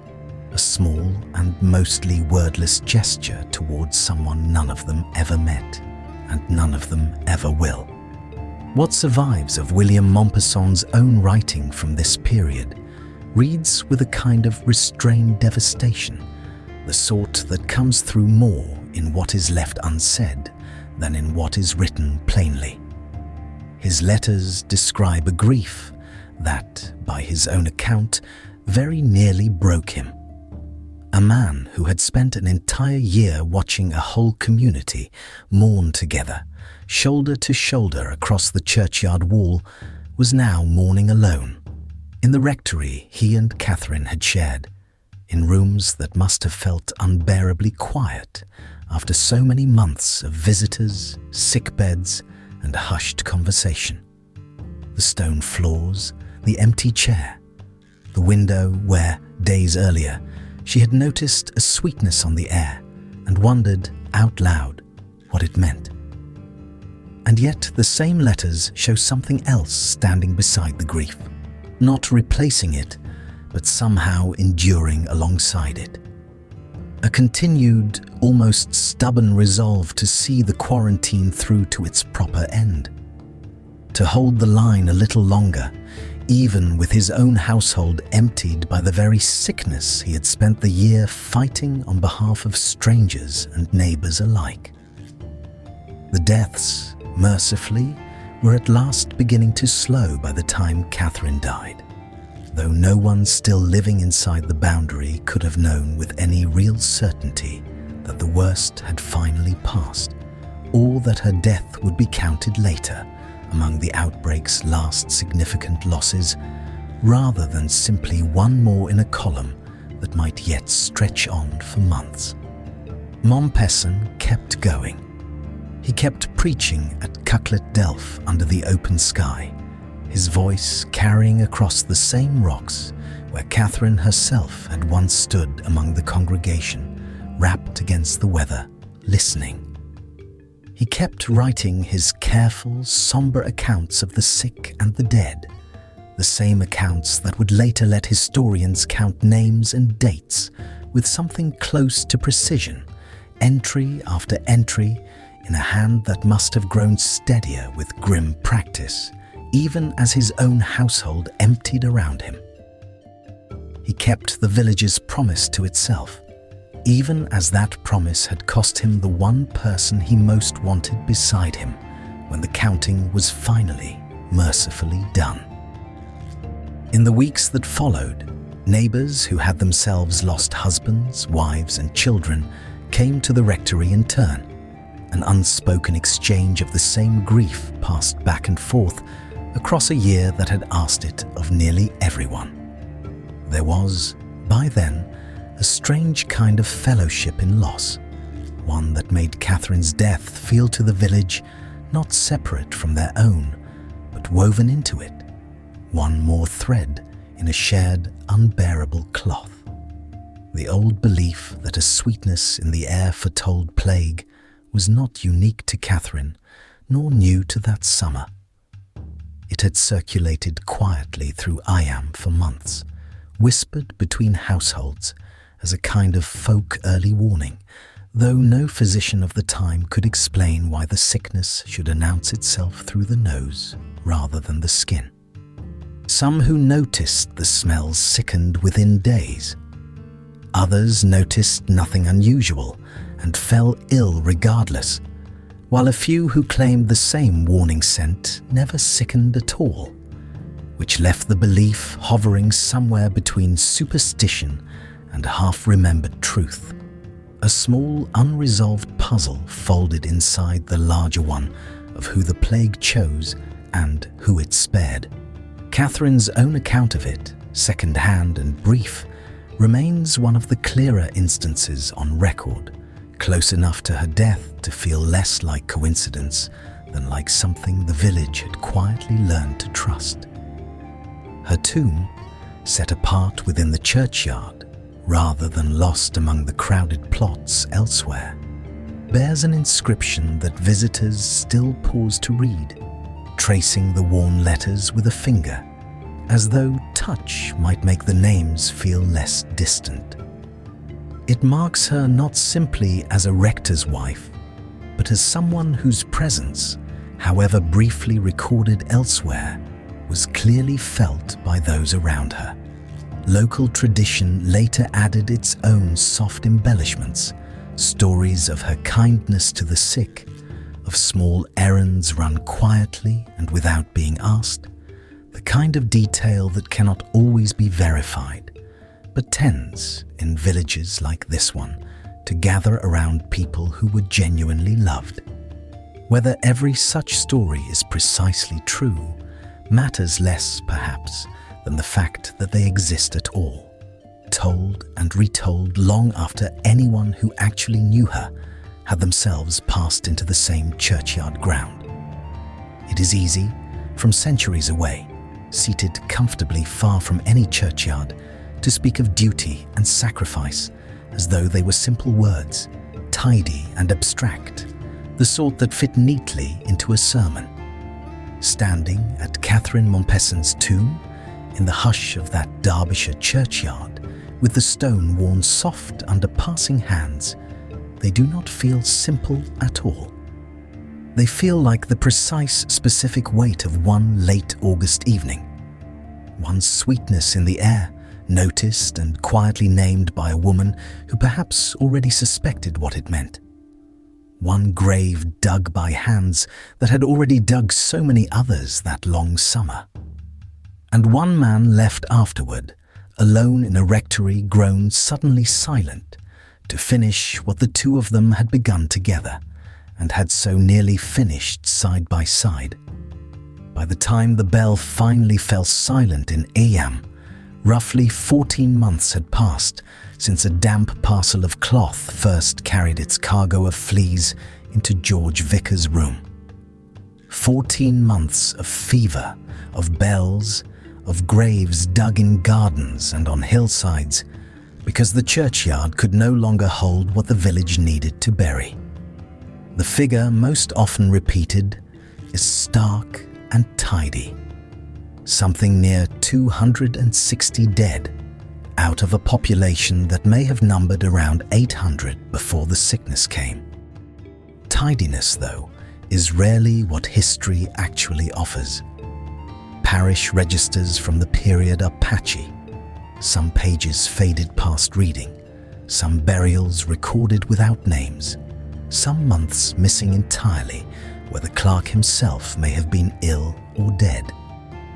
a small and mostly wordless gesture towards someone none of them ever met, and none of them ever will. What survives of William Mompesson's own writing from this period reads with a kind of restrained devastation, the sort that comes through more in what is left unsaid than in what is written plainly. His letters describe a grief that, by his own account, very nearly broke him. A man who had spent an entire year watching a whole community mourn together, shoulder to shoulder across the churchyard wall, was now mourning alone, in the rectory he and Catherine had shared, in rooms that must have felt unbearably quiet after so many months of visitors, sick beds, and hushed conversation. The stone floors, the empty chair, the window where, days earlier, she had noticed a sweetness on the air and wondered, out loud, what it meant. And yet the same letters show something else standing beside the grief, not replacing it, but somehow enduring alongside it. A continued, almost stubborn resolve to see the quarantine through to its proper end. To hold the line a little longer, even with his own household emptied by the very sickness he had spent the year fighting on behalf of strangers and neighbours alike. The deaths, mercifully, were at last beginning to slow by the time Catherine died, though no one still living inside the boundary could have known with any real certainty that the worst had finally passed, or that her death would be counted later among the outbreak's last significant losses, rather than simply one more in a column that might yet stretch on for months. Mompesson kept going. He kept preaching at Cucklet Delph under the open sky, his voice carrying across the same rocks where Catherine herself had once stood among the congregation, wrapped against the weather, listening. He kept writing his careful, sombre accounts of the sick and the dead, the same accounts that would later let historians count names and dates with something close to precision, entry after entry, in a hand that must have grown steadier with grim practice, even as his own household emptied around him. He kept the village's promise to itself, even as that promise had cost him the one person he most wanted beside him when the counting was finally, mercifully done. In the weeks that followed, neighbours who had themselves lost husbands, wives and children came to the rectory in turn. An unspoken exchange of the same grief passed back and forth across a year that had asked it of nearly everyone. There was, by then, a strange kind of fellowship in loss, one that made Catherine's death feel to the village not separate from their own, but woven into it, one more thread in a shared, unbearable cloth. The old belief that a sweetness in the air foretold plague was not unique to Catherine, nor new to that summer. It had circulated quietly through Eyam for months, whispered between households as a kind of folk early warning, though no physician of the time could explain why the sickness should announce itself through the nose rather than the skin. Some who noticed the smells sickened within days. Others noticed nothing unusual and fell ill regardless, while a few who claimed the same warning scent never sickened at all, which left the belief hovering somewhere between superstition and half-remembered truth, a small unresolved puzzle folded inside the larger one of who the plague chose and who it spared. Catherine's own account of it, second-hand and brief, remains one of the clearer instances on record, close enough to her death to feel less like coincidence than like something the village had quietly learned to trust. Her tomb, set apart within the churchyard, rather than lost among the crowded plots elsewhere, bears an inscription that visitors still pause to read, tracing the worn letters with a finger, as though touch might make the names feel less distant. It marks her not simply as a rector's wife, but as someone whose presence, however briefly recorded elsewhere, was clearly felt by those around her. Local tradition later added its own soft embellishments, stories of her kindness to the sick, of small errands run quietly and without being asked, the kind of detail that cannot always be verified, but tends, in villages like this one, to gather around people who were genuinely loved. Whether every such story is precisely true matters less, perhaps, than the fact that they exist at all, told and retold long after anyone who actually knew her had themselves passed into the same churchyard ground. It is easy, from centuries away, seated comfortably far from any churchyard, to speak of duty and sacrifice as though they were simple words, tidy and abstract, the sort that fit neatly into a sermon. Standing at Catherine Mompesson's tomb, in the hush of that Derbyshire churchyard, with the stone worn soft under passing hands, they do not feel simple at all. They feel like the precise, specific weight of one late August evening. One sweetness in the air, noticed and quietly named by a woman who perhaps already suspected what it meant. One grave dug by hands that had already dug so many others that long summer. And one man left afterward, alone in a rectory grown suddenly silent, to finish what the two of them had begun together, and had so nearly finished side by side. By the time the bell finally fell silent in Eyam, roughly 14 months had passed since a damp parcel of cloth first carried its cargo of fleas into George Vicar's room. 14 months of fever, of bells, of graves dug in gardens and on hillsides, because the churchyard could no longer hold what the village needed to bury. The figure most often repeated is stark and tidy. Something near 260 dead, out of a population that may have numbered around 800 before the sickness came. Tidiness, though, is rarely what history actually offers. Parish registers from the period are patchy, some pages faded past reading, some burials recorded without names, some months missing entirely where the clerk himself may have been ill or dead.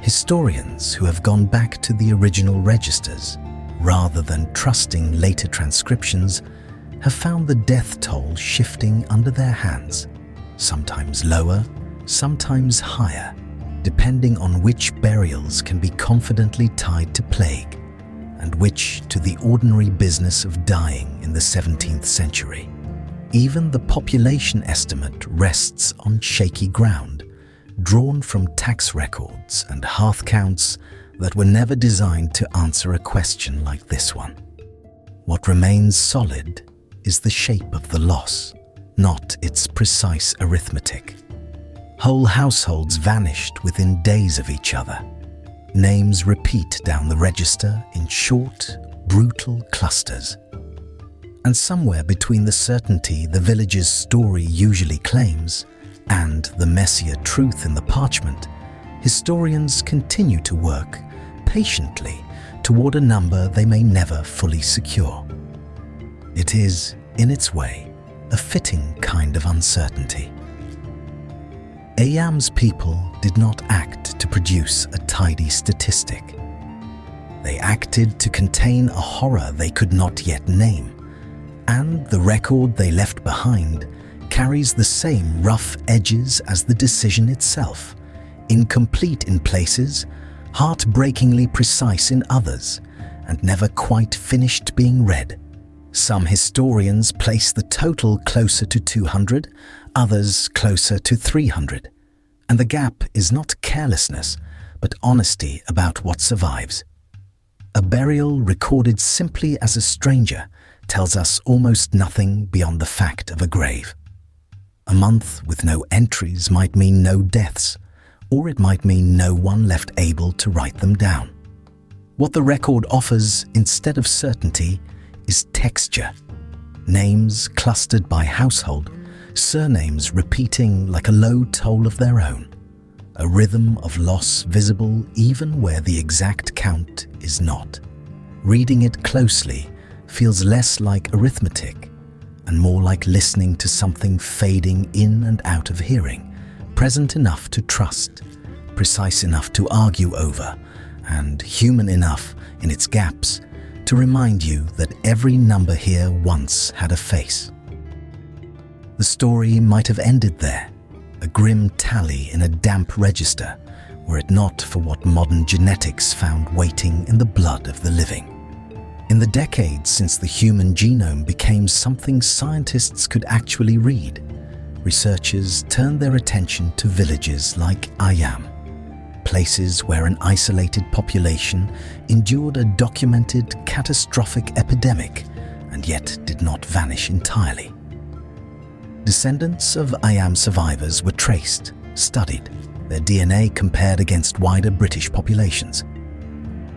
Historians who have gone back to the original registers, rather than trusting later transcriptions, have found the death toll shifting under their hands, sometimes lower, sometimes higher, depending on which burials can be confidently tied to plague, and which to the ordinary business of dying in the 17th century. Even the population estimate rests on shaky ground, drawn from tax records and hearth counts that were never designed to answer a question like this one. What remains solid is the shape of the loss, not its precise arithmetic. Whole households vanished within days of each other. Names repeat down the register in short, brutal clusters. And somewhere between the certainty the village's story usually claims and the messier truth in the parchment, historians continue to work patiently toward a number they may never fully secure. It is, in its way, a fitting kind of uncertainty. Eyam's people did not act to produce a tidy statistic. They acted to contain a horror they could not yet name, and the record they left behind carries the same rough edges as the decision itself, incomplete in places, heartbreakingly precise in others, and never quite finished being read. Some historians place the total closer to 200, others closer to 300. And the gap is not carelessness, but honesty about what survives. A burial recorded simply as a stranger tells us almost nothing beyond the fact of a grave. A month with no entries might mean no deaths, or it might mean no one left able to write them down. What the record offers instead of certainty is texture. Names clustered by household, surnames repeating like a low toll of their own, a rhythm of loss visible even where the exact count is not. Reading it closely feels less like arithmetic and more like listening to something fading in and out of hearing, present enough to trust, precise enough to argue over, and human enough in its gaps to remind you that every number here once had a face. The story might have ended there, a grim tally in a damp register, were it not for what modern genetics found waiting in the blood of the living. In the decades since the human genome became something scientists could actually read, researchers turned their attention to villages like Eyam, places where an isolated population endured a documented catastrophic epidemic and yet did not vanish entirely. Descendants of Eyam survivors were traced, studied, their DNA compared against wider British populations.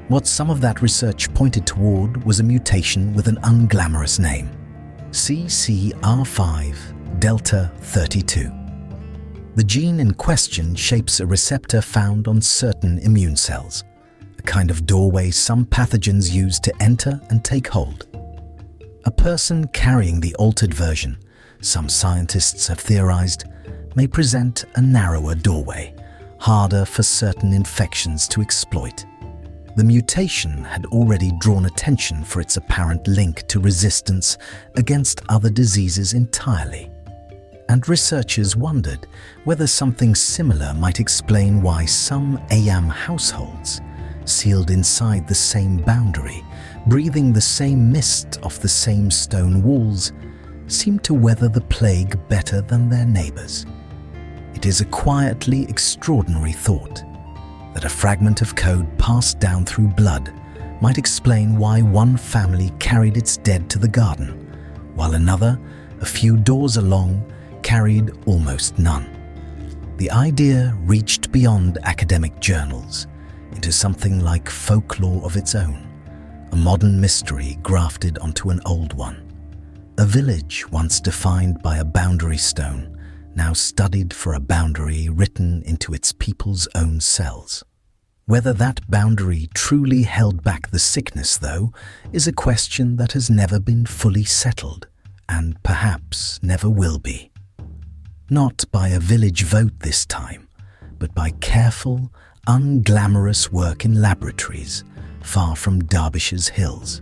What some of that research pointed toward was a mutation with an unglamorous name, CCR5 delta 32. The gene in question shapes a receptor found on certain immune cells, a kind of doorway some pathogens use to enter and take hold. A person carrying the altered version, some scientists have theorized, may present a narrower doorway, harder for certain infections to exploit. The mutation had already drawn attention for its apparent link to resistance against other diseases entirely. And researchers wondered whether something similar might explain why some Eyam households, sealed inside the same boundary, breathing the same mist off the same stone walls, seemed to weather the plague better than their neighbours. It is a quietly extraordinary thought that a fragment of code passed down through blood might explain why one family carried its dead to the garden, while another, a few doors along, carried almost none. The idea reached beyond academic journals into something like folklore of its own, a modern mystery grafted onto an old one. A village once defined by a boundary stone, now studied for a boundary written into its people's own cells. Whether that boundary truly held back the sickness, though, is a question that has never been fully settled, and perhaps never will be. Not by a village vote this time, but by careful, unglamorous work in laboratories far from Derbyshire's hills.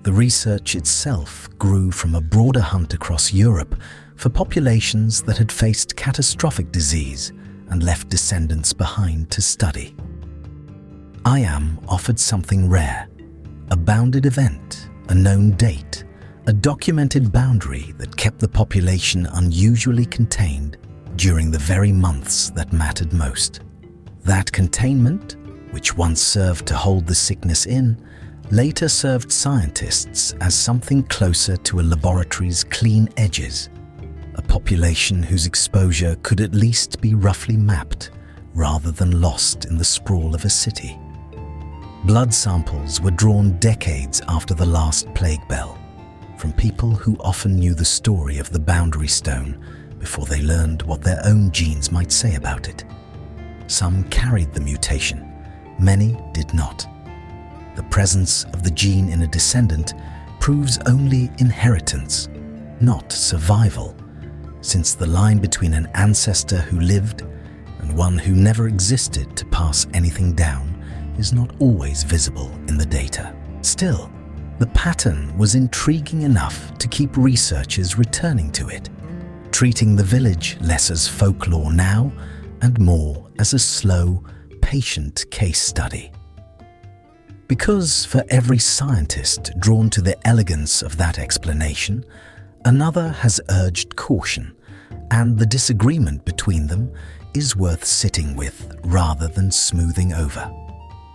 The research itself grew from a broader hunt across Europe for populations that had faced catastrophic disease and left descendants behind to study. Eyam offered something rare, a bounded event, a known date, a documented boundary that kept the population unusually contained during the very months that mattered most. That containment, which once served to hold the sickness in, later served scientists as something closer to a laboratory's clean edges, a population whose exposure could at least be roughly mapped rather than lost in the sprawl of a city. Blood samples were drawn decades after the last plague bell, from people who often knew the story of the boundary stone before they learned what their own genes might say about it. Some carried the mutation, many did not. The presence of the gene in a descendant proves only inheritance, not survival, since the line between an ancestor who lived and one who never existed to pass anything down is not always visible in the data. Still, the pattern was intriguing enough to keep researchers returning to it, treating the village less as folklore now and more as a slow, patient case study. Because for every scientist drawn to the elegance of that explanation, another has urged caution, and the disagreement between them is worth sitting with rather than smoothing over.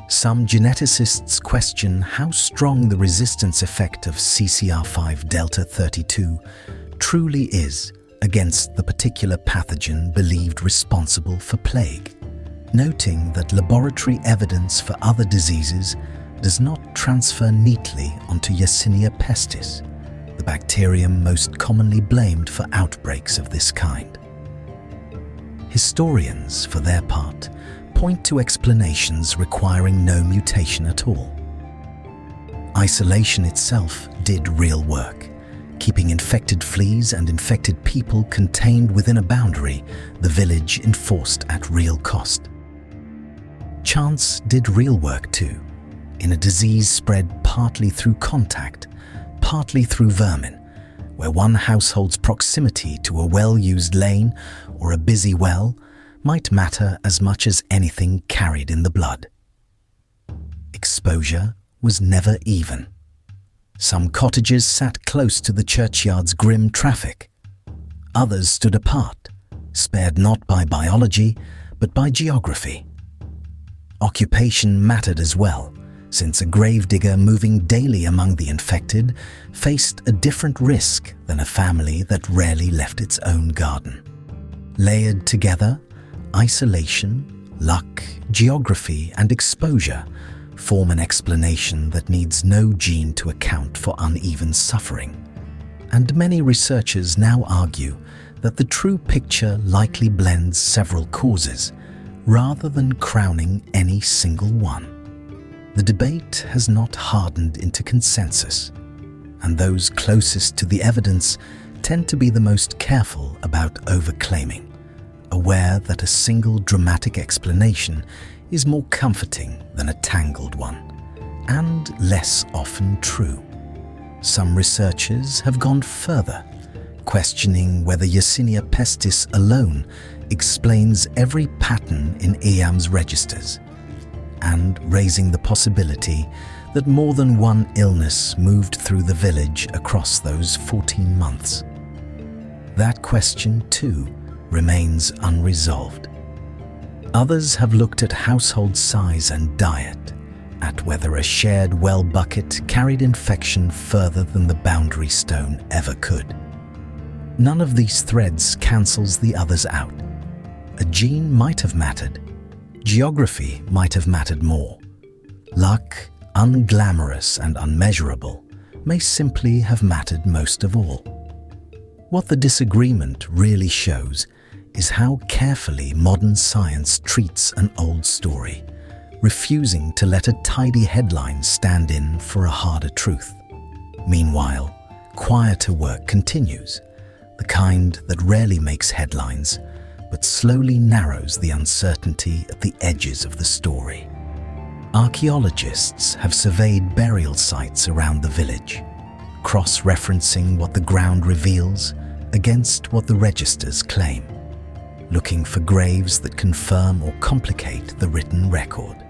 Some geneticists question how strong the resistance effect of CCR5 delta 32 truly is against the particular pathogen believed responsible for plague, noting that laboratory evidence for other diseases does not transfer neatly onto Yersinia pestis, the bacterium most commonly blamed for outbreaks of this kind. Historians, for their part, point to explanations requiring no mutation at all. Isolation itself did real work, keeping infected fleas and infected people contained within a boundary the village enforced at real cost. Chance did real work too, in a disease spread partly through contact, partly through vermin, where one household's proximity to a well-used lane or a busy well might matter as much as anything carried in the blood. Exposure was never even. Some cottages sat close to the churchyard's grim traffic. Others stood apart, spared not by biology, but by geography. Occupation mattered as well, since a gravedigger moving daily among the infected faced a different risk than a family that rarely left its own garden. Layered together, isolation, luck, geography, and exposure form an explanation that needs no gene to account for uneven suffering. And many researchers now argue that the true picture likely blends several causes, rather than crowning any single one. The debate has not hardened into consensus, and those closest to the evidence tend to be the most careful about overclaiming, aware that a single dramatic explanation is more comforting than a tangled one, and less often true. Some researchers have gone further, questioning whether Yersinia pestis alone explains every pattern in Eyam's registers, and raising the possibility that more than one illness moved through the village across those 14 months. That question, too, remains unresolved. Others have looked at household size and diet, at whether a shared well bucket carried infection further than the boundary stone ever could. None of these threads cancels the others out. A gene might have mattered. Geography might have mattered more. Luck, unglamorous and unmeasurable, may simply have mattered most of all. What the disagreement really shows is how carefully modern science treats an old story, refusing to let a tidy headline stand in for a harder truth. Meanwhile, quieter work continues, the kind that rarely makes headlines, but slowly narrows the uncertainty at the edges of the story. Archaeologists have surveyed burial sites around the village, cross-referencing what the ground reveals against what the registers claim, looking for graves that confirm or complicate the written record.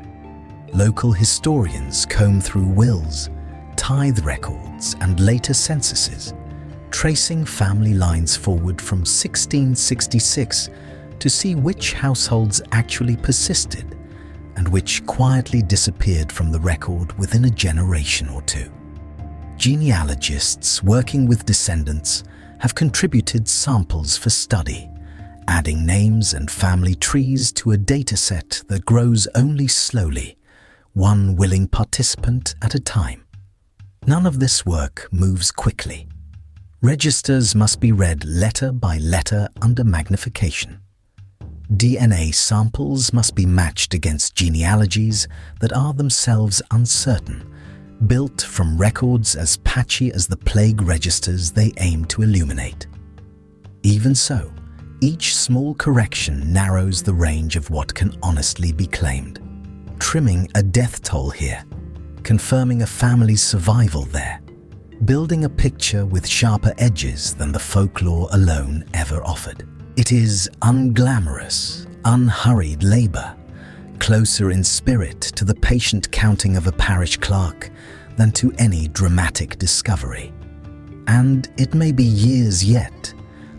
Local historians comb through wills, tithe records, and later censuses, tracing family lines forward from 1666 to see which households actually persisted and which quietly disappeared from the record within a generation or two. Genealogists working with descendants have contributed samples for study, adding names and family trees to a dataset that grows only slowly, one willing participant at a time. None of this work moves quickly. Registers must be read letter by letter under magnification. DNA samples must be matched against genealogies that are themselves uncertain, built from records as patchy as the plague registers they aim to illuminate. Even so, each small correction narrows the range of what can honestly be claimed, trimming a death toll here, confirming a family's survival there, building a picture with sharper edges than the folklore alone ever offered. It is unglamorous, unhurried labour, closer in spirit to the patient counting of a parish clerk than to any dramatic discovery. And it may be years yet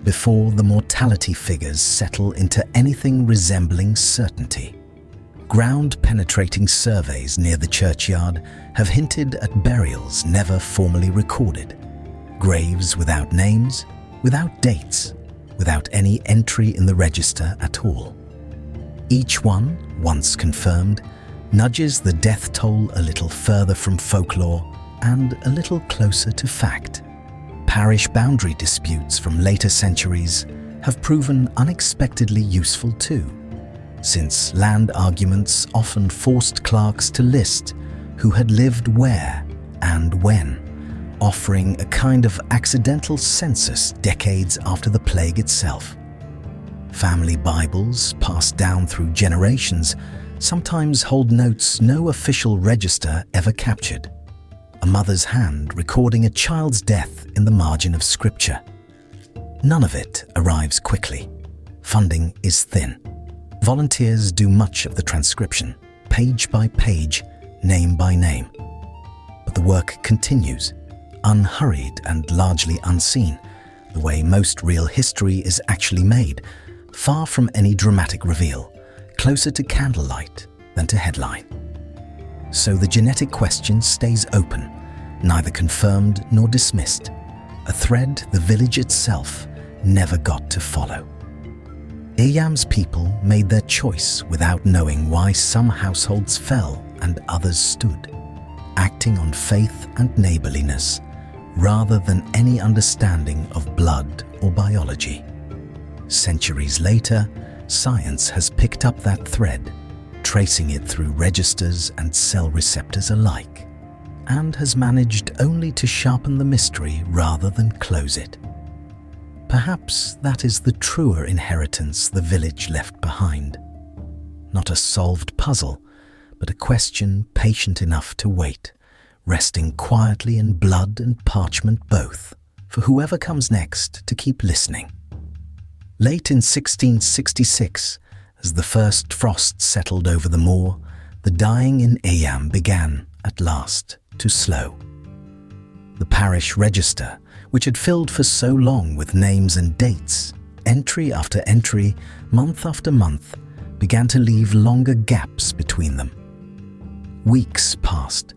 before the mortality figures settle into anything resembling certainty. Ground-penetrating surveys near the churchyard have hinted at burials never formally recorded, graves without names, without dates, without any entry in the register at all. Each one, once confirmed, nudges the death toll a little further from folklore and a little closer to fact. Parish boundary disputes from later centuries have proven unexpectedly useful too, since land arguments often forced clerks to list who had lived where and when, offering a kind of accidental census decades after the plague itself. Family Bibles, passed down through generations, sometimes hold notes no official register ever captured. A mother's hand recording a child's death in the margin of scripture. None of it arrives quickly. Funding is thin. Volunteers do much of the transcription, page by page, name by name. But the work continues, unhurried and largely unseen, the way most real history is actually made, far from any dramatic reveal, closer to candlelight than to headline. So the genetic question stays open, neither confirmed nor dismissed, a thread the village itself never got to follow. Eyam's people made their choice without knowing why some households fell and others stood, acting on faith and neighbourliness rather than any understanding of blood or biology. Centuries later, science has picked up that thread, tracing it through registers and cell receptors alike, and has managed only to sharpen the mystery rather than close it. Perhaps that is the truer inheritance the village left behind. Not a solved puzzle, but a question patient enough to wait, resting quietly in blood and parchment both, for whoever comes next to keep listening. Late in 1666, as the first frost settled over the moor, the dying in Eyam began, at last, to slow. The parish register, which had filled for so long with names and dates, entry after entry, month after month, began to leave longer gaps between them. Weeks passed,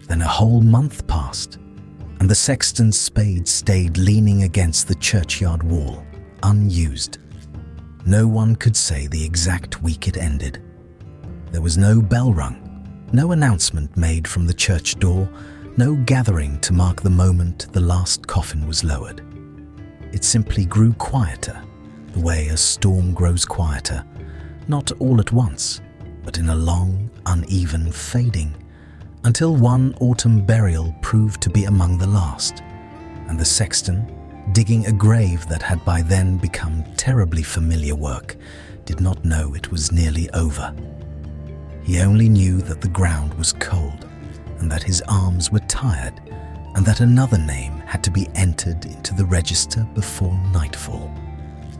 then a whole month passed, and the sexton's spade stayed leaning against the churchyard wall, unused. No one could say the exact week it ended. There was no bell rung, no announcement made from the church door, no gathering to mark the moment the last coffin was lowered. It simply grew quieter, the way a storm grows quieter, not all at once, but in a long, uneven fading, until one autumn burial proved to be among the last, and the sexton, digging a grave that had by then become terribly familiar work, did not know it was nearly over. He only knew that the ground was cold, and that his arms were tired, and that another name had to be entered into the register before nightfall.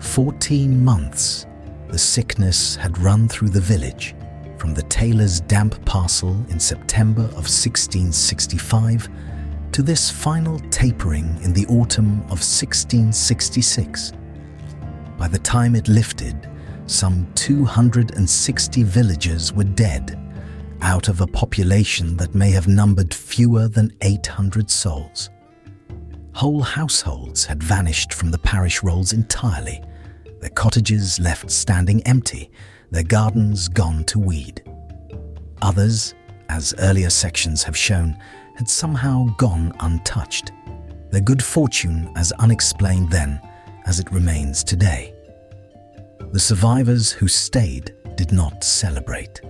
14 months, the sickness had run through the village, from the tailor's damp parcel in September of 1665 to this final tapering in the autumn of 1666. By the time it lifted, some 260 villagers were dead, out of a population that may have numbered fewer than 800 souls. Whole households had vanished from the parish rolls entirely, their cottages left standing empty, their gardens gone to weed. Others, as earlier sections have shown, had somehow gone untouched, their good fortune as unexplained then as it remains today. The survivors who stayed did not celebrate.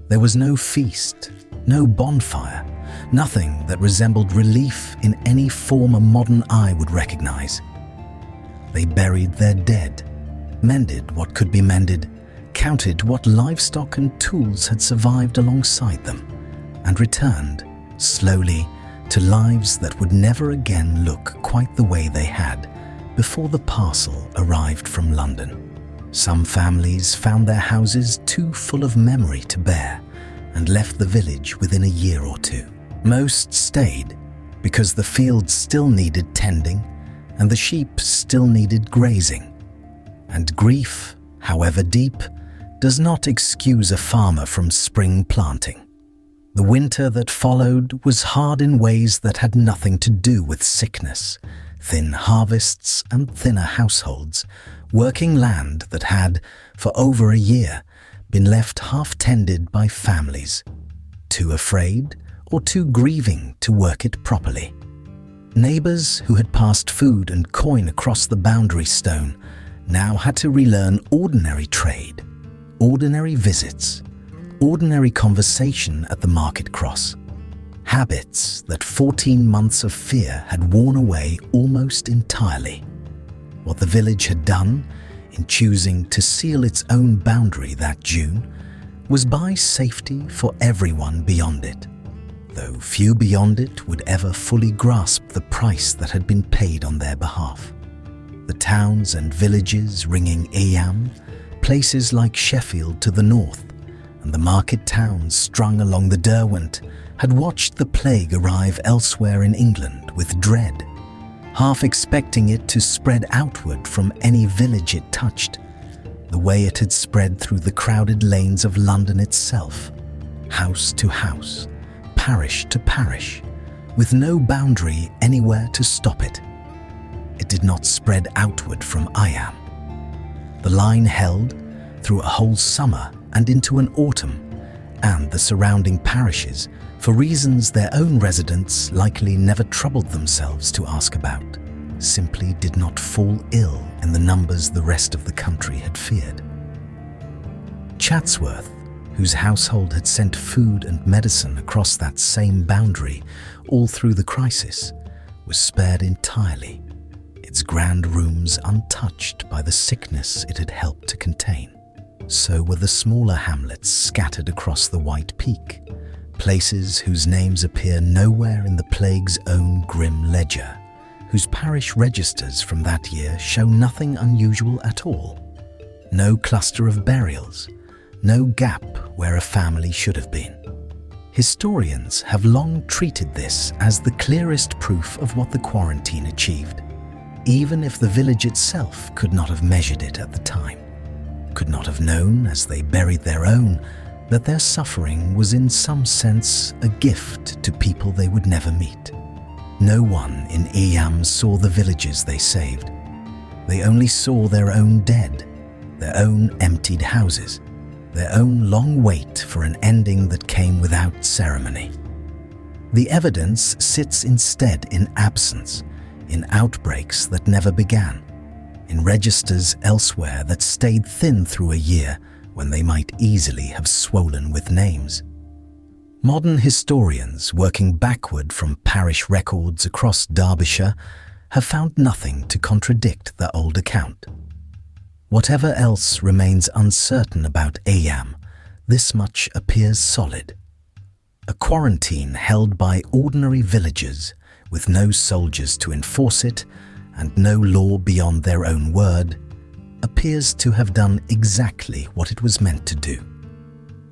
There was no feast, no bonfire, nothing that resembled relief in any form a modern eye would recognize. They buried their dead, mended what could be mended, counted what livestock and tools had survived alongside them, and returned, slowly, to lives that would never again look quite the way they had before the parcel arrived from London. Some families found their houses too full of memory to bear and left the village within a year or two. Most stayed because the fields still needed tending and the sheep still needed grazing. And grief, however deep, does not excuse a farmer from spring planting. The winter that followed was hard in ways that had nothing to do with sickness, thin harvests and thinner households, working land that had, for over a year, been left half-tended by families, too afraid or too grieving to work it properly. Neighbours who had passed food and coin across the boundary stone now had to relearn ordinary trade, ordinary visits, ordinary conversation at the market cross, habits that 14 months of fear had worn away almost entirely. What the village had done, in choosing to seal its own boundary that June, was buy safety for everyone beyond it, though few beyond it would ever fully grasp the price that had been paid on their behalf. The towns and villages ringing Eyam, places like Sheffield to the north, and the market towns strung along the Derwent had watched the plague arrive elsewhere in England with dread, half expecting it to spread outward from any village it touched, the way it had spread through the crowded lanes of London itself, house to house, parish to parish, with no boundary anywhere to stop it. It did not spread outward from Eyam. The line held through a whole summer and into an autumn, and the surrounding parishes, for reasons their own residents likely never troubled themselves to ask about, simply did not fall ill in the numbers the rest of the country had feared. Chatsworth, whose household had sent food and medicine across that same boundary all through the crisis, was spared entirely, its grand rooms untouched by the sickness it had helped to contain. So were the smaller hamlets scattered across the White Peak, places whose names appear nowhere in the plague's own grim ledger, whose parish registers from that year show nothing unusual at all. No cluster of burials, no gap where a family should have been. Historians have long treated this as the clearest proof of what the quarantine achieved, even if the village itself could not have measured it at the time, could not have known, as they buried their own, that their suffering was in some sense a gift to people they would never meet. No one in Eyam saw the villages they saved. They only saw their own dead, their own emptied houses, their own long wait for an ending that came without ceremony. The evidence sits instead in absence, in outbreaks that never began, in registers elsewhere that stayed thin through a year when they might easily have swollen with names. Modern historians working backward from parish records across Derbyshire have found nothing to contradict the old account. Whatever else remains uncertain about Eyam, this much appears solid. A quarantine held by ordinary villagers with no soldiers to enforce it and no law beyond their own word, appears to have done exactly what it was meant to do.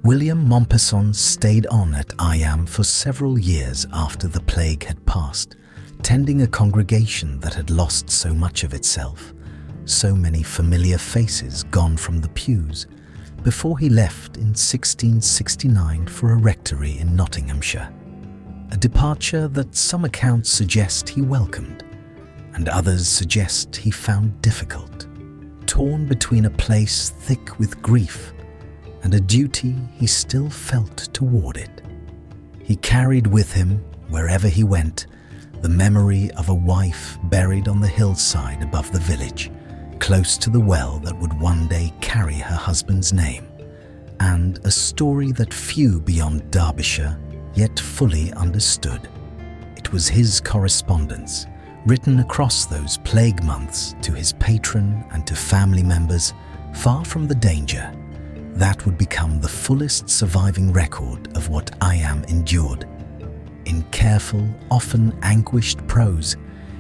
William Mompesson stayed on at Eyam for several years after the plague had passed, tending a congregation that had lost so much of itself, so many familiar faces gone from the pews, before he left in 1669 for a rectory in Nottinghamshire, a departure that some accounts suggest he welcomed, and others suggest he found difficult, torn between a place thick with grief and a duty he still felt toward it. He carried with him, wherever he went, the memory of a wife buried on the hillside above the village, close to the well that would one day carry her husband's name, and a story that few beyond Derbyshire yet fully understood. It was his correspondence, written across those plague months to his patron and to family members far from the danger, that would become the fullest surviving record of what Eyam endured. In careful, often anguished prose,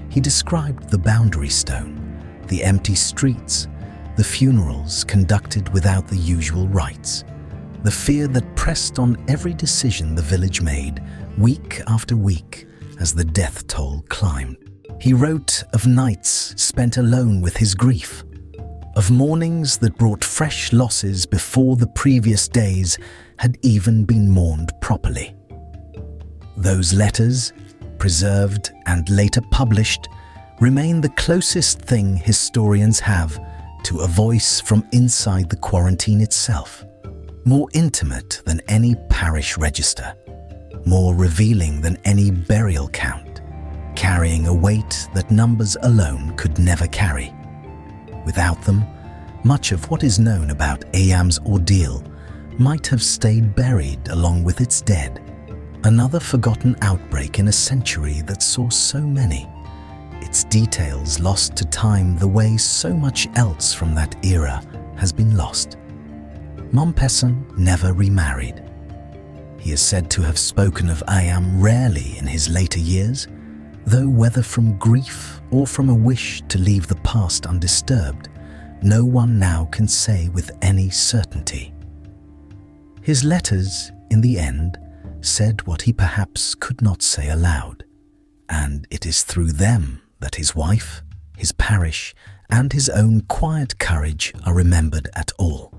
he described the boundary stone, the empty streets, the funerals conducted without the usual rites, the fear that pressed on every decision the village made, week after week, as the death toll climbed. He wrote of nights spent alone with his grief, of mornings that brought fresh losses before the previous days had even been mourned properly. Those letters, preserved and later published, remain the closest thing historians have to a voice from inside the quarantine itself, more intimate than any parish register, more revealing than any burial count, carrying a weight that numbers alone could never carry. Without them, much of what is known about Eyam's ordeal might have stayed buried along with its dead, another forgotten outbreak in a century that saw so many, its details lost to time the way so much else from that era has been lost. Mompesson never remarried. He is said to have spoken of Eyam rarely in his later years, though whether from grief or from a wish to leave the past undisturbed, no one now can say with any certainty. His letters, in the end, said what he perhaps could not say aloud, and it is through them that his wife, his parish, and his own quiet courage are remembered at all.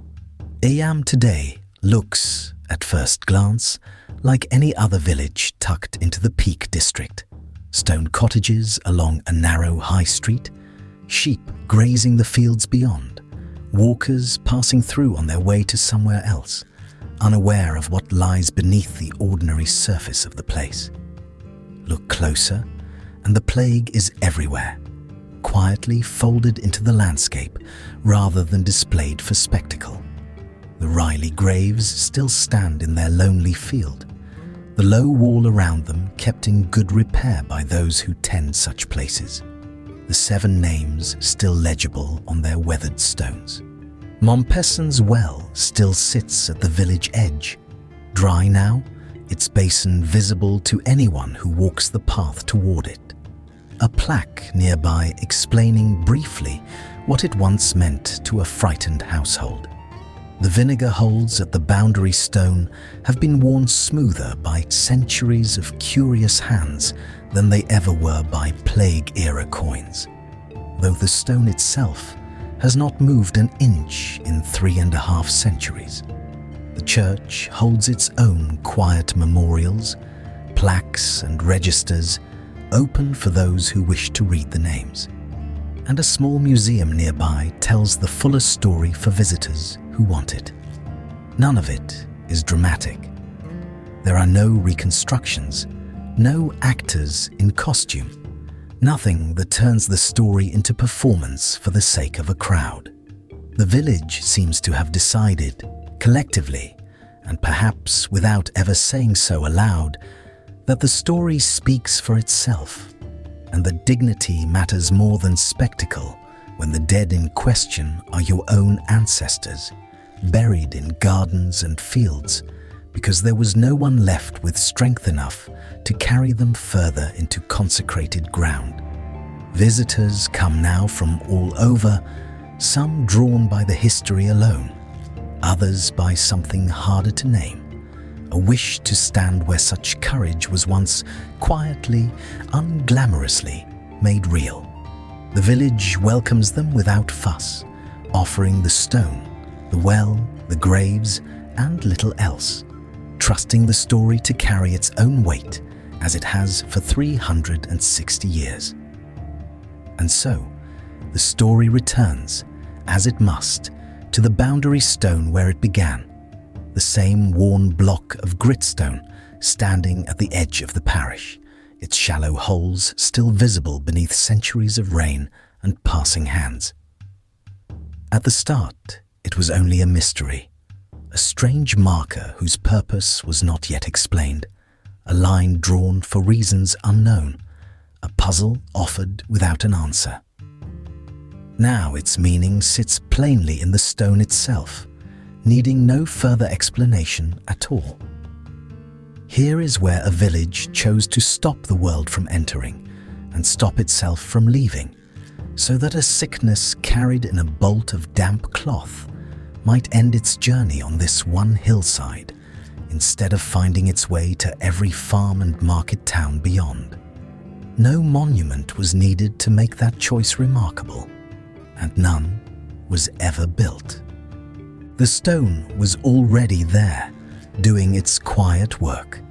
Eyam today looks, at first glance, like any other village tucked into the Peak District. Stone cottages along a narrow high street, sheep grazing the fields beyond, walkers passing through on their way to somewhere else, unaware of what lies beneath the ordinary surface of the place. Look closer, and the plague is everywhere, quietly folded into the landscape rather than displayed for spectacle. The Riley graves still stand in their lonely field, the low wall around them kept in good repair by those who tend such places, the 7 names still legible on their weathered stones. Mompesson's well still sits at the village edge, dry now, its basin visible to anyone who walks the path toward it. A plaque nearby explaining briefly what it once meant to a frightened household. The vinegar holes at the boundary stone have been worn smoother by centuries of curious hands than they ever were by plague-era coins, though the stone itself has not moved an inch in 3.5 centuries. The church holds its own quiet memorials, plaques and registers open for those who wish to read the names. And a small museum nearby tells the fuller story for visitors who want it. None of it is dramatic. There are no reconstructions, no actors in costume, nothing that turns the story into performance for the sake of a crowd. The village seems to have decided, collectively, and perhaps without ever saying so aloud, that the story speaks for itself, and that dignity matters more than spectacle when the dead in question are your own ancestors, buried in gardens and fields, because there was no one left with strength enough to carry them further into consecrated ground. Visitors come now from all over, some drawn by the history alone, others by something harder to name, a wish to stand where such courage was once quietly, unglamorously made real. The village welcomes them without fuss, offering the stone, the well, the graves, and little else, trusting the story to carry its own weight as it has for 360 years. And so, the story returns, as it must, to the boundary stone where it began, the same worn block of gritstone standing at the edge of the parish, its shallow holes still visible beneath centuries of rain and passing hands. At the start, it was only a mystery, a strange marker whose purpose was not yet explained, a line drawn for reasons unknown, a puzzle offered without an answer. Now its meaning sits plainly in the stone itself, needing no further explanation at all. Here is where a village chose to stop the world from entering and stop itself from leaving, so that a sickness carried in a bolt of damp cloth might end its journey on this one hillside, instead of finding its way to every farm and market town beyond. No monument was needed to make that choice remarkable, and none was ever built. The stone was already there, doing its quiet work,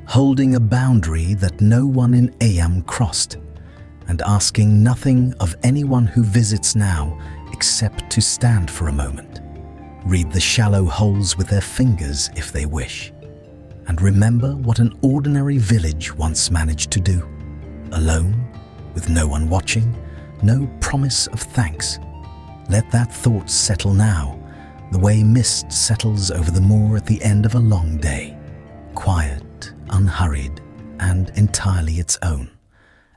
holding a boundary that no one in Eyam crossed, and asking nothing of anyone who visits now except to stand for a moment, read the shallow holes with their fingers if they wish, and remember what an ordinary village once managed to do, alone, with no one watching, no promise of thanks. Let that thought settle now, the way mist settles over the moor at the end of a long day, quiet, unhurried, and entirely its own,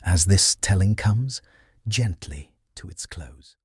as this telling comes gently to its close.